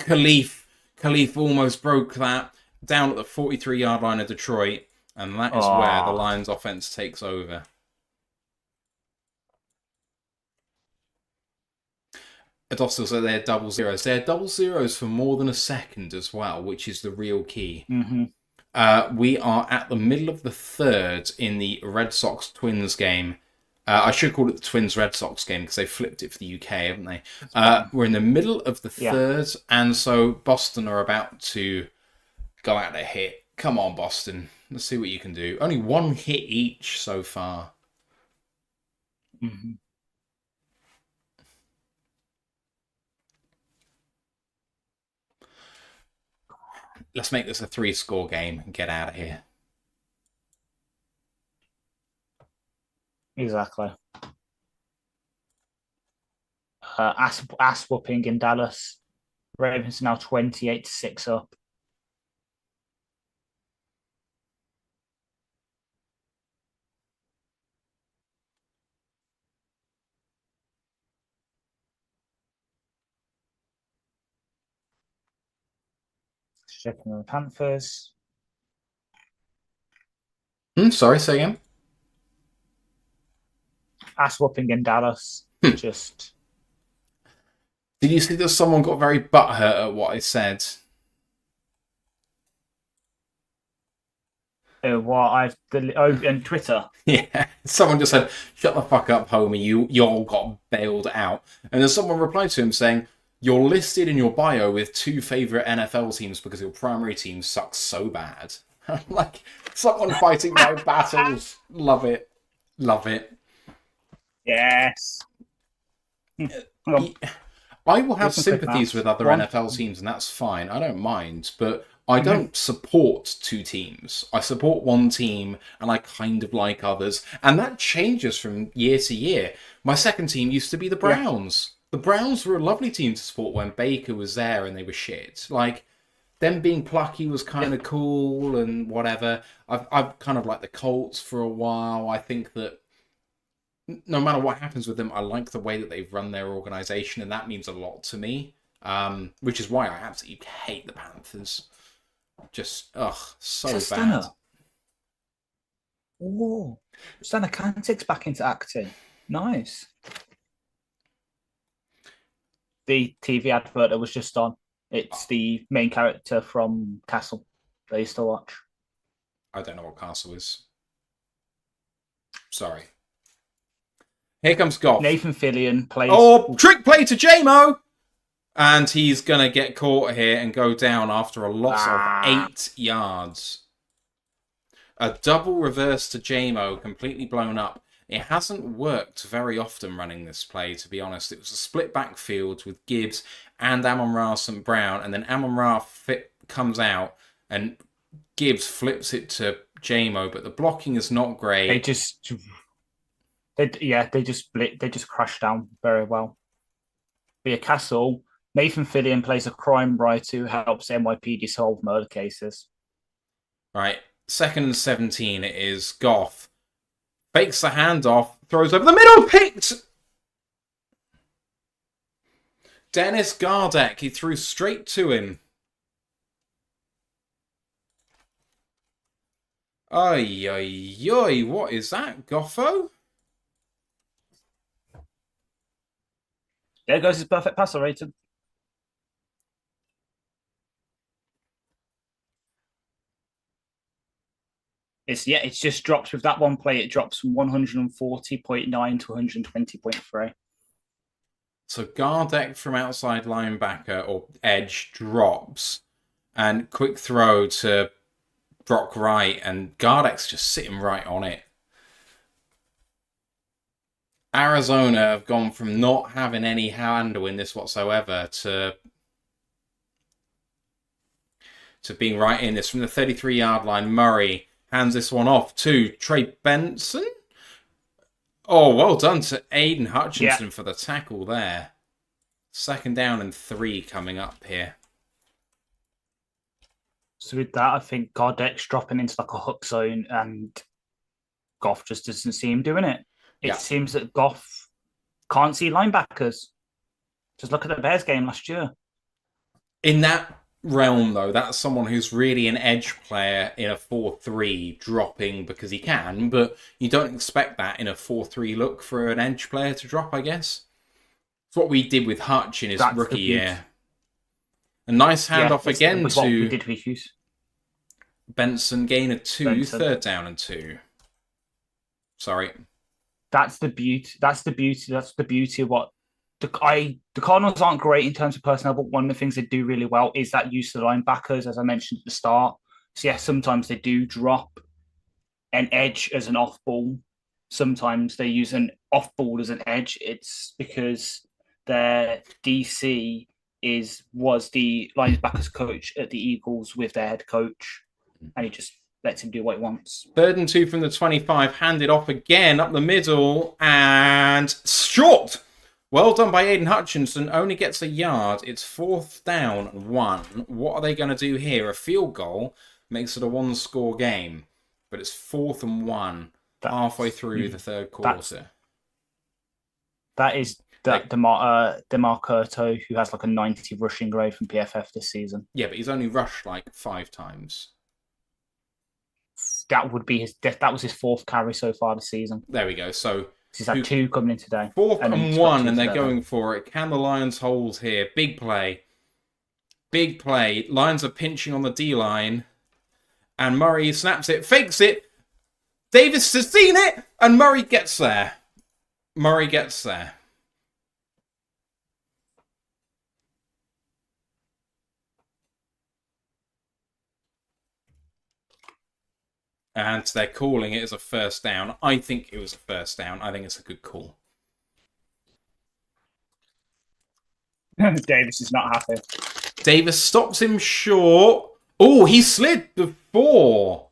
Khalif. Khalif almost broke that down at the 43-yard line of Detroit. And that is where the Lions offense takes over. Adostel said they're double zeros. They're double zeros for more than a second as well, which is the real key. Mm-hmm. We are at the middle of the 3rd in the Red Sox-Twins game. I should call it the Twins-Red Sox game because they flipped it for the UK, haven't they? We're in the middle of the 3rd, and so Boston are about to go out a hit. Come on, Boston. Let's see what you can do. Only 1 hit each so far. Mm-hmm. Let's make this a 3-score game and get out of here. Exactly. Ass whooping in Dallas. Ravens now 28-6 up. Checking the Panthers. Sorry, say again. Ass whooping in Dallas. Just. Did you see that someone got very butthurt at what I said? On Twitter. Yeah, someone just said, "Shut the fuck up, homie. You all got bailed out." And then someone replied to him saying, "You're listed in your bio with 2 favorite NFL teams because your primary team sucks so bad." Like, someone fighting my battles. Love it. Love it. Yes. I will have sympathies with other NFL teams, and that's fine. I don't mind, but I don't support 2 teams. I support 1 team, and I kind of like others. And that changes from year to year. My second team used to be the Browns. The Browns were a lovely team to support when Baker was there and they were shit. Like, them being plucky was kind of cool and whatever. I've kind of liked the Colts for a while. I think that no matter what happens with them, I like the way that they've run their organization, and that means a lot to me. Which is why I absolutely hate the Panthers. Just, so bad. Oh, Stunner Cantic's back into acting. Nice. The TV advert that was just on. It's the main character from Castle that I used to watch. I don't know what Castle is. Sorry. Here comes Goff. Nathan Fillion plays... Oh, trick play to J-Mo! And he's going to get caught here and go down after a loss of 8 yards. A double reverse to J-Mo, completely blown up. It hasn't worked very often running this play, to be honest. It was a split backfield with Gibbs and Amon-Ra St. Brown, and then Amon-Ra comes out, and Gibbs flips it to J-Mo, but the blocking is not great. They just crashed down very well. Via Castle, Nathan Fillion plays a crime writer who helps NYPD solve murder cases. Right, 2nd and 17 it is. Goff fakes the handoff, throws over the middle, picked! Dennis Gardeck, he threw straight to him. Ay, ay, ay, what is that, Goffo? There goes his perfect passer rating. It's just dropped with that one play. It drops from 140.9 to 120.3. So Gardeck from outside linebacker or edge drops, and quick throw to Brock Wright, and Gardeck's just sitting right on it. Arizona have gone from not having any handle in this whatsoever to being right in this. From the 33-yard line, Murray hands this one off to Trey Benson. Oh, well done to Aiden Hutchinson for the tackle there. 2nd down and 3 coming up here. So with that, I think Gardeck's dropping into like a hook zone, and Goff just doesn't see him doing it. It seems that Goff can't see linebackers. Just look at the Bears game last year. In that realm, though, that's someone who's really an edge player in a 4-3 dropping because he can, but you don't expect that in a 4-3 look for an edge player to drop, I guess. It's what we did with Hutch in his rookie year. A nice handoff again to we did with Hughes. Benson, gain of 2, Benson. 3rd down and 2. Sorry. That's the beauty. That's the beauty of what the Cardinals aren't great in terms of personnel, but one of the things they do really well is that use of the linebackers, as I mentioned at the start. So yes, sometimes they do drop an edge as an off ball. Sometimes they use an off ball as an edge. It's because their DC was the linebackers coach at the Eagles with their head coach, and he just lets him do what he wants. 3rd and 2 from the 25, handed off again up the middle, and short. Well done by Aiden Hutchinson, only gets a yard. It's 4th down and 1. What are they going to do here? A field goal makes it a 1-score game, but it's 4th and 1 halfway through the 3rd quarter. That is DeMar Curto, who has like a 90 rushing grade from PFF this season. Yeah, but he's only rushed like 5 times. That was his 4th carry so far this season. There we go. So he's had 2 coming in today. 4th and 1, and they're going for it. Can the Lions hold here? Big play. Big play. Lions are pinching on the D-line. And Murray snaps it, fakes it. Davis has seen it, and Murray gets there. Murray gets there. And they're calling it as a 1st down. I think it was a 1st down. I think it's a good call. Davis is not happy. Davis stops him short. Oh, he slid before.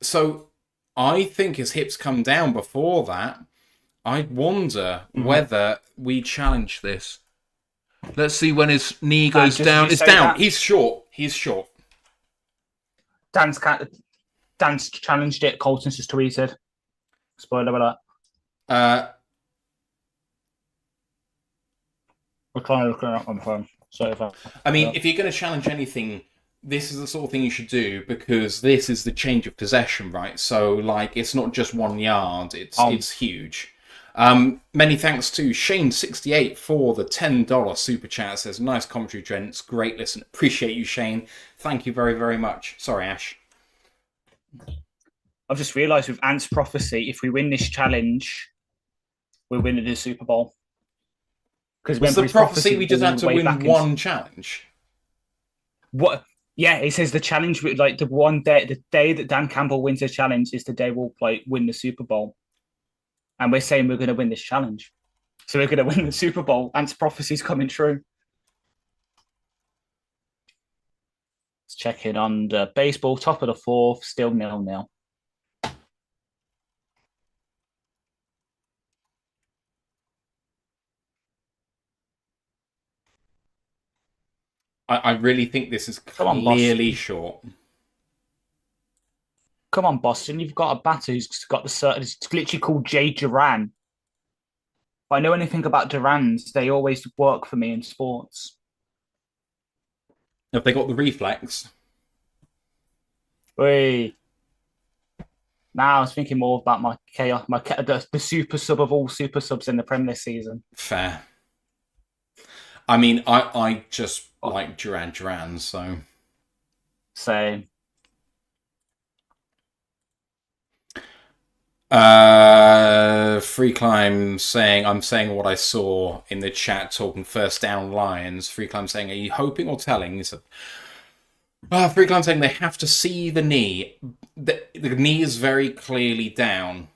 So I think his hips come down before that. I wonder whether we challenge this. Let's see when his knee goes down. It's down. He's short. He's short. Dan's challenged it. Colton's just tweeted. Spoiler alert. We're trying to look it up on the phone. If you're going to challenge anything, this is the sort of thing you should do, because this is the change of possession, right? So, like, it's not just 1 yard. It's huge. Many thanks to Shane68 for the $10 super chat. Says, nice commentary, gents. Great listen. Appreciate you, Shane. Thank you very, very much. Sorry, Ash. I've just realised with Ant's prophecy, if we win this challenge, we're winning the Super Bowl. Because the prophecy we just had to win one challenge. What? Yeah, it says the challenge, like the day that Dan Campbell wins a challenge is the day we'll win the Super Bowl. And we're saying we're going to win this challenge. So we're going to win the Super Bowl. Ant's prophecy's coming true. Let's check in on the baseball, top of the 4th, still 0-0. I really think this is clearly short. Come on, Boston. You've got a batter who's got the certain. It's literally called Jay Duran. If I know anything about Durans, they always work for me in sports. Have they got the reflex? Wait. Now I was thinking more about my chaos, the super sub of all super subs in the Premier this season. Fair. I mean, I just Oh, like Duran, so... so Free Climb saying, I'm saying what I saw in the chat talking first down Lions. Free Climb saying, are you hoping or telling? He said, Free Climb saying they have to see the knee. The knee is very clearly down.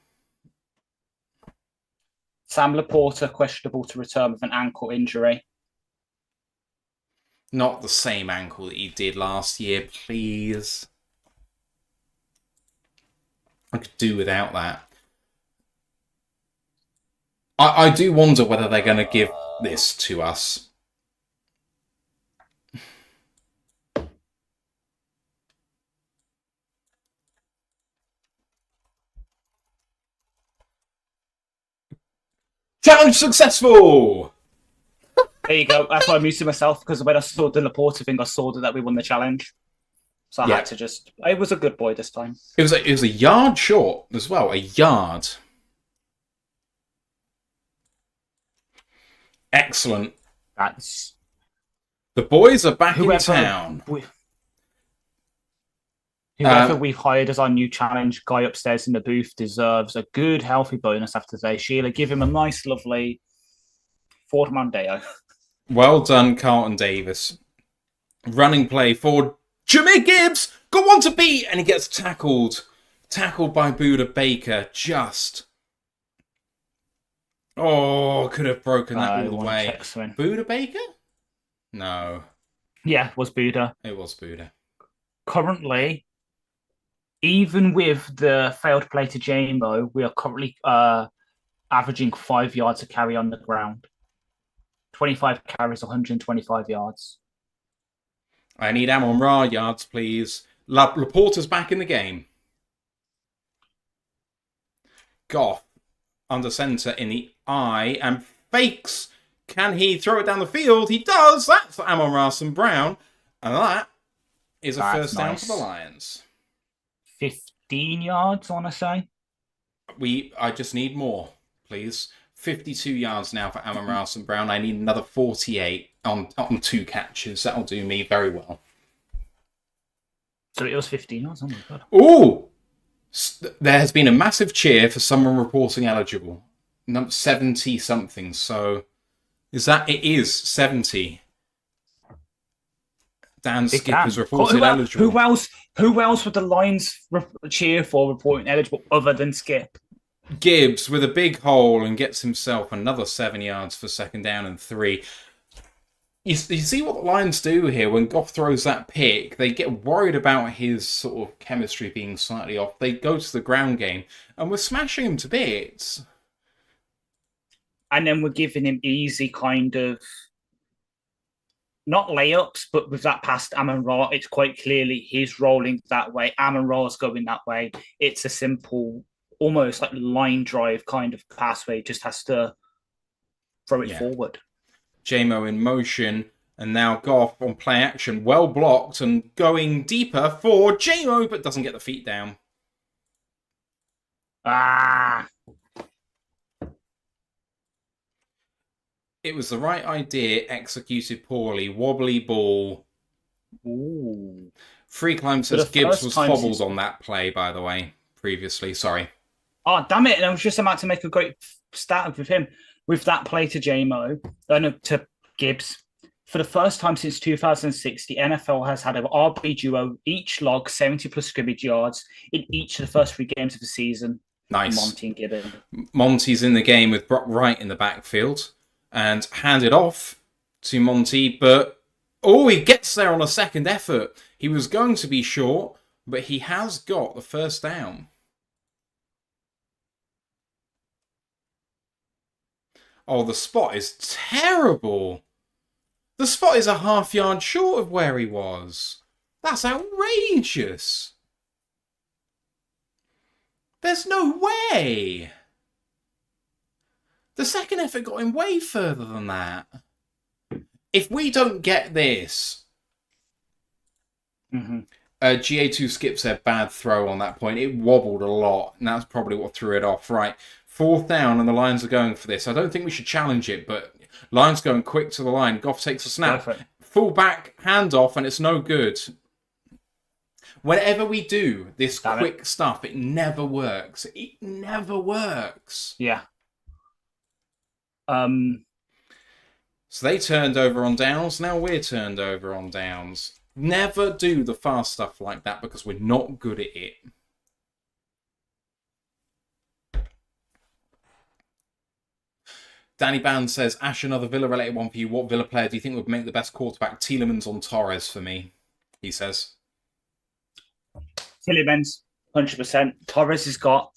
Sam Laporta questionable to return with an ankle injury. Not the same ankle that he did last year, please. I could do without that. I do wonder whether they're going to give this to us. Challenge successful! There you go. That's why I muted myself, because when I saw the Laporta thing, I saw that we won the challenge. So I had to just... It was a good boy this time. It was a yard short as well. A yard. Excellent. That's... The boys are back in town. Whoever we've hired as our new challenge guy upstairs in the booth deserves a good, healthy bonus after today. Sheila, give him a nice, lovely Ford Mondeo. Well done, Carlton Davis. Running play for Jameer Gibbs. Got one to beat, and he gets tackled. Tackled by Buda Baker. Just. Oh, could have broken that all the way. Buda Baker? No. Yeah, it was Buda. It was Buda. Currently, even with the failed play to JMO, we are currently averaging 5 yards a carry on the ground. 25 carries, 125 yards. I need Amon Ra yards, please. Laporta's back in the game. Goff under centre in the eye and fakes. Can he throw it down the field? He does. That's for Amon Ra St. Brown. And that is a first down for the Lions. 15 yards, I want to say. I just need more, please. 52 yards now for Amon Ra St. Brown. I need another 48 on 2 catches. That'll do me very well. So it was 15 yards. Oh my god. Ooh! There has been a massive cheer for someone reporting eligible. 70 something. So is that it is 70. Dan Skip is reported eligible. Who else would the Lions cheer for reporting eligible other than Skip? Gibbs with a big hole and gets himself another 7 yards for second down and 3. You see what the Lions do here when Goff throws that pick? They get worried about his sort of chemistry being slightly off. They go to the ground game and we're smashing him to bits. And then we're giving him easy kind of, not layups, but with that past Amon Ra, it's quite clearly he's rolling that way. Amon Ra's going that way. It's a simple, almost like line drive kind of pass where he just has to throw it forward. JMO in motion, and now Goff on play action, well blocked and going deeper for JMO, but doesn't get the feet down. It was the right idea, executed poorly. Wobbly ball. Ooh. Free Climb says Gibbs was hobbled on that play, by the way, previously. Sorry. Oh, damn it. And I was just about to make a great stat with him. With that play to to Gibbs, for the first time since 2006, the NFL has had an RB duo each log 70 plus scrimmage yards in each of the first 3 games of the season. Nice. Monty and Gibbon. Monty's in the game with Brock Wright in the backfield and handed off to Monty, but he gets there on a second effort. He was going to be short, but he has got the first down. Oh, the spot is terrible. The spot is a half yard short of where he was. That's outrageous. There's no way. The second effort got him way further than that. If we don't get this, GA2 skips their bad throw on that point. It wobbled a lot, and that's probably what threw it off. Right, 4th down, and the Lions are going for this. I don't think we should challenge it, but Lions going quick to the line. Goff takes a snap. Full back, hand off, and it's no good. Whenever we do this quick stuff, it never works. It never works. Yeah. So they turned over on downs. Now we're turned over on downs. Never do the fast stuff like that because we're not good at it. Danny Band says, Ash, another Villa-related one for you. What Villa player do you think would make the best quarterback? Tielemans on Torres for me, he says. Tielemans, 100%. Torres he's got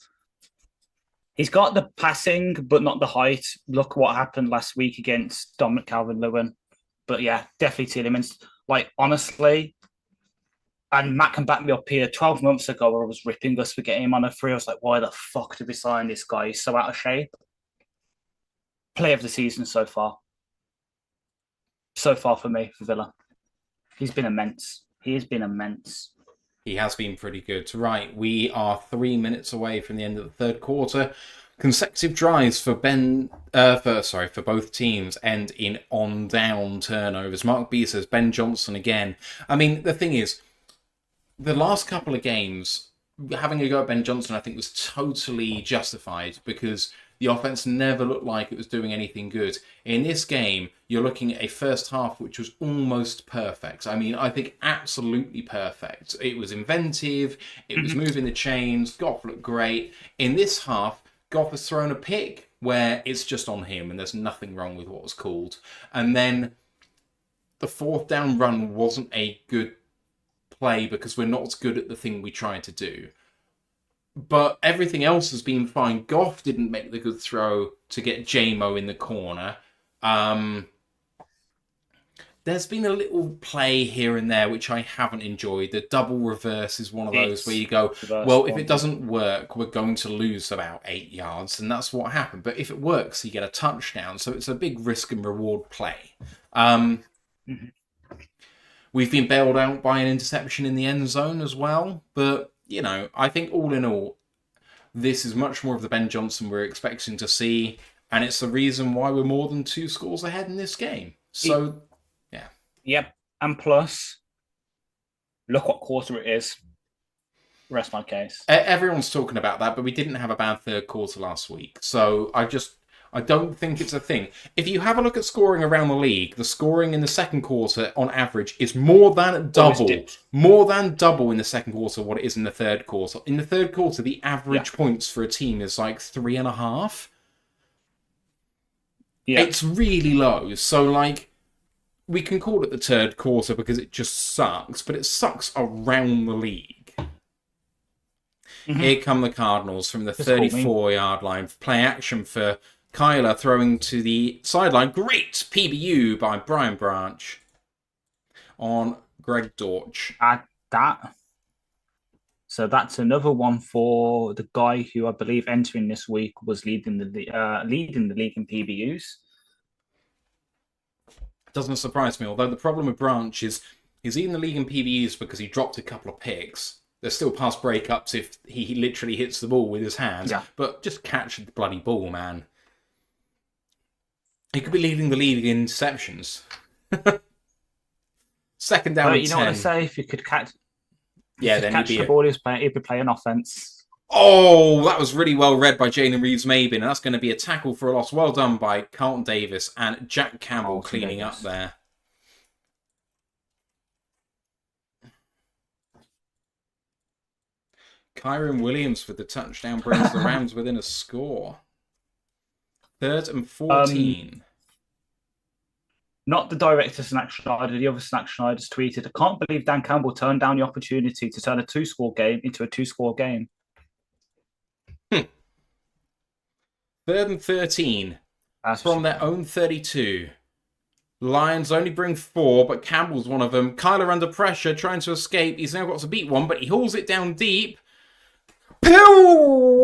the passing, but not the height. Look what happened last week against Dominic Calvert-Lewin. But yeah, definitely Tielemans. Like, honestly, and Matt can back me up here, 12 months ago, I was ripping us for getting him on a free. I was like, why the fuck did we sign this guy? He's so out of shape. Player of the season so far. So far for me, for Villa. He's been immense. He has been immense. He has been pretty good. Right, we are 3 minutes away from the end of the third quarter. Consecutive drives for for both teams end in on-down turnovers. Mark B says Ben Johnson again. I mean, the thing is, the last couple of games, having a go at Ben Johnson, I think, was totally justified because the offense never looked like it was doing anything good. In this game, you're looking at a first half which was almost perfect. I mean, I think absolutely perfect. It was inventive. It was moving the chains. Goff looked great. In this half, Goff has thrown a pick where it's just on him and there's nothing wrong with what was called. And then the 4th down run wasn't a good play because we're not as good at the thing we tried to do. But everything else has been fine. Goff didn't make the good throw to get J-Mo in the corner. There's been a little play here and there which I haven't enjoyed. The double reverse is one of those where you go, well, if it doesn't work, we're going to lose about 8 yards. And that's what happened. But if it works, you get a touchdown. So it's a big risk and reward play. We've been bailed out by an interception in the end zone as well. But, you know, I think all in all, this is much more of the Ben Johnson we're expecting to see. And it's the reason why we're more than 2 scores ahead in this game. So, yeah. Yep. And plus, look what quarter it is. Rest my case. Everyone's talking about that, but we didn't have a bad third quarter last week. So I don't think it's a thing. If you have a look at scoring around the league, the scoring in the second quarter on average is more than double. More than double in the second quarter what it is in the third quarter. In the third quarter, the average points for a team is like 3.5. Yeah. It's really low. So, like, we can call it the third quarter because it just sucks, but it sucks around the league. Here come the Cardinals from the 34-yard line. Play action for Kyler throwing to the sideline. Great PBU by Brian Branch on Greg Dortch. So that's another one for the guy who I believe entering this week was leading the league in PBUs. Doesn't surprise me, although the problem with Branch is he's leading the league in PBUs because he dropped a couple of picks. There's still pass breakups if he literally hits the ball with his hands. Yeah. But just catch the bloody ball, man. He could be leading the league in interceptions. Second down and 10. You know what I say? If you could catch... Yeah, then he'd be playing offense. Oh, that was really well read by Jalen Reeves-Mabin, and that's going to be a tackle for a loss. Well done by Carlton Davis and Jack Campbell cleaning up there. Kyron Williams for the touchdown brings the Rams within a score. 3rd and 14. Not the director, Snack Schneider. The other Snack Schneiders tweeted, I can't believe Dan Campbell turned down the opportunity to turn a 2-score game into a 2-score game. 3rd and 13. From their own 32. Lions only bring 4, but Campbell's one of them. Kyler under pressure, trying to escape. He's now got to beat one, but he hauls it down deep. Poole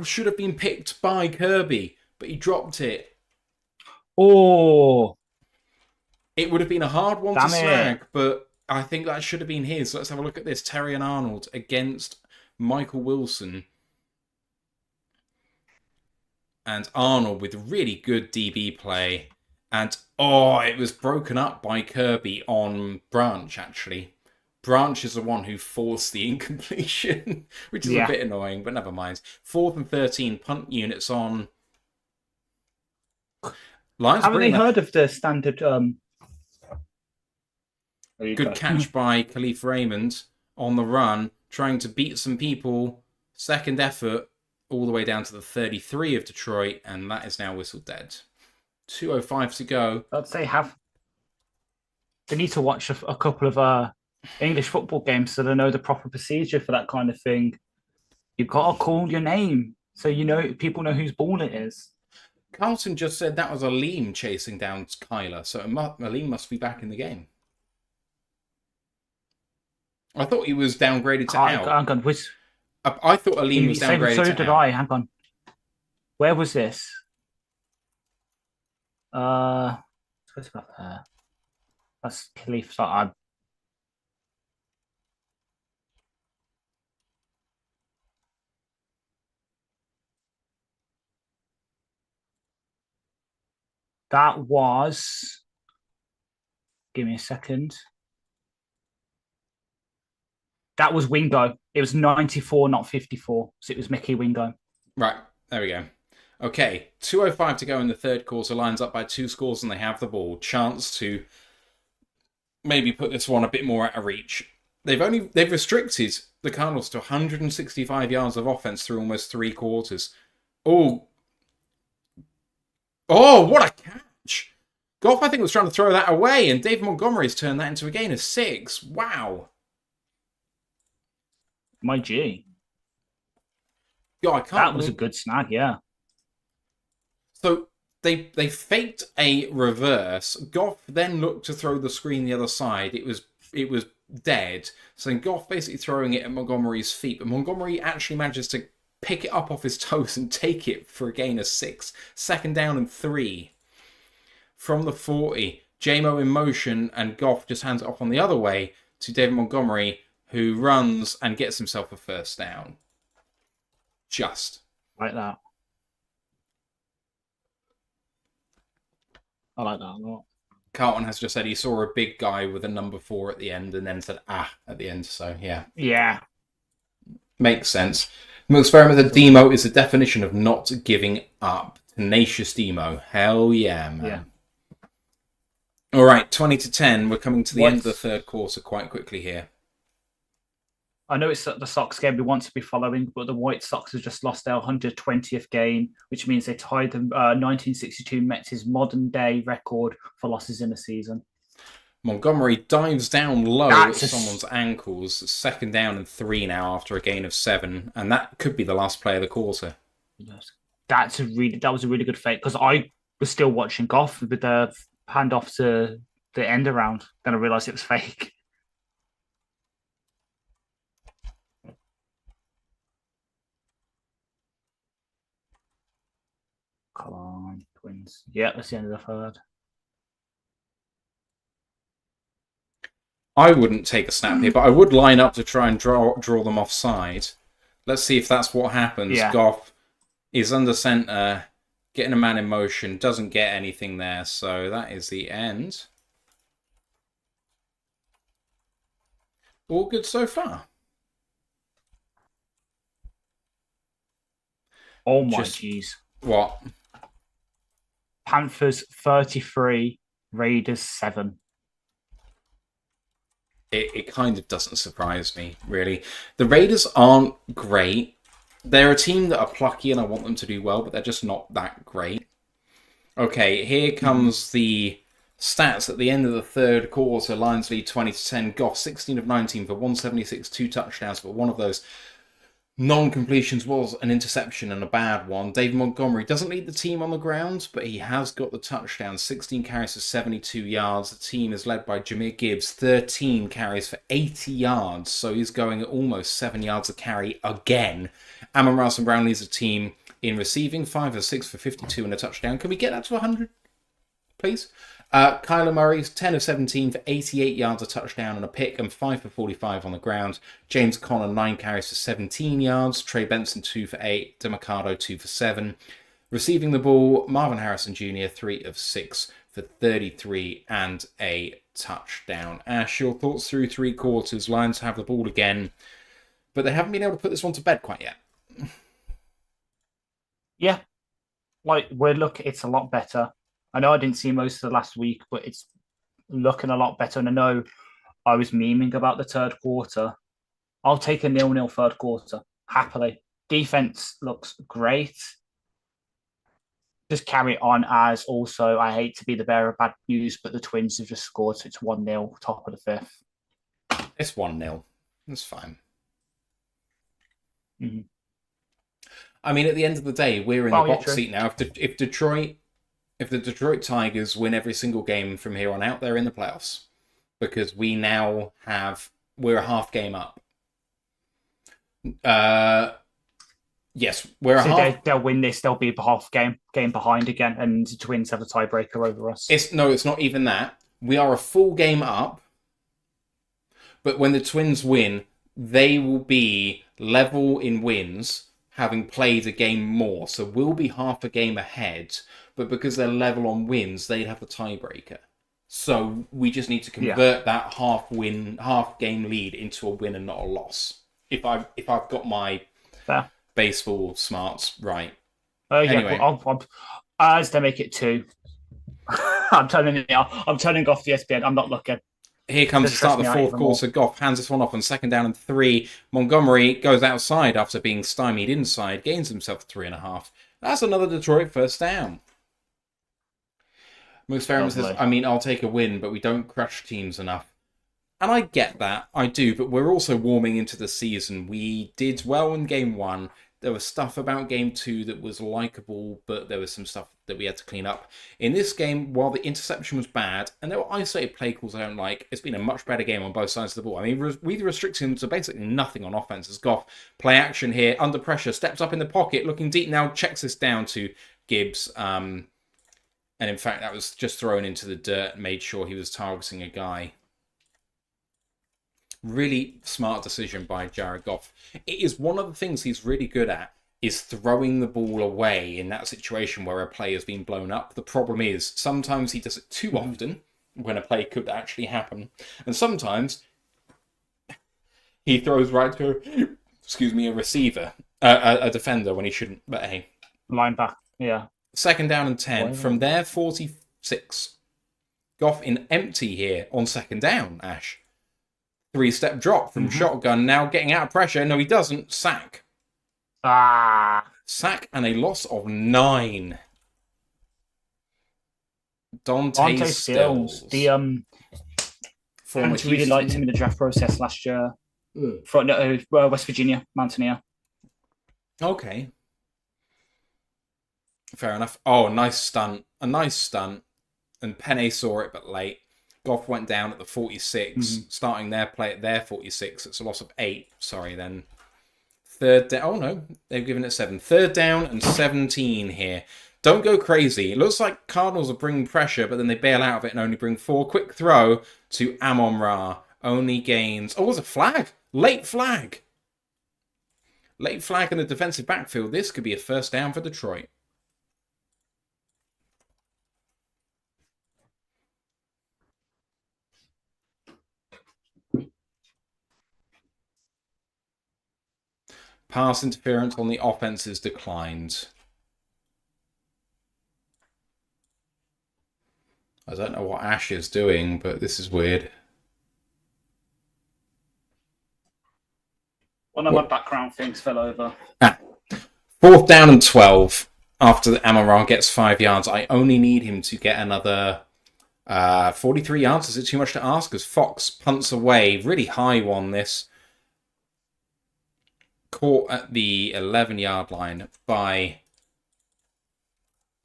should have been picked by Kirby, but he dropped it. Oh, it would have been a hard one to snag, but I think that should have been his. Let's have a look at this. Terry and Arnold against Michael Wilson. And Arnold with really good DB play. And, it was broken up by Kirby on Branch, actually. Branch is the one who forced the incompletion, which is a bit annoying, but never mind. 4th and 13, punt units on. Lions haven't they heard of the standard? Good catch by Khalif Raymond on the run, trying to beat some people. Second effort, all the way down to the 33 of Detroit, and that is now whistled dead. 2:05 to go. They need to watch a couple of English football games so they know the proper procedure for that kind of thing. You've got to call your name so people know whose ball it is. Carlton just said that was Aleem chasing down Kyler, so Aleem must be back in the game. I thought he was downgraded to out. Hang on, I thought Aleem was downgraded to out. So did I. Hang on. Where was this? What's about there? That's Khalif. That was. Give me a second. That was Wingo. It was 94, not 54. So it was Mickey Wingo. Right. There we go. Okay. 2:05 to go in the third quarter. Lions up by 2 scores and they have the ball. Chance to maybe put this one a bit more out of reach. They've restricted the Cardinals to 165 yards of offense through almost 3 quarters. Oh, what a catch! Goff, I think, was trying to throw that away, and David Montgomery's turned that into a gain of 6. Wow. My G. God, that was a good snag, yeah. So they faked a reverse. Goff then looked to throw the screen the other side. It was dead. So then Goff basically throwing it at Montgomery's feet, but Montgomery actually manages to pick it up off his toes and take it for a gain of 6. 2nd down and 3. From the 40, JMO in motion, and Goff just hands it off on the other way to David Montgomery, who runs and gets himself a 1st down. Just. Like that. I like that a lot. Carlton has just said he saw a big guy with a number 4 at the end and then said, at the end. So, yeah. Yeah. Makes sense. The experiment with Demo is the definition of not giving up. Tenacious Demo. Hell yeah, man. Yeah. All right, 20-10. We're coming to the end of the third quarter quite quickly here. I know it's the Sox game we want to be following, but the White Sox have just lost their 120th game, which means they tied the 1962 Mets' modern-day record for losses in a season. Montgomery dives down low at someone's ankles. 2nd down and 3 now after a gain of 7, and that could be the last play of the quarter. That was a really good fake, because I was still watching Goff with the handoff to the end around. Then I realised it was fake. Come on, Twins. Yeah, that's the end of the third. I wouldn't take a snap here, but I would line up to try and draw them offside. Let's see if that's what happens. Yeah. Goff is under center, getting a man in motion, doesn't get anything there, so that is the end. All good so far. Oh my jeez. What? Panthers 33, Raiders 7. It kind of doesn't surprise me, really. The Raiders aren't great. They're a team that are plucky and I want them to do well, but they're just not that great. Okay, here comes the stats at the end of the third quarter. Lions lead 20-10. Goff 16 of 19 for 176, 2 touchdowns, but one of those non-completions was an interception and a bad one. David Montgomery doesn't lead the team on the ground, but he has got the touchdown. 16 carries for 72 yards. The team is led by Jahmyr Gibbs. 13 carries for 80 yards, so he's going at almost 7 yards a carry again. Amon-Ra St. Brown leads the team in receiving. 5 of 6 for 52 and a touchdown. Can we get that to 100, please? Kyler Murray's 10 of 17 for 88 yards, a touchdown and a pick, and 5 for 45 on the ground. James Conner, 9 carries for 17 yards. Trey Benson, 2 for 8. DeMarcado, 2 for 7. Receiving the ball, Marvin Harrison Jr., 3 of 6 for 33 and a touchdown. Ash, your thoughts through 3 quarters? Lions have the ball again, but they haven't been able to put this one to bed quite yet. Yeah, it's a lot better. I know I didn't see most of the last week, but it's looking a lot better. And I know I was memeing about the third quarter. I'll take a 0-0 third quarter, happily. Defense looks great. Just carry on as also, I hate to be the bearer of bad news, but the Twins have just scored, so it's 1-0, top of the 5th. It's 1-0. That's fine. Mm-hmm. I mean, at the end of the day, we're in the box seat now. If the Detroit Tigers win every single game from here on out, they're in the playoffs. Because we're a half game up. Yes, They'll win this. They'll be a half game behind again, and the Twins have a tiebreaker over us. It's not even that. We are a full game up, but when the Twins win, they will be level in wins, having played a game more. So we'll be half a game ahead, but because they're level on wins, they'd have the tiebreaker. So we just need to convert that half game lead into a win and not a loss. If I've got my baseball smarts right. Anyway, as they make it 2. I'm turning off the SBN. I'm not looking. Here comes the start of the fourth quarter. Goff hands this one off on 2nd down and 3. Montgomery goes outside after being stymied inside, gains himself 3.5. That's another Detroit first down. Most Ferrum says, I mean, I'll take a win, but we don't crush teams enough. And I get that, I do, but we're also warming into the season. We did well in game 1. There was stuff about game 2 that was likeable, but there was some stuff that we had to clean up. In this game, while the interception was bad, and there were isolated play calls I don't like, it's been a much better game on both sides of the ball. I mean, we restricted him to basically nothing on offense as Goff. Play action here, under pressure, steps up in the pocket, looking deep now, checks this down to Gibbs. And in fact, that was just thrown into the dirt, made sure he was targeting a guy. Really smart decision by Jared Goff. It is one of the things he's really good at, is throwing the ball away in that situation where a play has been blown up. The problem is, sometimes he does it too often, when a play could actually happen. And sometimes he throws right to, a receiver, a defender when he shouldn't, but hey. Linebacker, yeah. 2nd down and 10. From there, 46. Goff in empty here on 2nd down, Ash. 3-step drop from shotgun, now getting out of pressure. No, he doesn't. Sack. Sack and a loss of 9. Dante Stills. The fans really liked him in the draft process last year. From West Virginia, Mountaineer. Okay. Fair enough. Oh, nice stunt. A nice stunt. And Penne saw it, but late. Goff went down at the 46, starting their play at their 46. It's a loss of 8. Sorry, then. 3rd down. Oh, no. They've given it 7. 3rd down and 17 here. Don't go crazy. It looks like Cardinals are bringing pressure, but then they bail out of it and only bring 4. Quick throw to Amon-Ra. Only gains... Oh, it was a flag. Late flag. Late flag in the defensive backfield. This could be a first down for Detroit. Pass interference on the offense is declined. I don't know what Ash is doing, but this is weird. One of my background things fell over. 4th down and 12. After the Amon-Ra gets 5 yards, I only need him to get another 43 yards. Is it too much to ask? As Fox punts away. Really high one, this. Caught at the 11-yard line by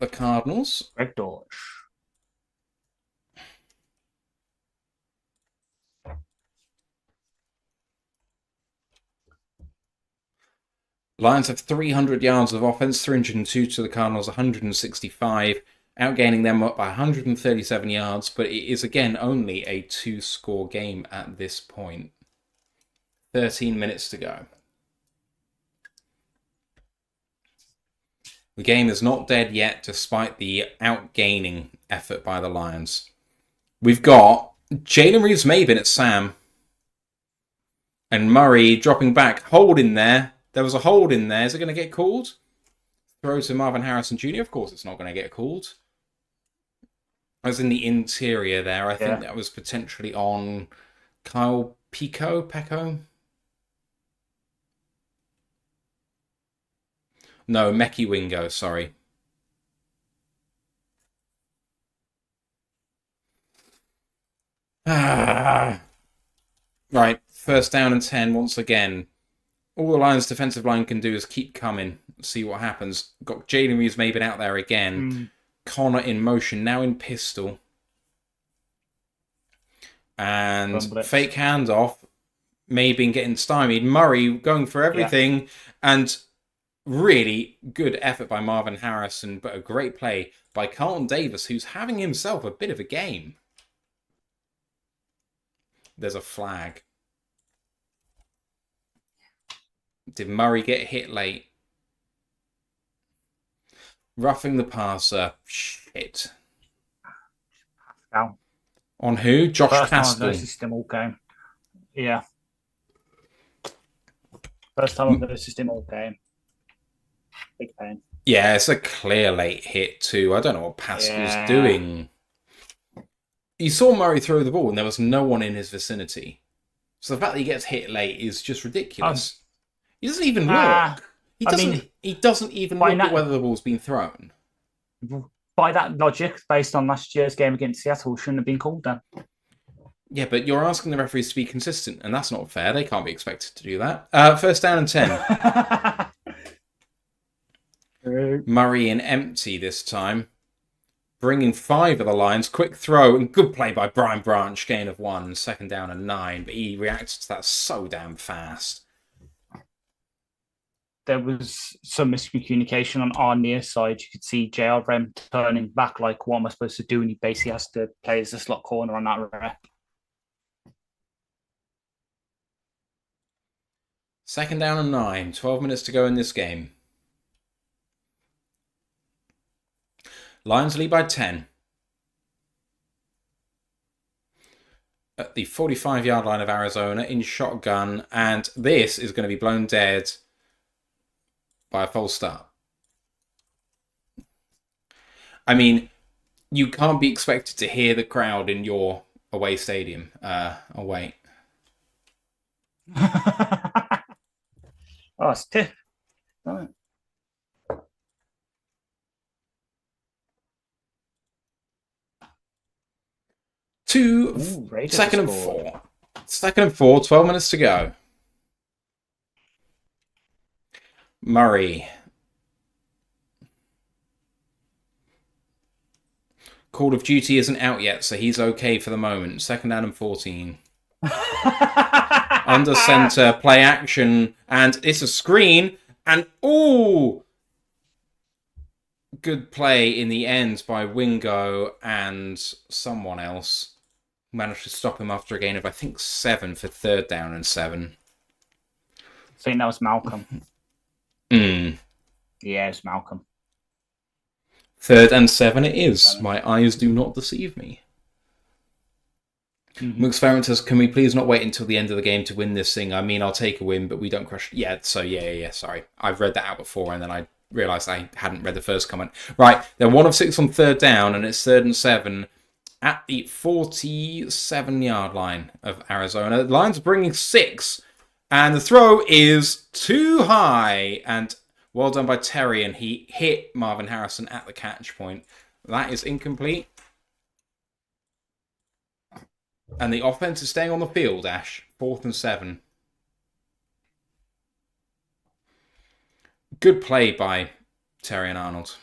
the Cardinals. Greg Dortch. Lions have 300 yards of offense, 302 to the Cardinals, 165. outgaining them up by 137 yards, but it is again only a 2-score game at this point. 13 minutes to go. The game is not dead yet, despite the outgaining effort by the Lions. We've got Jalen Reeves-Maybin at Sam. And Murray dropping back. Hold in there. There was a hold in there. Is it going to get called? Throw to Marvin Harrison Jr. Of course it's not going to get called. I was in the interior there. I think that was potentially on Kyle Pecco? No, Meki Wingo, sorry. Right, first down and 10 once again. All the Lions' defensive line can do is keep coming, see what happens. Got Jalen Reeves-Maybin out there again. Connor in motion, now in pistol. And fake handoff. Maybin getting stymied. Murray going for everything. And really good effort by Marvin Harrison, but a great play by Carlton Davis, who's having himself a bit of a game. There's a flag. Did Murray get hit late? Roughing the passer. Shit. Pascal. On who? Josh First Pascal. time I've noticed him all game. Yeah. First time I've noticed him all game. Big pain. Yeah, it's a clear late hit too. I don't know what Pascal's doing. You saw Murray throw the ball and there was no one in his vicinity. So the fact that he gets hit late is just ridiculous. He doesn't even look. He doesn't even look at whether the ball's been thrown. By that logic, based on last year's game against Seattle, shouldn't have been called then. Yeah, but you're asking the referees to be consistent, and that's not fair. They can't be expected to do that. First down and 10. Murray in empty this time. Bringing 5 of the Lions. Quick throw and good play by Brian Branch. Gain of 1. Second down and 9. But he reacted to that so damn fast. There was some miscommunication on our near side. You could see J.R. Rem turning back like, what am I supposed to do? And he basically has to play as a slot corner on that rep. Second down and 9. 12 minutes to go in this game. Lions lead by 10. At the 45-yard line of Arizona in shotgun. And this is going to be blown dead by a false start. I mean, you can't be expected to hear the crowd in your away stadium. Oh, wait. Oh, it's tiff. Oh. Second and 4. Second and 4, 12 minutes to go. Murray. Call of Duty isn't out yet, so he's okay for the moment. Second down and 14. Under center, play action, and it's a screen, and ooh! Good play in the end by Wingo and someone else. Managed to stop him after a gain of, I think, 7 for third down and 7. I think that was Malcolm. Yeah, it's Malcolm. Third and 7 it is. My eyes do not deceive me. Mooks Ferrant says, can we please not wait until the end of the game to win this thing? I mean, I'll take a win, but we don't crush. Yeah, sorry. I've read that out before, and then I realised I hadn't read the first comment. Right, they're 1 of 6 on third down, and it's third and 7 at the 47-yard line of Arizona. The Lions are bringing 6, and the throw is too high, and well done by Terry, and he hit Marvin Harrison at the catch point. That is incomplete. And the offense is staying on the field, Ash. 4th and 7. Good play by Terry and Arnold.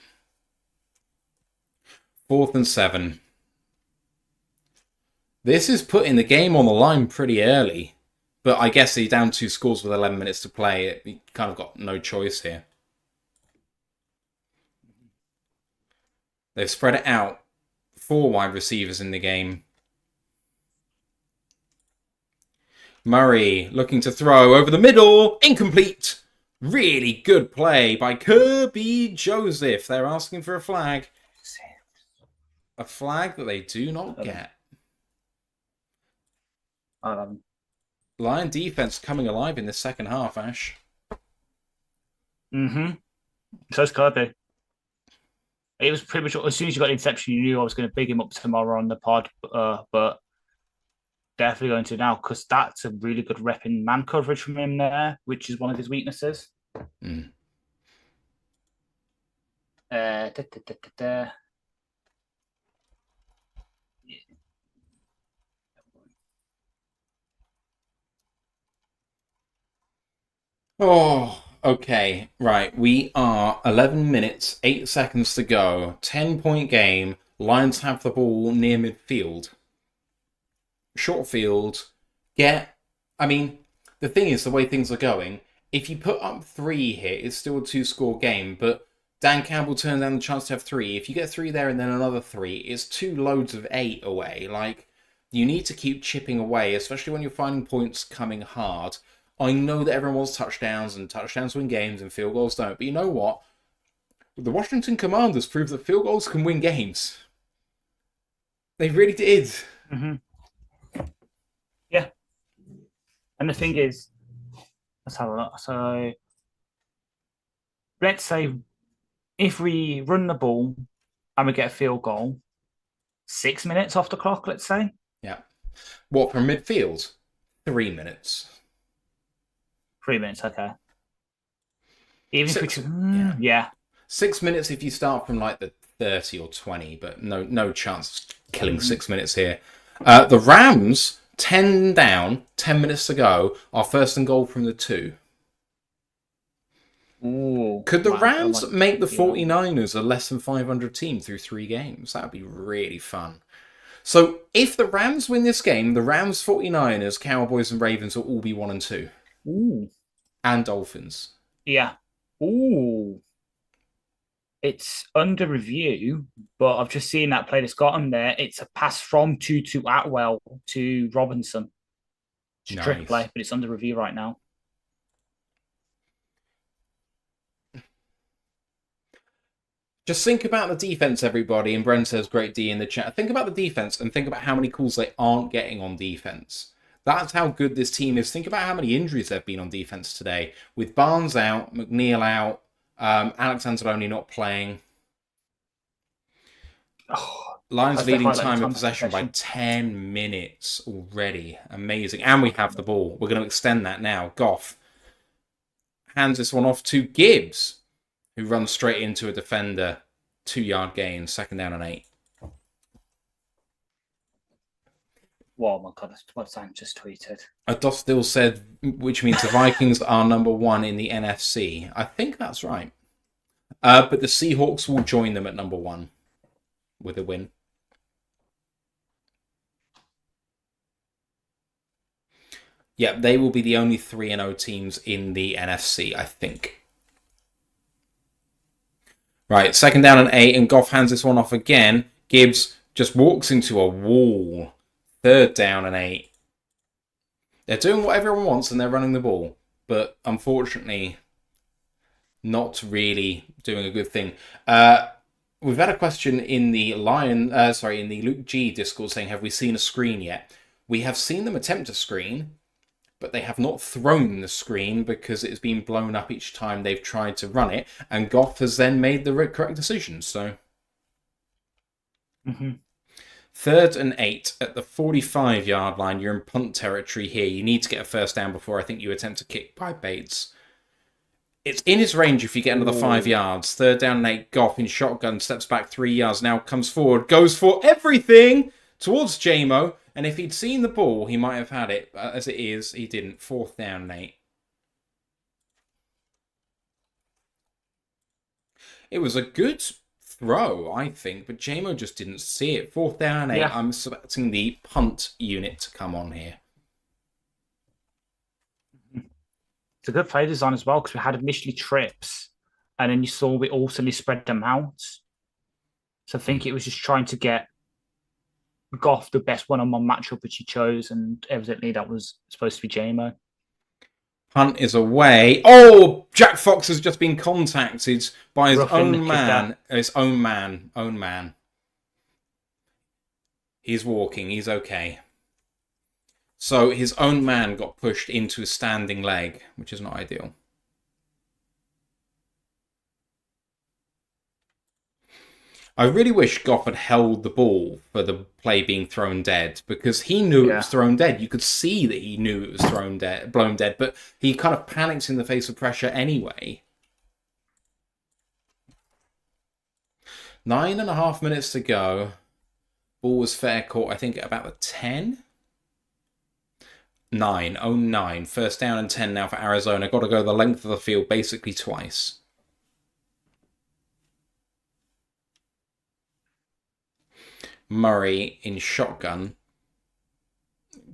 4th and 7. This is putting the game on the line pretty early. But I guess he's down 2 scores with 11 minutes to play. He kind of got no choice here. They've spread it out. 4 wide receivers in the game. Murray looking to throw over the middle. Incomplete. Really good play by Kirby Joseph. They're asking for a flag. A flag that they do not get. Lion defense coming alive in the second half, Ash. So's Kirby. It was pretty much as soon as you got the interception, you knew I was going to big him up tomorrow on the pod, but definitely going to now because that's a really good rep in man coverage from him there, which is one of his weaknesses. Oh, okay. Right. We are 11 minutes, 8 seconds to go. 10-point game. Lions have the ball near midfield. Short field. I mean, the thing is, the way things are going, if you put up 3 here, it's still a 2-score game, but Dan Campbell turned down the chance to have 3. If you get 3 there and then another 3, it's 2 loads of 8 away. Like, you need to keep chipping away, especially when you're finding points coming hard. I know that everyone wants touchdowns, and touchdowns win games, and field goals don't. But you know what? The Washington Commanders proved that field goals can win games. They really did. Yeah. And the thing is, let's have a look. So, let's say if we run the ball and we get a field goal, 6 minutes off the clock, let's say. Yeah. What, from midfield? 3 minutes. 3 minutes, okay. Even 6, if we yeah. 6 minutes if you start from like the 30 or 20, but no chance of killing 6 minutes here. The Rams, 10 down, 10 minutes to go, are first and goal from the 2. Ooh, could the Rams make the 49ers a less than 500 team through 3 games? That would be really fun. So if the Rams win this game, the Rams, 49ers, Cowboys, and Ravens will all be 1 and 2. Ooh. And Dolphins. Yeah. Ooh. It's under review, but I've just seen that play that's got him there. It's a pass from Tutu Atwell to Robinson. It's a trick play, but it's under review right now. Just think about the defense, everybody. And Bren says, great D in the chat. Think about the defense and think about how many calls they aren't getting on defense. That's how good this team is. Think about how many injuries there have been on defense today. With Barnes out, McNeil out, Alexander only not playing. Lions leading time of possession by 10 minutes already. Amazing. And we have the ball. We're going to extend that now. Goff hands this one off to Gibbs, who runs straight into a defender. 2-yard gain, 2nd down and 8. Oh my God, that's what Sam just tweeted. Ados still said, which means the Vikings are number 1 in the NFC. I think that's right. But the Seahawks will join them at number 1 with a win. Yeah, they will be the only 3-0 teams in the NFC, I think. Right, 2nd down and 8, and Goff hands this one off again. Gibbs just walks into a wall. 3rd down and 8. They're doing what everyone wants and they're running the ball, but unfortunately, not really doing a good thing. We've had a question in the in the Luke G Discord saying, have we seen a screen yet? We have seen them attempt a screen, but they have not thrown the screen because it's been blown up each time they've tried to run it, and Goff has then made the correct decision. So, 3rd and 8 at the 45-yard line. You're in punt territory here. You need to get a 1st down before I think you attempt to kick by Bates. It's in his range if you get another 5 yards. 3rd down and 8. Goff in shotgun steps back 3 yards. Now comes forward, goes for everything towards JMO. And if he'd seen the ball, he might have had it. But as it is, he didn't. 4th down and 8. It was a good throw, I think, but JMO just didn't see it. 4th down and 8. Yeah. I'm selecting the punt unit to come on here. It's a good play design as well because we had initially trips, and then you saw we also spread them out. So I think it was just trying to get Goff the best one-on-one matchup, which he chose, and evidently that was supposed to be JMO. Hunt is away. Oh, Jack Fox has just been contacted by his own man. His own man. He's walking. He's okay. So his own man got pushed into a standing leg, which is not ideal. I really wish Goff had held the ball for the play being thrown dead, because he knew it was thrown dead. You could see that he knew it was blown dead, but he kind of panics in the face of pressure anyway. 9.5 minutes to go. Ball was fair caught, I think, at about the 10? 9. First down and 10 now for Arizona. Got to go the length of the field basically twice. Murray in shotgun.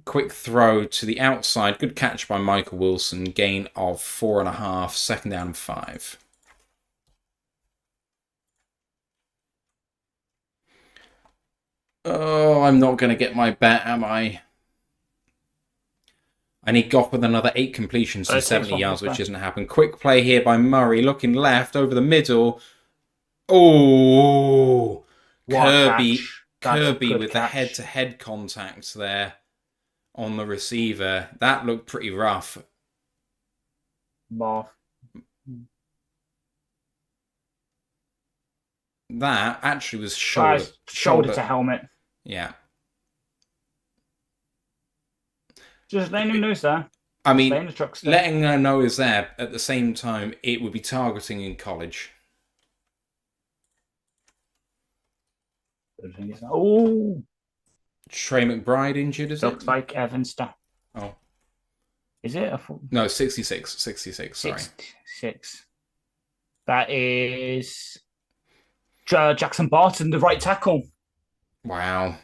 Quick throw to the outside. Good catch by Michael Wilson. Gain of 4.5. Second down and 5. Oh, I'm not going to get my bet, am I? I need Goff with another 8 completions to 70 yards, which isn't happening. Quick play here by Murray. Looking left over the middle. Oh, Kirby with the head-to-head contact there on the receiver. That looked pretty rough. That actually was shoulder to helmet. Yeah. Just letting him know it's there. I mean, letting her know is there. At the same time, it would be targeting in college. Oh, Trey McBride injured, is it? Looks like Evanston. Oh. Is it? No, 66. 66, sorry. 66. That is Jackson Barton, the right tackle. Wow.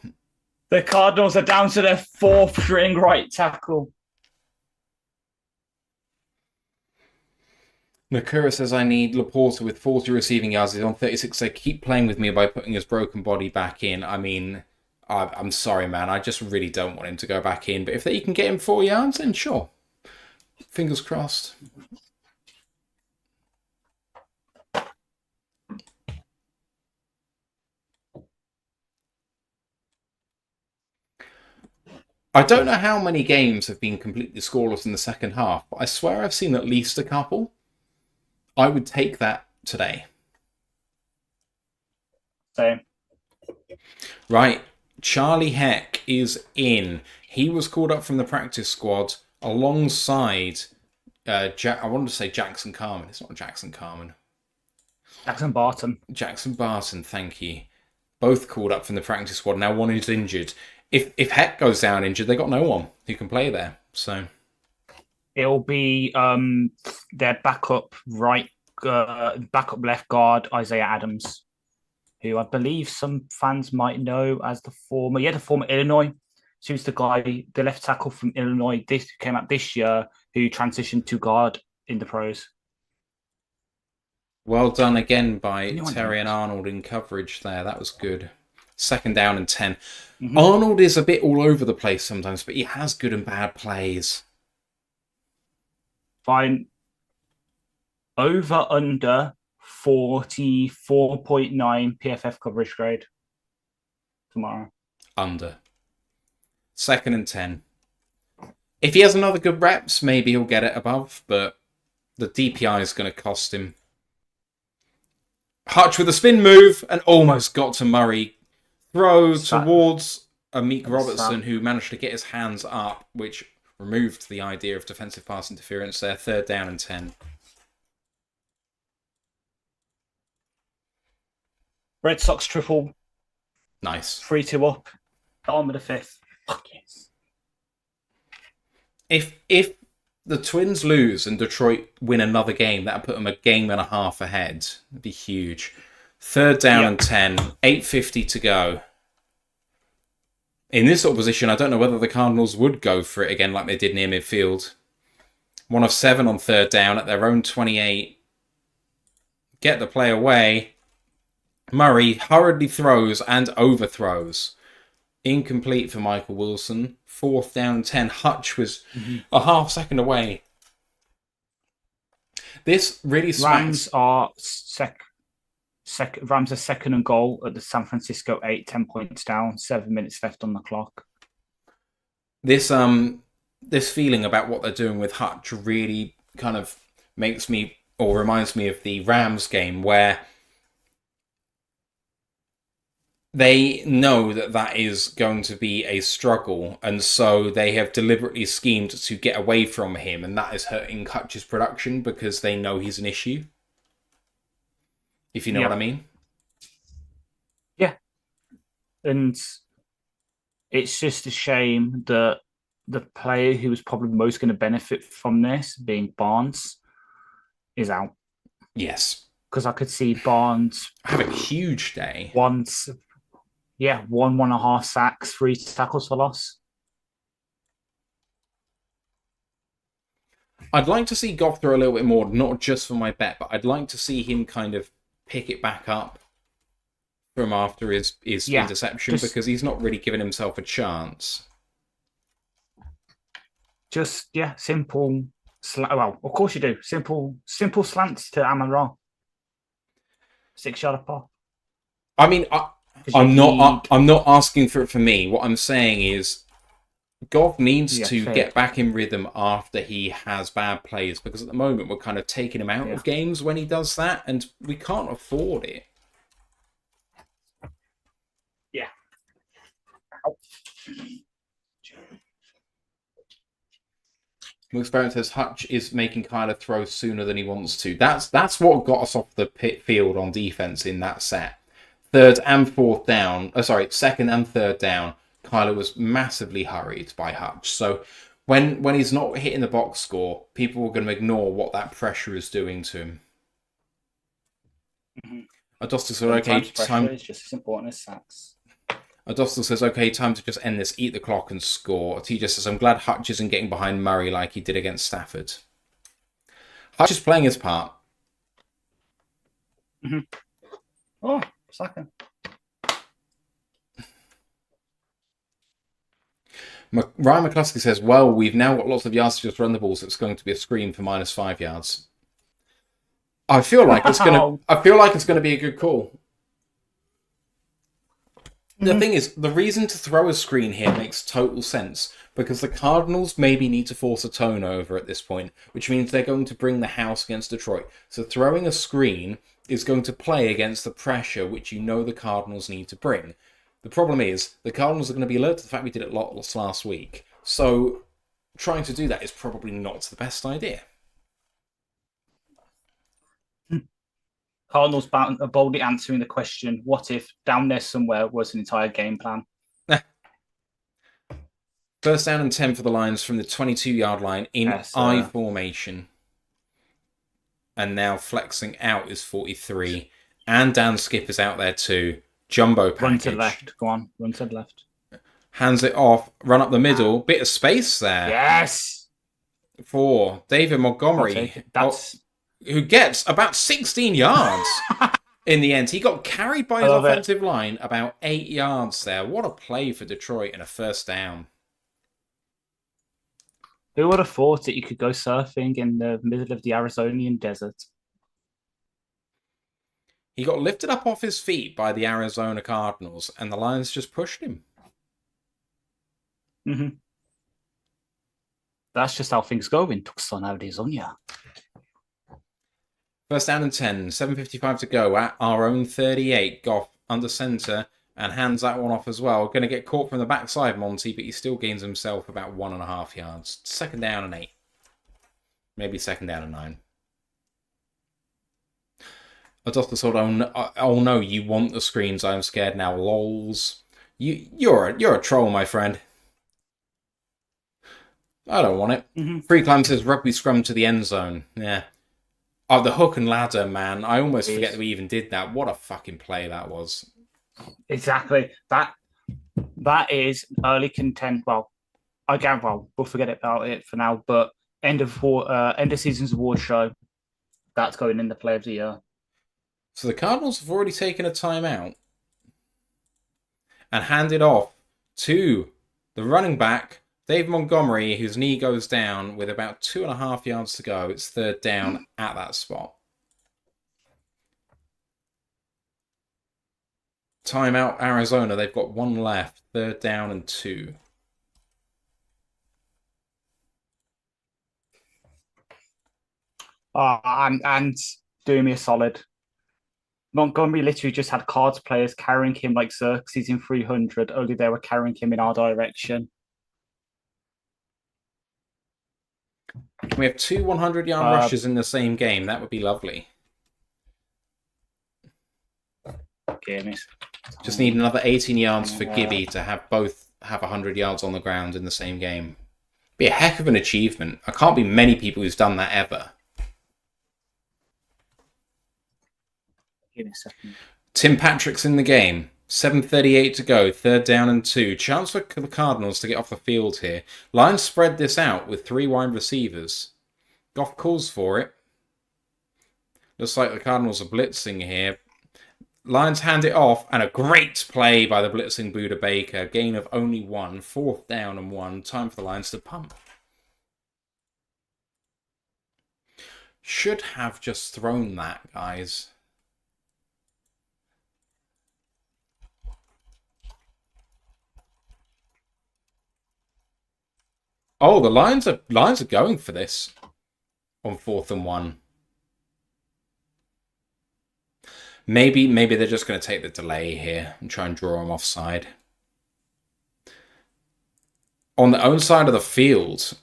The Cardinals are down to their 4th string right tackle. Nakura says, I need Laporta with 40 receiving yards. He's on 36. So keep playing with me by putting his broken body back in. I mean, I'm sorry, man. I just really don't want him to go back in. But if you can get him 4 yards, then sure. Fingers crossed. I don't know how many games have been completely scoreless in the second half, but I swear I've seen at least a couple. I would take that today. Same. Right. Charlie Heck is in. He was called up from the practice squad alongside I wanted to say Jackson Carman. It's not Jackson Carman. Jackson Barton. Jackson Barton, thank you. Both called up from the practice squad. Now one is injured. If Heck goes down injured, they got no one who can play there. So it'll be their backup left guard, Isaiah Adams, who I believe some fans might know as the former Illinois. So he's the guy, the left tackle from Illinois. This came out this year, who transitioned to guard in the pros. Well done again by Terry and Arnold in coverage there. That was good. Second down and 10. Mm-hmm. Arnold is a bit all over the place sometimes, but he has good and bad plays. Fine. Over under 44.9 PFF coverage grade tomorrow. Under. Second and 10. If he has another good reps, maybe he'll get it above, but the DPI is going to cost him. Hutch with a spin move and almost got to Murray. Throw towards Amik Robertson, who managed to get his hands up, which removed the idea of defensive pass interference there. Third down and 10. Red Sox triple. Nice. 3-2 up. Bottom of the 5th. Fuck yes. If the Twins lose and Detroit win another game, that'll put them a game and a half ahead. That'd be huge. Third down and 10. 8:50 to go. In this sort of position, I don't know whether the Cardinals would go for it again like they did near midfield. 1 of 7 on third down at their own 28. Get the play away. Murray hurriedly throws and overthrows. Incomplete for Michael Wilson. 4th down and 10. Hutch was a half second away. This really smacks. Rams are second and goal at the San Francisco 8, 10 points down, 7 minutes left on the clock. This feeling about what they're doing with Hutch really kind of makes me, or reminds me of the Rams game, where they know that that is going to be a struggle, and so they have deliberately schemed to get away from him, and that is hurting Hutch's production because they know he's an issue. If you know what I mean. Yeah. And it's just a shame that the player who was probably most going to benefit from this, being Barnes, is out. Yes. Because I could see Barnes have a huge day. 1.5 sacks, 3 tackles for loss. I'd like to see Goff throw a little bit more, not just for my bet, but I'd like to see him kind of pick it back up from after his interception, because he's not really given himself a chance. Simple. Well, of course you do. Simple slants to Amon-Ra. 6-yard pop. I mean, I'm not asking for it for me. What I'm saying is, Goff needs to get back in rhythm after he has bad plays, because at the moment we're kind of taking him out of games when he does that, and we can't afford it. Yeah. Experiment says Hutch is making Kyler throw sooner than he wants to. That's what got us off the pit field on defense in that set. 3rd and 4th down. 2nd and 3rd down. Kyler was massively hurried by Hutch. So when he's not hitting the box score, people are going to ignore what that pressure is doing to him. Adostel said, okay, time is just as important as sacks. Adostel says, okay, time to just end this, eat the clock and score. TJ says, I'm glad Hutch isn't getting behind Murray like he did against Stafford. Hutch is playing his part. Oh, second. Ryan McCluskey says, well, we've now got lots of yards to just run the ball, so it's going to be a screen for -5 yards. I feel like it's going to be a good call. The thing is, the reason to throw a screen here makes total sense, because the Cardinals maybe need to force a turnover at this point, which means they're going to bring the house against Detroit. So throwing a screen is going to play against the pressure which you know the Cardinals need to bring. The problem is, the Cardinals are going to be alert to the fact we did it lots last week. So trying to do that is probably not the best idea. Cardinals boldly answering the question, what if down there somewhere was an entire game plan? 1st down and 10 for the Lions from the 22-yard line in I formation. And now flexing out is 43. And Dan Skip is out there too. Jumbo package. Run to the left. Go on. Run to the left. Hands it off. Run up the middle. Bit of space there. Yes. For David Montgomery. Who gets about 16 yards in the end. He got carried by his offensive line about 8 yards there. What a play for Detroit and a 1st down. Who would have thought that you could go surfing in the middle of the Arizonian desert? He got lifted up off his feet by the Arizona Cardinals, and the Lions just pushed him. That's just how things go in Tucson, Arizona. 1st down and 10, 7:55 to go at our own 38. Goff under centre and hands that one off as well. Going to get caught from the backside, Monty, but he still gains himself about 1.5 yards. 2nd down and 8. Maybe 2nd down and 9. Adostel said, oh no, you want the screens. I'm scared now. Lols. You're a troll, my friend. I don't want it. Free Climb says rugby scrum to the end zone. Yeah. Oh, the hook and ladder, man. I almost forget that we even did that. What a fucking play that was. Exactly. That is early content. Well, we'll forget about it for now, but end of season's award show, that's going in the play of the year. So the Cardinals have already taken a timeout and handed off to the running back, Dave Montgomery, whose knee goes down with about 2.5 yards to go. It's third down at that spot. Timeout, Arizona. They've got one left. Third down and 2. And doing me a solid. Montgomery literally just had cards players carrying him like Xerxes in 300, only they were carrying him in our direction. Can we have 2 100-yard rushes in the same game? That would be lovely. Just need another 18 yards for Gibby to have both have 100 yards on the ground in the same game. Be a heck of an achievement. I can't be many people who's done that ever. Give me a second. Tim Patrick's in the game. 7:38 to go. Third down and 2. Chance for the Cardinals to get off the field here. Lions spread this out with 3 wide receivers. Goff calls for it. Looks like the Cardinals are blitzing here. Lions hand it off, and a great play by the blitzing Buda Baker. Gain of only 1. 4th down and 1. Time for the Lions to punt. Should have just thrown that, guys. Oh, the Lions are going for this on 4th and 1. Maybe they're just going to take the delay here and try and draw them offside. On their own side of the field.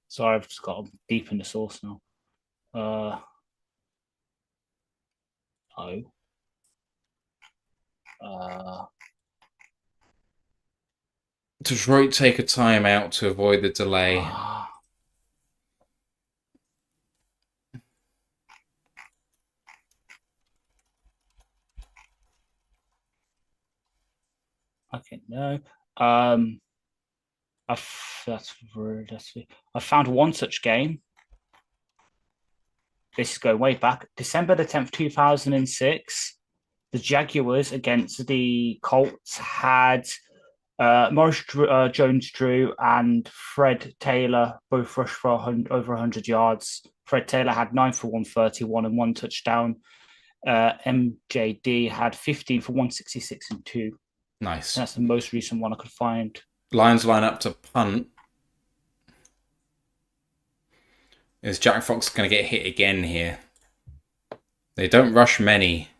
Sorry, I've just got deep in the sauce now. Detroit take a timeout to avoid the delay. Okay, no. I found one such game. This is going way back. December the 10th, 2006. The Jaguars against the Colts had Morris Jones-Drew and Fred Taylor both rushed for over 100 yards. Fred Taylor had 9 for 131 and 1 touchdown. MJD had 15 for 166 and 2. Nice. That's the most recent one I could find. Lions line up to punt. Is Jack Fox going to get hit again here? They don't rush many.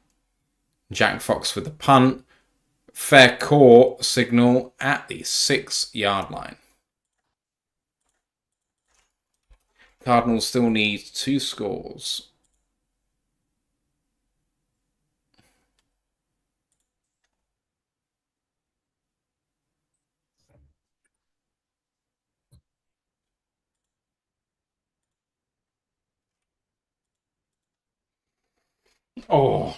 Jack Fox with the punt. Fair court signal at the 6-yard line. Cardinals still need 2 scores. Oh,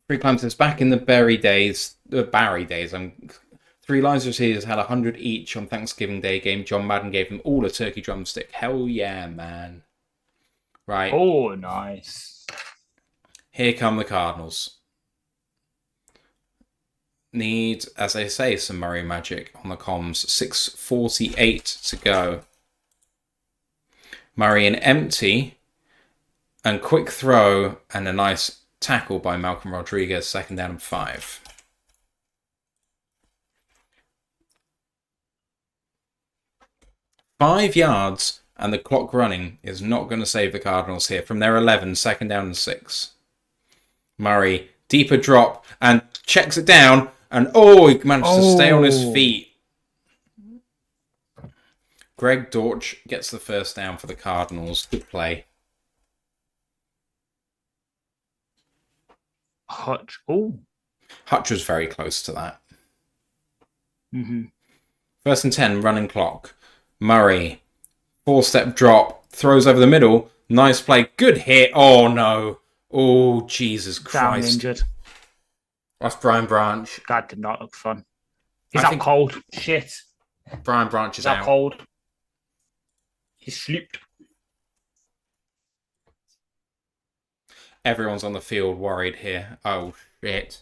Freeland is back in the Barry days. 3 Lions receivers had 100 each on Thanksgiving Day game. John Madden gave them all a turkey drumstick. Hell yeah, man. Right. Oh, nice. Here come the Cardinals. Need, as they say, some Murray magic on the comms. 6:48 to go. Murray an empty and quick throw and a nice tackle by Malcolm Rodriguez. 2nd down and 5. Five yards and the clock running is not going to save the Cardinals here. From their 11, 2nd down and 6. Murray, deeper drop and checks it down. And he managed to stay on his feet. Greg Dortch gets the 1st down for the Cardinals. Good play. Hutch was very close to that. Mm-hmm. 1st and 10, running clock. Murray, 4-step drop, throws over the middle. Nice play. Good hit. Oh, no. Oh, Jesus Christ. Down injured. That's Brian Branch. That did not look fun. He's out cold. Shit. Brian Branch is He's out cold. He's slipped. Everyone's on the field worried here. Oh, shit.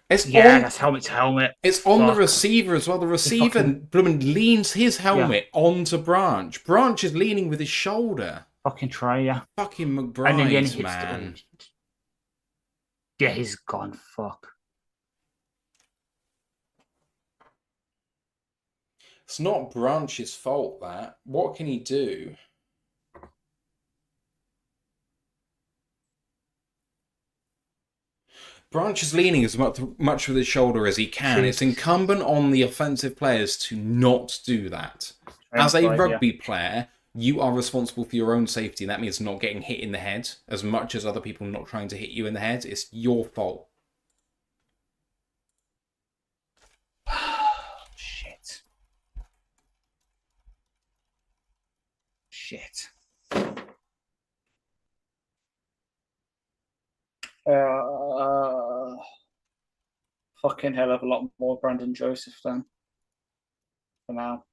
That's helmet to helmet. It's on the receiver as well. The receiver leans his helmet onto Branch. Branch is leaning with his shoulder. Fucking try, yeah. Fucking McBride, man. Yeah, he's gone. Fuck. It's not Branch's fault, that. What can he do? Branch is leaning as much with his shoulder as he can. It's incumbent on the offensive players to not do that. As a rugby player, you are responsible for your own safety, and that means not getting hit in the head as much as other people not trying to hit you in the head. It's your fault. Shit. Fucking hell of a lot more Brandon Joseph then. For now.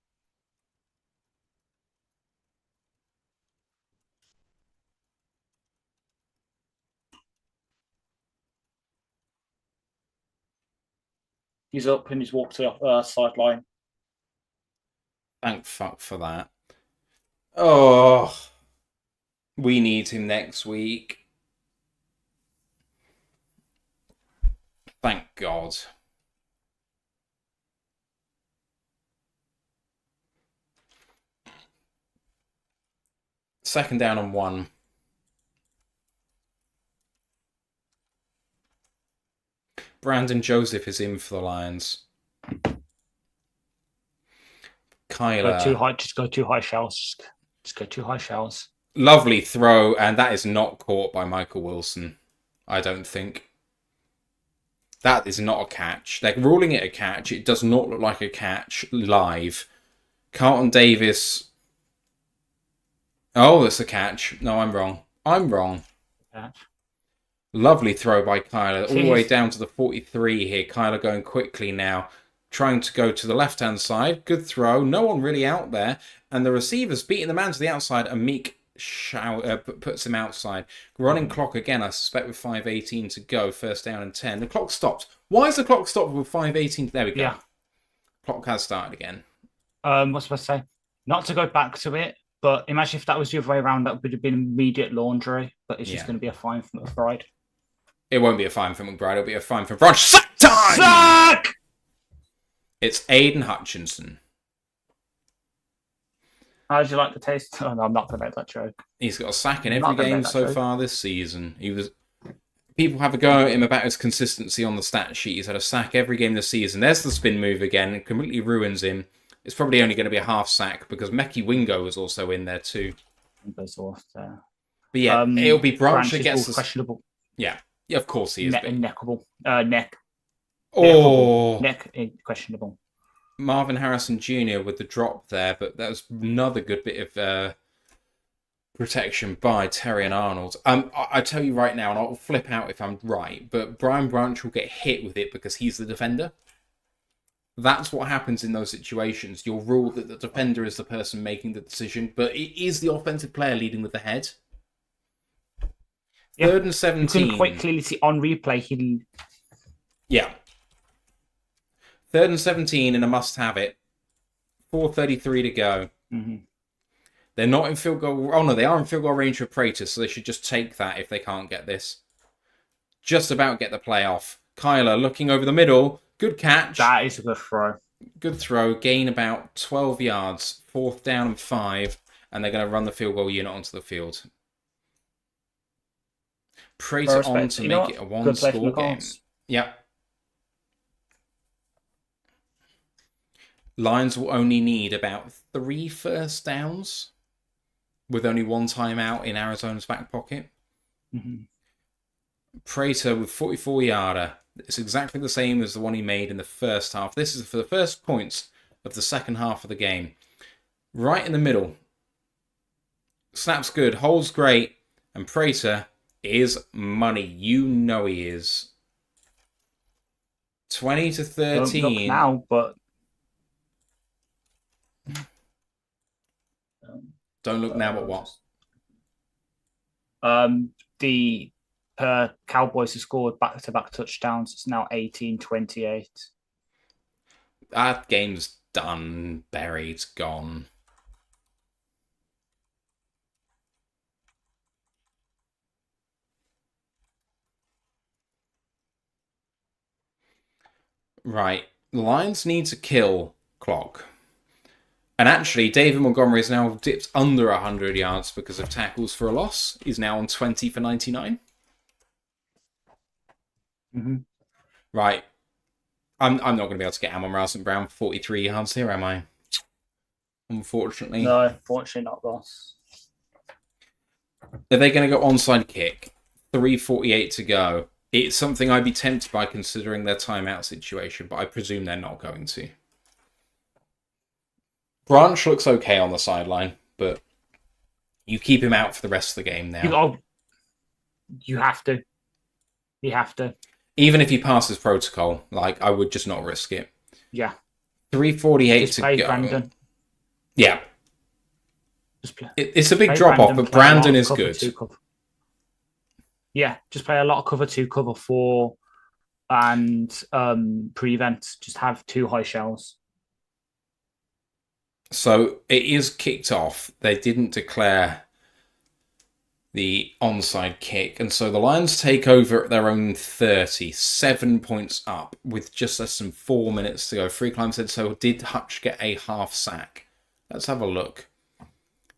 He's up and he's walked to the sideline. Thank fuck for that. Oh, we need him next week. Thank God. Second down and 1. Brandon Joseph is in for the Lions. Kyler. Just go too high shells. Just go too high shells. Lovely throw, and that is not caught by Michael Wilson, I don't think. That is not a catch. They're ruling it a catch. It does not look like a catch live. Carlton Davis. Oh, that's a catch. No, I'm wrong. Catch. Lovely throw by Kyler. All the way down to the 43 here. Kyler going quickly now. Trying to go to the left-hand side. Good throw. No one really out there. And the receiver's beating the man to the outside. And Meek puts him outside. Running clock again, I suspect, with 5:18 to go. First down and 10. The clock stopped. Why is the clock stopped with 5:18? There we go. Yeah. Clock has started again. What's I supposed to say? Not to go back to it, but imagine if that was the other way around, that would have been immediate laundry. But it's just going to be a fine from McBride. It won't be a fine from McBride. It'll be a fine from Branch. Sack time! Sack! It's Aiden Hutchinson. How did you like the taste? Oh, no, I'm not going to make that joke. He's got a sack in every game so far this season. People have a go at him about his consistency on the stat sheet. He's had a sack every game this season. There's the spin move again. It completely ruins him. It's probably only going to be a half sack because Meki Wingo was also in there too. Goes off there. But yeah, it'll be Branch that gets questionable. Yeah, of course he is. Neckable. Neck. Oh, neck questionable. Marvin Harrison Jr. with the drop there, but that was another good bit of protection by Terry and Arnold. I tell you right now, and I'll flip out if I'm right, but Brian Branch will get hit with it because he's the defender. That's what happens in those situations. You'll rule that the defender is the person making the decision, but it is the offensive player leading with the head. Yeah. 3rd and 17. You can quite clearly see on replay. Yeah. 3rd and 17 and a must-have it. 4:33 to go. Mm-hmm. They're not in field goal... Oh, no, they are in field goal range for Prater, so they should just take that if they can't get this. Just about get the play off. Kyler looking over the middle. Good catch. That is a good throw. Good throw. Gain about 12 yards. 4th down and 5. And they're going to run the field goal unit onto the field. Prater on to make it a one-score game. Yeah. Lions will only need about 3 first downs with only 1 timeout in Arizona's back pocket. Mm-hmm. Prater with 44-yarder. It's exactly the same as the one he made in the first half. This is for the first points of the second half of the game. Right in the middle. Snap's good. Holds great. And Prater is money. You know he is. 20 to Don't look 13. now, but Don't look now, but I'll what? just the Cowboys have scored back-to-back touchdowns. It's now 18-28. That game's done, buried, gone. Right. Lions need to kill clock. And actually, David Montgomery is now dipped under 100 yards because of tackles for a loss. He's now on 20 for 99. Mm-hmm. Right. I'm not going to be able to get Amon-Ra St. Brown 43 yards here, am I? Unfortunately. No, unfortunately not, boss. Are they going to go onside kick? 3:48 to go. It's something I'd be tempted by considering their timeout situation, but I presume they're not going to. Branch looks okay on the sideline, but you keep him out for the rest of the game now. You have to. You have to. Even if he passes protocol, I would just not risk it. Yeah. 3:48 to go. Brandon. Yeah. Just play, it's a big drop off, but Brandon is good. Yeah, just play a lot of cover 2, cover 4, and prevent. Just have 2 high shells. So it is kicked off. They didn't declare the onside kick, and so the Lions take over at their own 30, 7 points up with just less than 4 minutes to go. Freeland said, so did Hutch get a half sack? Let's have a look.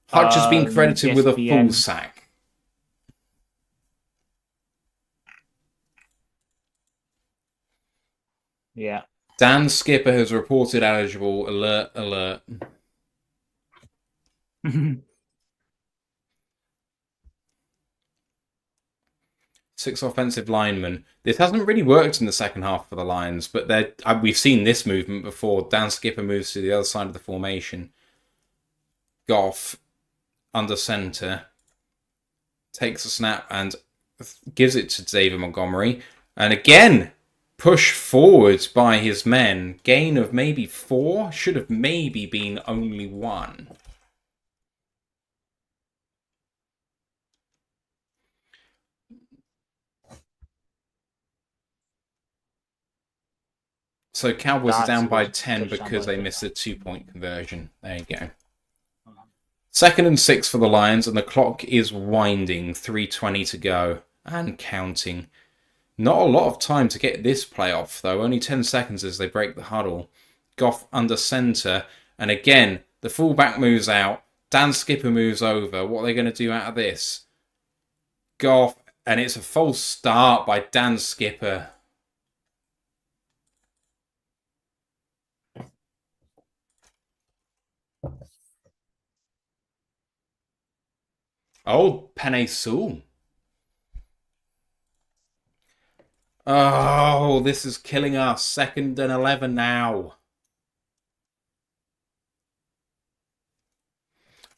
Hutch has been credited with a full sack. Yeah. Dan Skipper has reported eligible. Alert, alert. 6 offensive linemen. This hasn't really worked in the second half for the Lions, but we've seen this movement before. Dan Skipper moves to the other side of the formation. Goff under center takes a snap and gives it to David Montgomery. And again, push forward by his men. Gain of maybe 4. Should have maybe been only 1. So Cowboys are down by 10 because they missed a 2-point conversion. There you go. 2nd and 6 for the Lions, and the clock is winding. 3:20 to go and counting. Not a lot of time to get this play off, though. Only 10 seconds as they break the huddle. Goff under center, and again, the fullback moves out. Dan Skipper moves over. What are they going to do out of this? Goff, and it's a false start by Dan Skipper. Oh, Penei Sewell. Oh, this is killing us. 2nd and 11 now.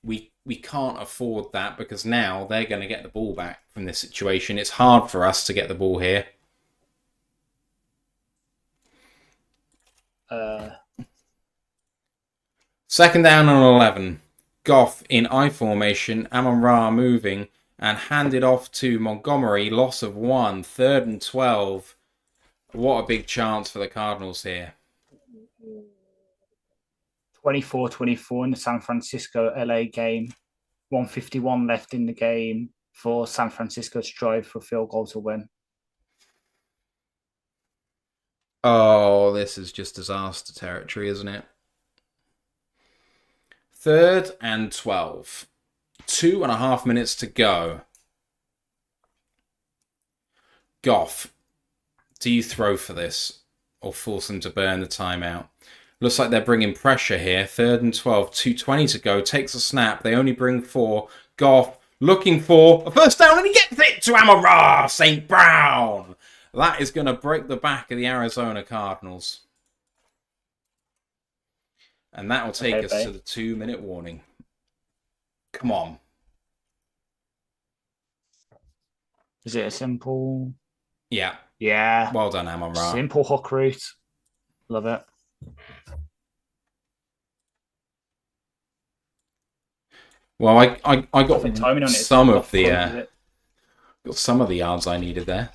We can't afford that because now they're going to get the ball back from this situation. It's hard for us to get the ball here. Second down and 11. Goff in I formation. Amon-Ra moving and handed off to Montgomery. Loss of 1. 3rd and 12. What a big chance for the Cardinals here. 24-24 in the San Francisco-LA game. 1:51 left in the game for San Francisco to drive for a field goal to win. Oh, this is just disaster territory, isn't it? 3rd and 12. 2.5 minutes to go. Goff, do you throw for this or force them to burn the timeout? Looks like they're bringing pressure here. 3rd and 12. 2:20 to go. Takes a snap. They only bring 4. Goff looking for a first down, and he gets it to Amon-Ra St. Brown. That is going to break the back of the Arizona Cardinals. And that will take us to the 2-minute warning. Come on. Is it a simple? Yeah. Yeah. Well done, Amon Ra. Simple hook route. Love it. Well, I got Perfect timing on it as some well. of Goff the closes it. got some of the yards I needed there.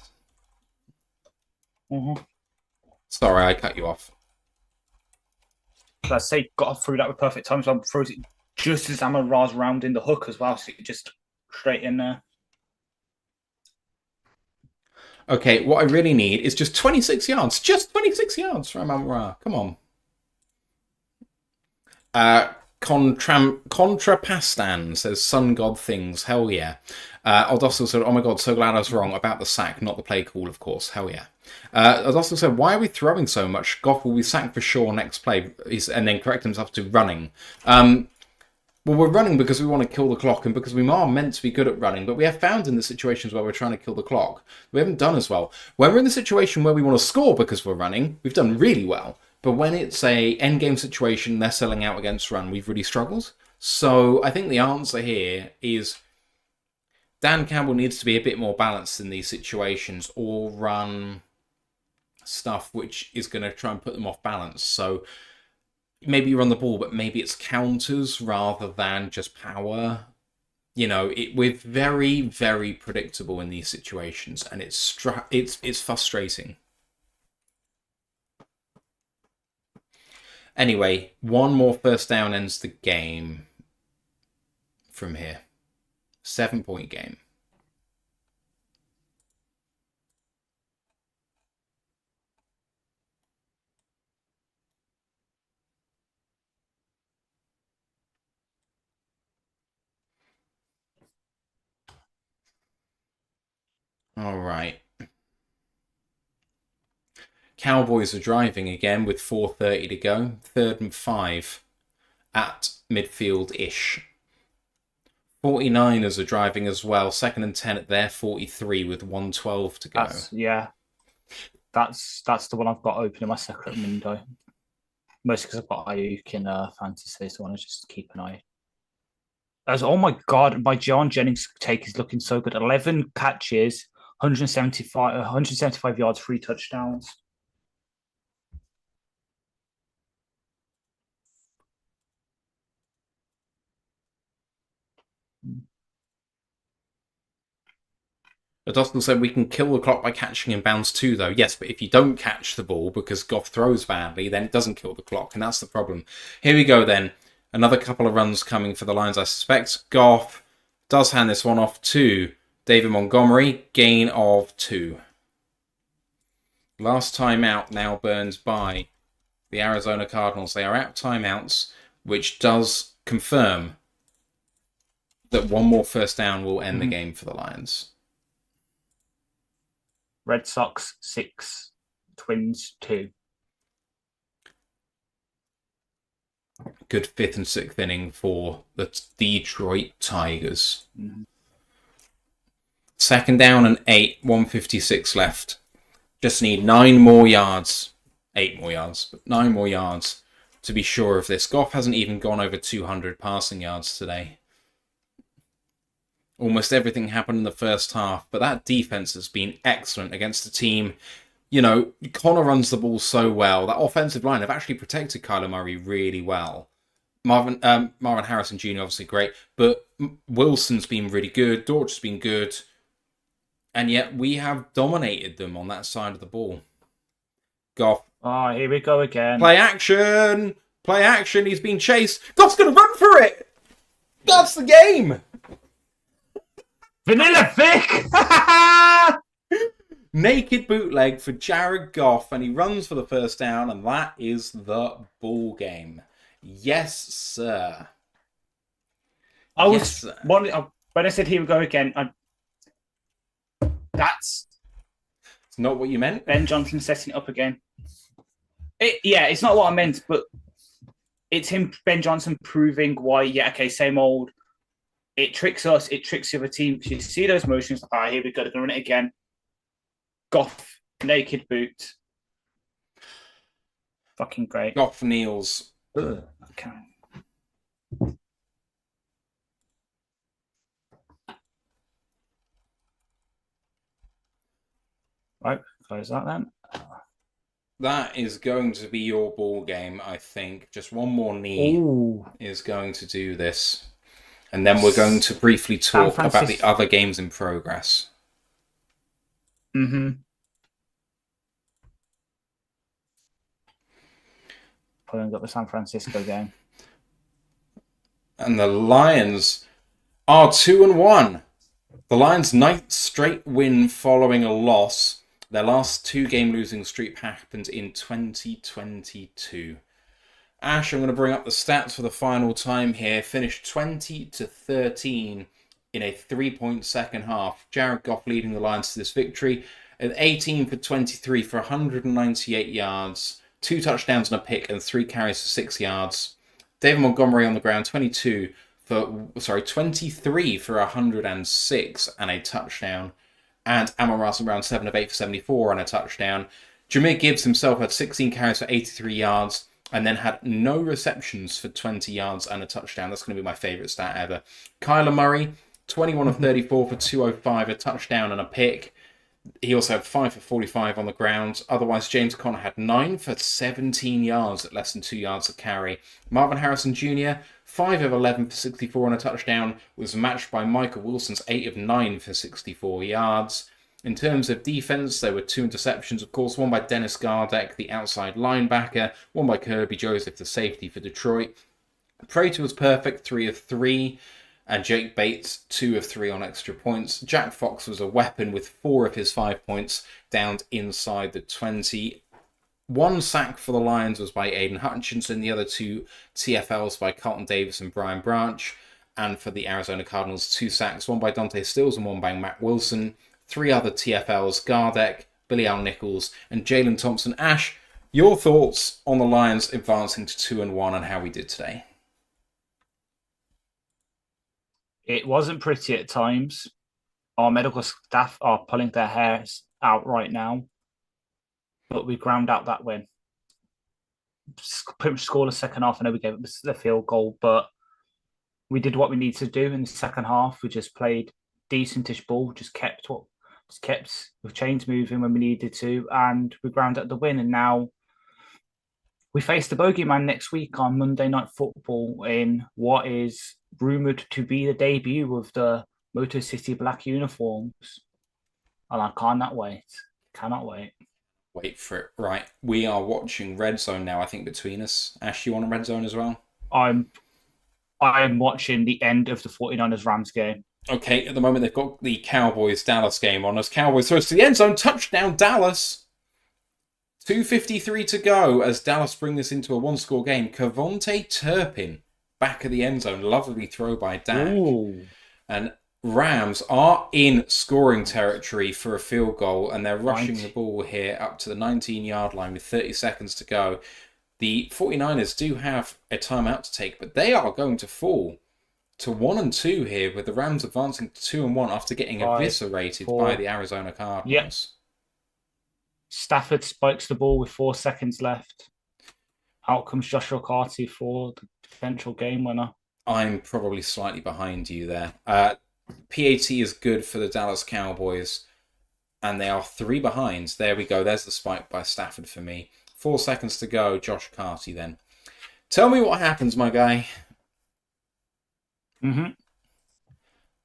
Mm-hmm. Sorry, I cut you off. I say got through that with perfect time, so I throws it just as Amon Ra's rounding the hook as well, so it just straight in there. Okay, what I really need is just 26 yards. Just 26 yards from Amon Ra. Come on. Contrapastan says Sun God things. Hell yeah. Odossil said, oh my god, so glad I was wrong about the sack, not the play call, of course. Hell yeah. Odossil said, why are we throwing so much? Goff will be sacked for sure next play, and then correct himself to running. Well, we're running because we want to kill the clock and because we are meant to be good at running, but we have found in the situations where we're trying to kill the clock, we haven't done as well. When we're in the situation where we want to score because we're running, we've done really well. But when it's a endgame situation, they're selling out against run, we've really struggled. So I think the answer here is Dan Campbell needs to be a bit more balanced in these situations or run stuff which is going to try and put them off balance. So maybe you run the ball, but maybe it's counters rather than just power. You know, we're very, very predictable in these situations, and it's frustrating. Anyway, one more first down ends the game from here. 7-point game. All right. Cowboys are driving again with 4:30 to go. 3rd and 5 at midfield-ish. 49ers are driving as well. 2nd and 10 at their 43 with 1:12 to go. That's the one I've got open in my second window. Mostly because I've got Ayuk in fantasy, so I want to just keep an eye. Oh my god, my John Jennings take is looking so good. 11 catches, 175 yards, 3 touchdowns. Adostel said we can kill the clock by catching in bounds too, though. Yes, but if you don't catch the ball because Goff throws badly, then it doesn't kill the clock, and that's the problem. Here we go then. Another couple of runs coming for the Lions, I suspect. Goff does hand this one off to David Montgomery. Gain of 2. Last timeout now burns by the Arizona Cardinals. They are out timeouts, which does confirm that one more first down will end the game for the Lions. Red Sox 6, Twins 2. Good 5th and 6th inning for the Detroit Tigers. 2nd down and 8, 1:56 left. Just need 9 more yards. 8 more yards, but 9 more yards to be sure of this. Goff hasn't even gone over 200 passing yards today. Almost everything happened in the first half, but that defense has been excellent against the team. You know, Connor runs the ball so well. That offensive line have actually protected Kyler Murray really well. Marvin Harrison Jr. obviously great, but Wilson's been really good. Dorset's been good. And yet we have dominated them on that side of the ball. Goff. Oh, here we go again. Play action! Play action! He's been chased. Goff's going to run for it! That's the game! Vanilla Vic! Naked bootleg for Jared Goff, and he runs for the first down, and that is the ball game. Yes, sir. When I said here we go again, that's it's not what you meant. Ben Johnson setting it up again. It's not what I meant, but it's him, Ben Johnson, proving why. Yeah, okay, same old. It tricks us. It tricks the other team. You see those motions. All right, here we go. They're going to run it again. Goff, naked boot. Fucking great. Goff kneels. Ugh, okay. Right, Close that then. That is going to be your ball game, I think. Just one more knee Ooh. is going to do this. And then we're going to briefly talk about the other games in progress. Mm-hmm. Pulling up the San Francisco game. And the Lions are 2-1. The Lions' 9th straight win following a loss. Their last 2-game losing streak happened in 2022. Ash, I'm going to bring up the stats for the final time here. Finished 20-13 in a 3-point second half. Jared Goff leading the Lions to this victory at 18 for 23 for 198 yards, 2 touchdowns and a pick, and 3 carries for 6 yards. David Montgomery on the ground, 23 for 106 and a touchdown. And Amon-Ra St. Brown, 7 of 8 for 74 and a touchdown. Jahmyr Gibbs himself had 16 carries for 83 yards and then had no receptions for 20 yards and a touchdown. That's going to be my favourite stat ever. Kyler Murray, 21 of 34 for 205, a touchdown and a pick. He also had 5 for 45 on the ground. Otherwise, James Conner had 9 for 17 yards at less than 2 yards a carry. Marvin Harrison Jr., 5 of 11 for 64 and a touchdown, was matched by Michael Wilson's 8 of 9 for 64 yards. In terms of defense, there were 2 interceptions, of course, one by Dennis Gardeck, the outside linebacker, one by Kirby Joseph, the safety for Detroit. Prater was perfect, 3 of 3. And Jake Bates, 2 of 3 on extra points. Jack Fox was a weapon with 4 of his 5 points downed inside the 20. 1 sack for the Lions was by Aiden Hutchinson. The other 2 TFLs by Carlton Davis and Brian Branch. And for the Arizona Cardinals, 2 sacks, 1 by Dante Stills and 1 by Matt Wilson. 3 other TFLs, Gardeck, Billy Al Nichols, and Jalen Thompson. Ash, your thoughts on the Lions advancing to 2-1 and how we did today? It wasn't pretty at times. Our medical staff are pulling their hairs out right now. But we ground out that win. Pretty much scored a second half. I know we gave up the field goal, but we did what we needed to do in the second half. We just played decentish ball, just kept with chains moving when we needed to, and we ground out the win. And now we face the bogeyman next week on Monday Night Football in what is rumoured to be the debut of the Motor City Black uniforms. And I cannot wait. Cannot wait. Wait for it. Right. We are watching Red Zone now, I think, between us. Ash, you on Red Zone as well? I'm watching the end of the 49ers-Rams game. Okay, at the moment they've got the Cowboys-Dallas game on us. Cowboys throws to the end zone. Touchdown, Dallas! 2:53 to go as Dallas bring this into a one-score game. Kevontae Turpin back of the end zone. Lovely throw by Dak. Ooh. And Rams are in scoring territory for a field goal, and they're rushing the ball here up to the 19-yard line with 30 seconds to go. The 49ers do have a timeout to take, but they are going to fall to 1-2 here, with the Rams advancing to 2-1 after getting eviscerated by the Arizona Cardinals. Yep. Stafford spikes the ball with 4 seconds left. Out comes Joshua Carty for the potential game winner. I'm probably slightly behind you there. PAT is good for the Dallas Cowboys, and they are 3 behind. There we go. There's the spike by Stafford for me. 4 seconds to go. Josh Carty then. Tell me what happens, my guy. Mm-hmm.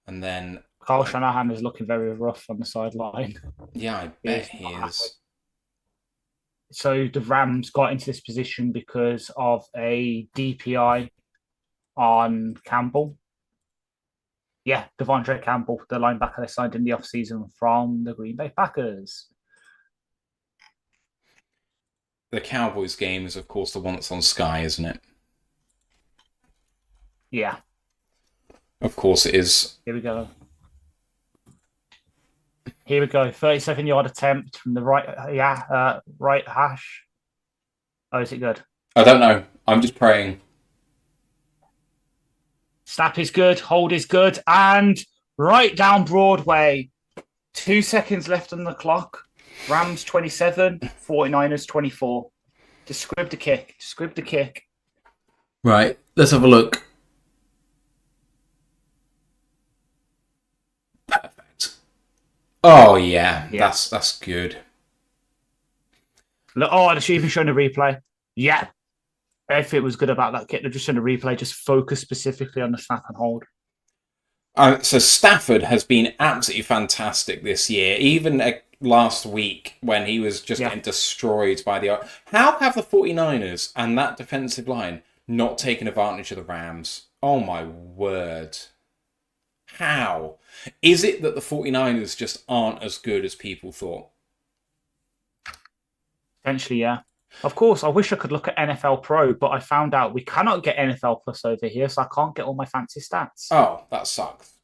And then Kyle Shanahan is looking very rough on the sideline. Yeah, I bet he is. So the Rams got into this position because of a DPI on Campbell. Yeah, Devondre Campbell, the linebacker they signed in the offseason from the Green Bay Packers. The Cowboys game is, of course, the one that's on Sky, isn't it? Yeah. Of course it is. Here we go. 37-yard attempt from the right hash. Oh, is it good? I don't know. I'm just praying. Snap is good. Hold is good. And right down Broadway. 2 seconds left on the clock. Rams 27, 49ers 24. Just scrib the kick. Right. Let's have a look. Perfect. Oh, yeah. That's good. Oh, they're even showing a replay. Yeah. Everything was good about that kit. They're just showing a replay, just focus specifically on the snap and hold. So Stafford has been absolutely fantastic this year. Even last week when he was just getting destroyed by the... How have the 49ers and that defensive line not taken advantage of the Rams? Oh my word. How? Is it that the 49ers just aren't as good as people thought? Potentially, yeah. Of course, I wish I could look at NFL Pro, but I found out we cannot get NFL Plus over here, so I can't get all my fancy stats. Oh, that sucks.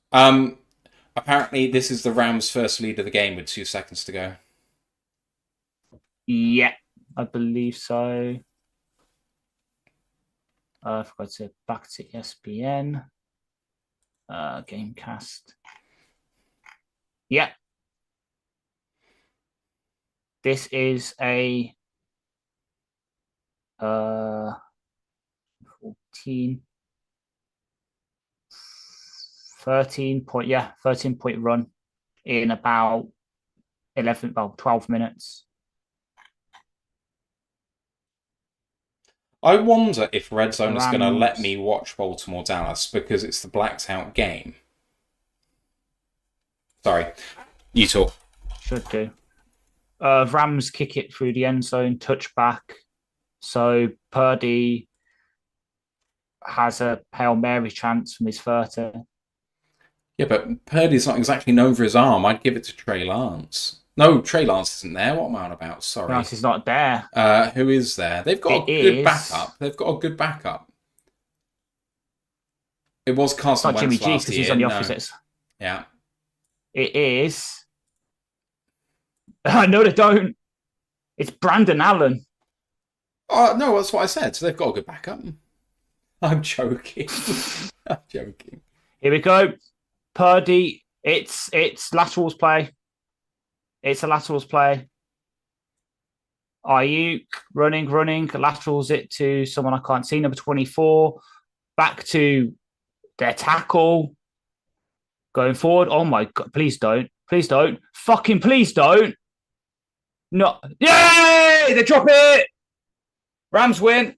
Apparently, this is the Rams' first lead of the game with 2 seconds to go. Yeah, I believe so. I forgot to back to ESPN. Gamecast. Yeah. This is a 14, 13 point run in about 12 minutes. I wonder if Red Zone is going to Rams. let me watch Baltimore Dallas because it's the blacked out game. Sorry, you talk. Should do. Rams kick it through the end zone, touchback. So Purdy has a Hail Mary chance from his 30. Yeah, but Purdy's not exactly known for his arm. I'd give it to Trey Lance. No, Trey Lance isn't there. What am I on about? Sorry. Lance is not there. Who is there? They've got a good backup. They've got a good backup. It was Carson Wentz Jimmy G because he's on the opposites. Yeah. It is. No, they don't. It's Brandon Allen. Oh, no, that's what I said. So they've got a good backup. I'm joking. I'm joking. Here we go. Purdy. It's laterals play. It's a laterals play. Ayuk running, laterals it to someone I can't see, number 24. Back to their tackle. Going forward. Oh my God. Please don't. Please don't. Fucking please don't. No. Yay! They drop it. Rams win.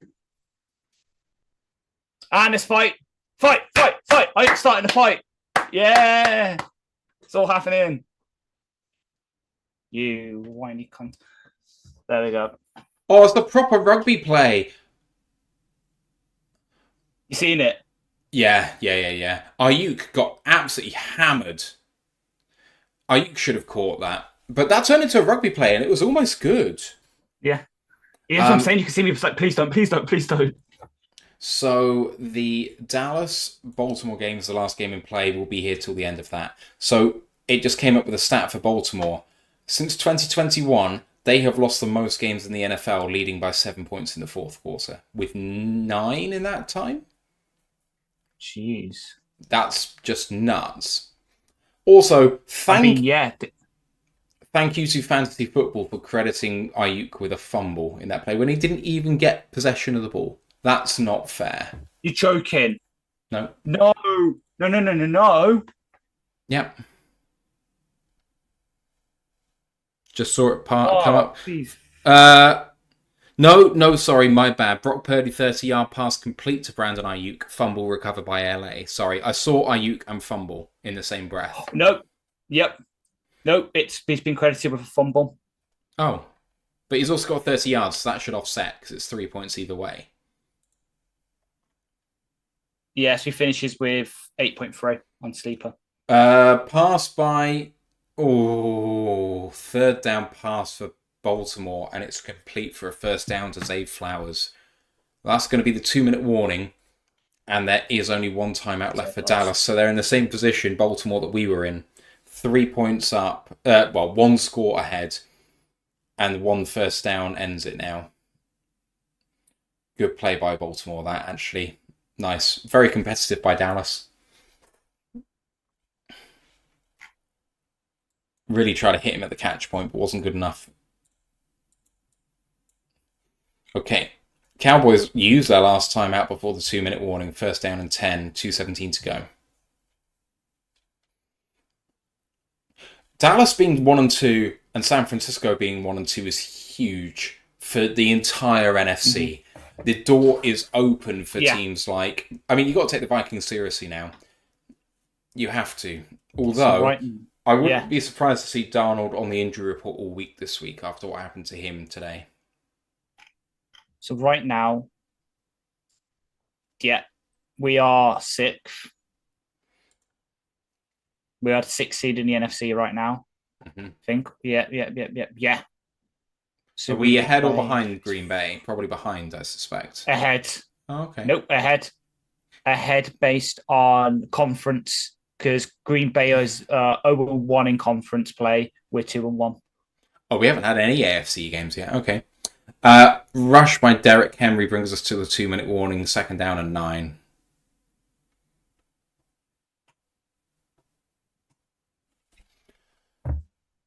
And this fight. Fight. Ayuk starting the fight. Yeah. It's all happening. You whiny cunt. There we go. Oh, it's the proper rugby play. You seen it? Yeah. Ayuk got absolutely hammered. Ayuk should have caught that. But that turned into a rugby play, and it was almost good. Yeah. That's what I'm saying. You can see me like, please don't. So the Dallas-Baltimore game is the last game in play. We'll be here till the end of that. So it just came up with a stat for Baltimore. Since 2021, they have lost the most games in the NFL, leading by 7 points in the fourth quarter, with 9 in that time. Jeez. That's just nuts. Also, thank you to Fantasy Football for crediting Ayuk with a fumble in that play when he didn't even get possession of the ball. That's not fair. You're joking. No. Yep. Just saw it come up. Please. No, sorry, my bad. Brock Purdy 30-yard pass complete to Brandon Ayuk. Fumble recovered by LA. Sorry, I saw Ayuk and fumble in the same breath. Nope. Yep. Nope. He's been credited with a fumble. Oh. But he's also got 30 yards, so that should offset because it's 3 points either way. Yes, he finishes with 8.3 on Sleeper. Pass by... Oh, third down pass for Baltimore, and it's complete for a first down to Zay Flowers. That's going to be the 2-minute warning, and there is only one timeout left for Dallas, so they're in the same position, Baltimore, that we were in. 3 points up, one score ahead, and 1 first down ends it now. Good play by Baltimore, that, actually. Nice. Very competitive by Dallas. Really tried to hit him at the catch point, but wasn't good enough. Okay. Cowboys used their last time out before the 2-minute warning. First down and 10, 2:17 to go. Dallas being 1-2 and San Francisco being 1-2 is huge for the entire NFC. The door is open for teams like... I mean, you've got to take the Vikings seriously now. You have to. Although, I wouldn't be surprised to see Darnold on the injury report all week this week after what happened to him today. So right now, we are sixth. We are the sixth seed in the NFC right now. I think. Yeah. So are we ahead or behind Green Bay? Probably behind, I suspect. Ahead. Oh, okay. Nope, ahead. Ahead based on conference, because Green Bay is 0-1 in conference play. We're 2-1. Oh, we haven't had any AFC games yet. Okay. Rush by Derek Henry brings us to the 2-minute warning, 2nd down and 9.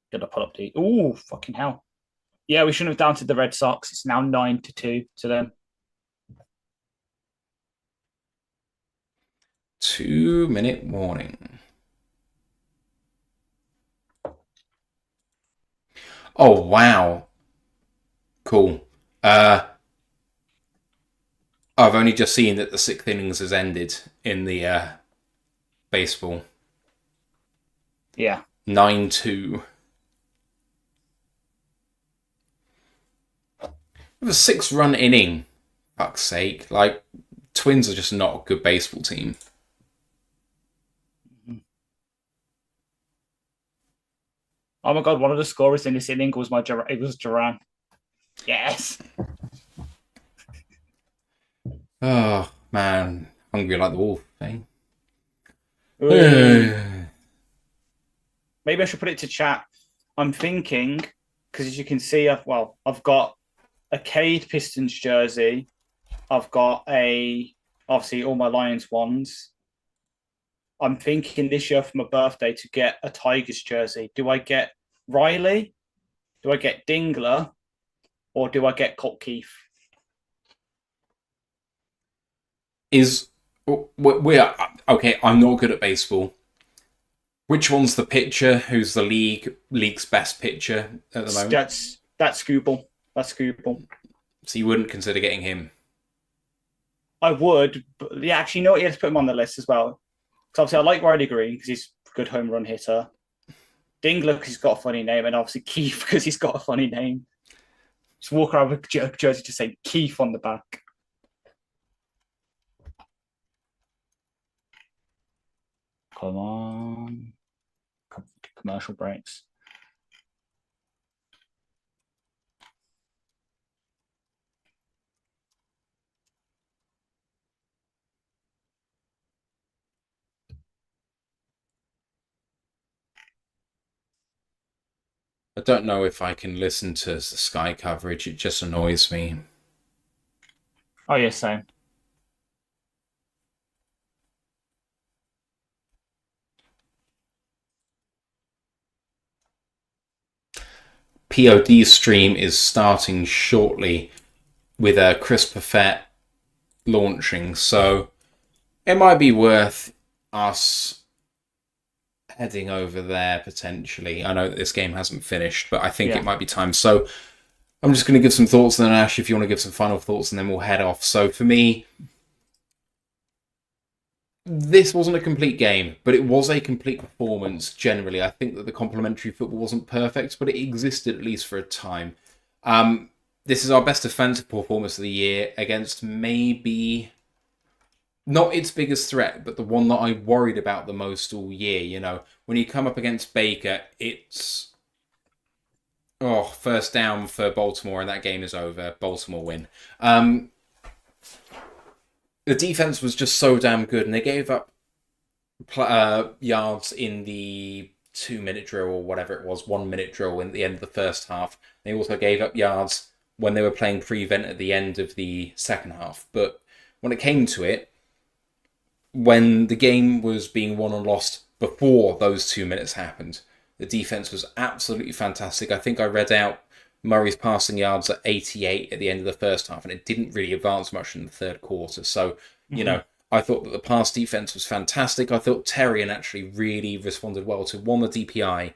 Did I pull up the... Ooh, fucking hell. Yeah, we shouldn't have doubted the Red Sox. It's now 9-2 to them. 2-minute warning. Oh, wow. Cool. I've only just seen that the 6th innings has ended in the baseball. Yeah. 9-2. With a 6-run inning, fuck's sake. Like, Twins are just not a good baseball team. Oh my god, one of the scorers in this inning was Duran. Yes. Oh, man. Hungry like the wolf, eh? Maybe I should put it to chat. I'm thinking, because as you can see, I've got a Cade Pistons jersey. I've got obviously all my Lions ones. I'm thinking this year for my birthday to get a Tigers jersey. Do I get Riley? Do I get Dingler? Or do I get Colt Keith? Okay, I'm not good at baseball. Which one's the pitcher? Who's the league's best pitcher at the moment? That's Scooble. That's Scooble. So you wouldn't consider getting him? I would, but yeah, actually, you know what? You have to put him on the list as well. Because obviously, I like Riley Green because he's a good home run hitter. Dingler because he's got a funny name, and obviously Keith because he's got a funny name. Just walk around with a jersey to say Keith on the back. Come on. Commercial breaks. I don't know if I can listen to the Sky coverage. It just annoys me. Oh, yeah, same. POD stream is starting shortly with Chris Perfett launching, so it might be worth us heading over there potentially. I know that this game hasn't finished, but I think it might be time. So I'm just going to give some thoughts, and then Ash, if you want to give some final thoughts, and then we'll head off. So for me, this wasn't a complete game, but it was a complete performance generally. I think that the complementary football wasn't perfect, but it existed at least for a time. This is our best defensive performance of the year against maybe not its biggest threat, but the one that I worried about the most all year. You know, when you come up against Baker, it's first down for Baltimore, and that game is over. Baltimore win. The defense was just so damn good, and they gave up yards in the 2-minute drill or whatever it was, 1-minute drill in the end of the first half. They also gave up yards when they were playing prevent at the end of the second half. But when it came to it, when the game was being won and lost before those 2 minutes happened, the defense was absolutely fantastic. I think I read out Murray's passing yards at 88 at the end of the first half, and it didn't really advance much in the third quarter. So, you know, I thought that the pass defense was fantastic. I thought Terrian actually really responded well to, one, the DPI,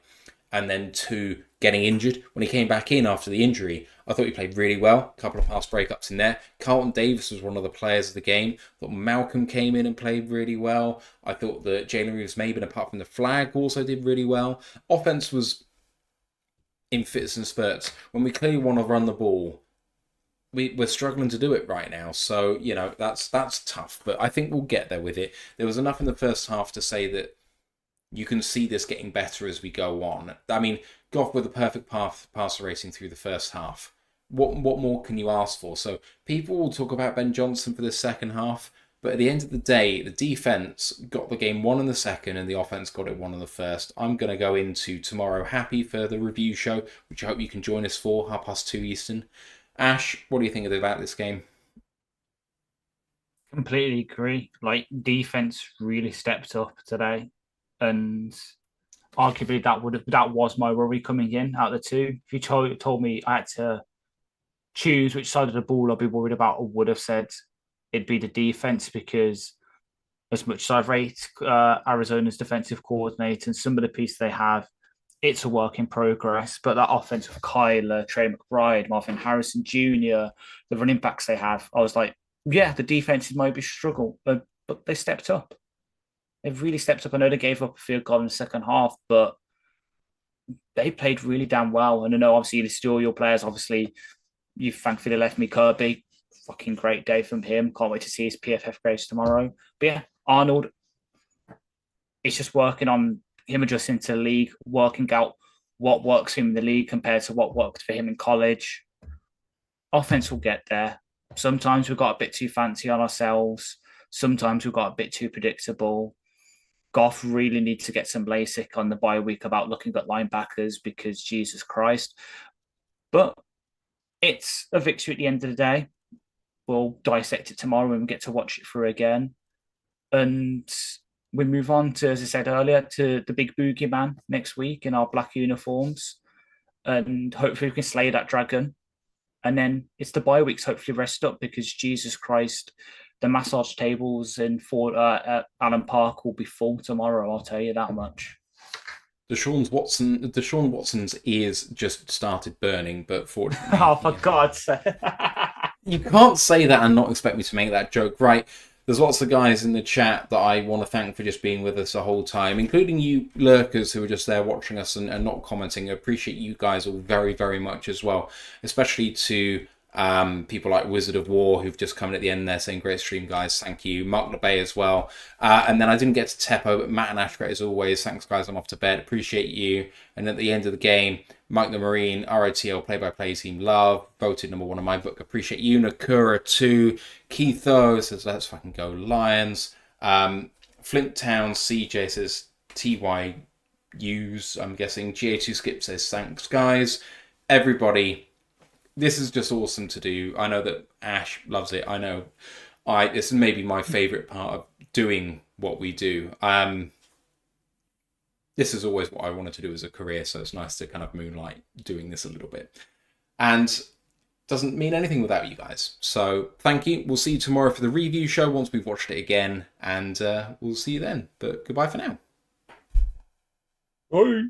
and then two, getting injured. When he came back in after the injury, I thought he played really well. A couple of pass breakups in there. Carlton Davis was one of the players of the game. I thought Malcolm came in and played really well. I thought that Jalen Reeves-Maybin, apart from the flag, also did really well. Offense was in fits and spurts. When we clearly want to run the ball, we're struggling to do it right now. So, that's tough. But I think we'll get there with it. There was enough in the first half to say that you can see this getting better as we go on. I mean, Goff with a perfect passer rating through the first half. What more can you ask for? So people will talk about Ben Johnson for the second half, but at the end of the day, the defense got the game won in the second and the offense got it won in the first. I'm going to go into tomorrow happy for the review show, which I hope you can join us for, 2:30 Eastern. Ash, what do you think about this game? Completely agree. Like, defense really stepped up today, and arguably that was my worry coming in out of the two. If you told me I had to choose which side of the ball I'd be worried about, I would have said it'd be the defense, because as much as I rate Arizona's defensive coordinator and some of the pieces they have, it's a work in progress. But that offense with Kyler, Trey McBride, Marvin Harrison Jr., the running backs they have, I was like, yeah, the defenses might be struggle, but they stepped up. They've really stepped up. I know they gave up a field goal in the second half, but they played really damn well. And I know, obviously, the all your players. Obviously, you thankfully left me Kirby. Fucking great day from him. Can't wait to see his PFF grades tomorrow. But yeah, Arnold, it's just working on him adjusting to the league, working out what works for him in the league compared to what worked for him in college. Offense will get there. Sometimes we've got a bit too fancy on ourselves. Sometimes we've got a bit too predictable. Goff really needs to get some LASIK on the bye week about looking at linebackers, because Jesus Christ. But it's a victory at the end of the day. We'll dissect it tomorrow and we get to watch it through again. And we move on to, as I said earlier, to the big boogeyman next week in our black uniforms. And hopefully we can slay that dragon. And then it's the bye weeks, hopefully rest up, because Jesus Christ, the massage tables in Fort Allen Park will be full tomorrow. I'll tell you that much. Deshaun Watson's ears just started burning, but fortunately, Oh, for God's sake! you can't say that and not expect me to make that joke, right? There's lots of guys in the chat that I want to thank for just being with us the whole time, including you lurkers who are just there watching us and not commenting. I appreciate you guys all very, very much as well, especially to people like Wizard of War who've just come in at the end there saying great stream, guys, thank you. Mark LeBay as well, and then I didn't get to Teppo, but Matt and Ashgret as always, thanks guys, I'm off to bed, appreciate you. And at the end of the game, Mike the Marine, ROTL play-by-play team love, voted number one in my book, appreciate you. Nakura 2, Keith O says let's fucking go Lions. Flint Town CJ says TYUs, I'm guessing. GA2 Skip says thanks guys. Everybody, this is just awesome to do. I know that Ash loves it. I know this is maybe my favourite part of doing what we do. This is always what I wanted to do as a career, so it's nice to kind of moonlight doing this a little bit. And doesn't mean anything without you guys. So thank you. We'll see you tomorrow for the review show once we've watched it again, and we'll see you then. But goodbye for now. Bye.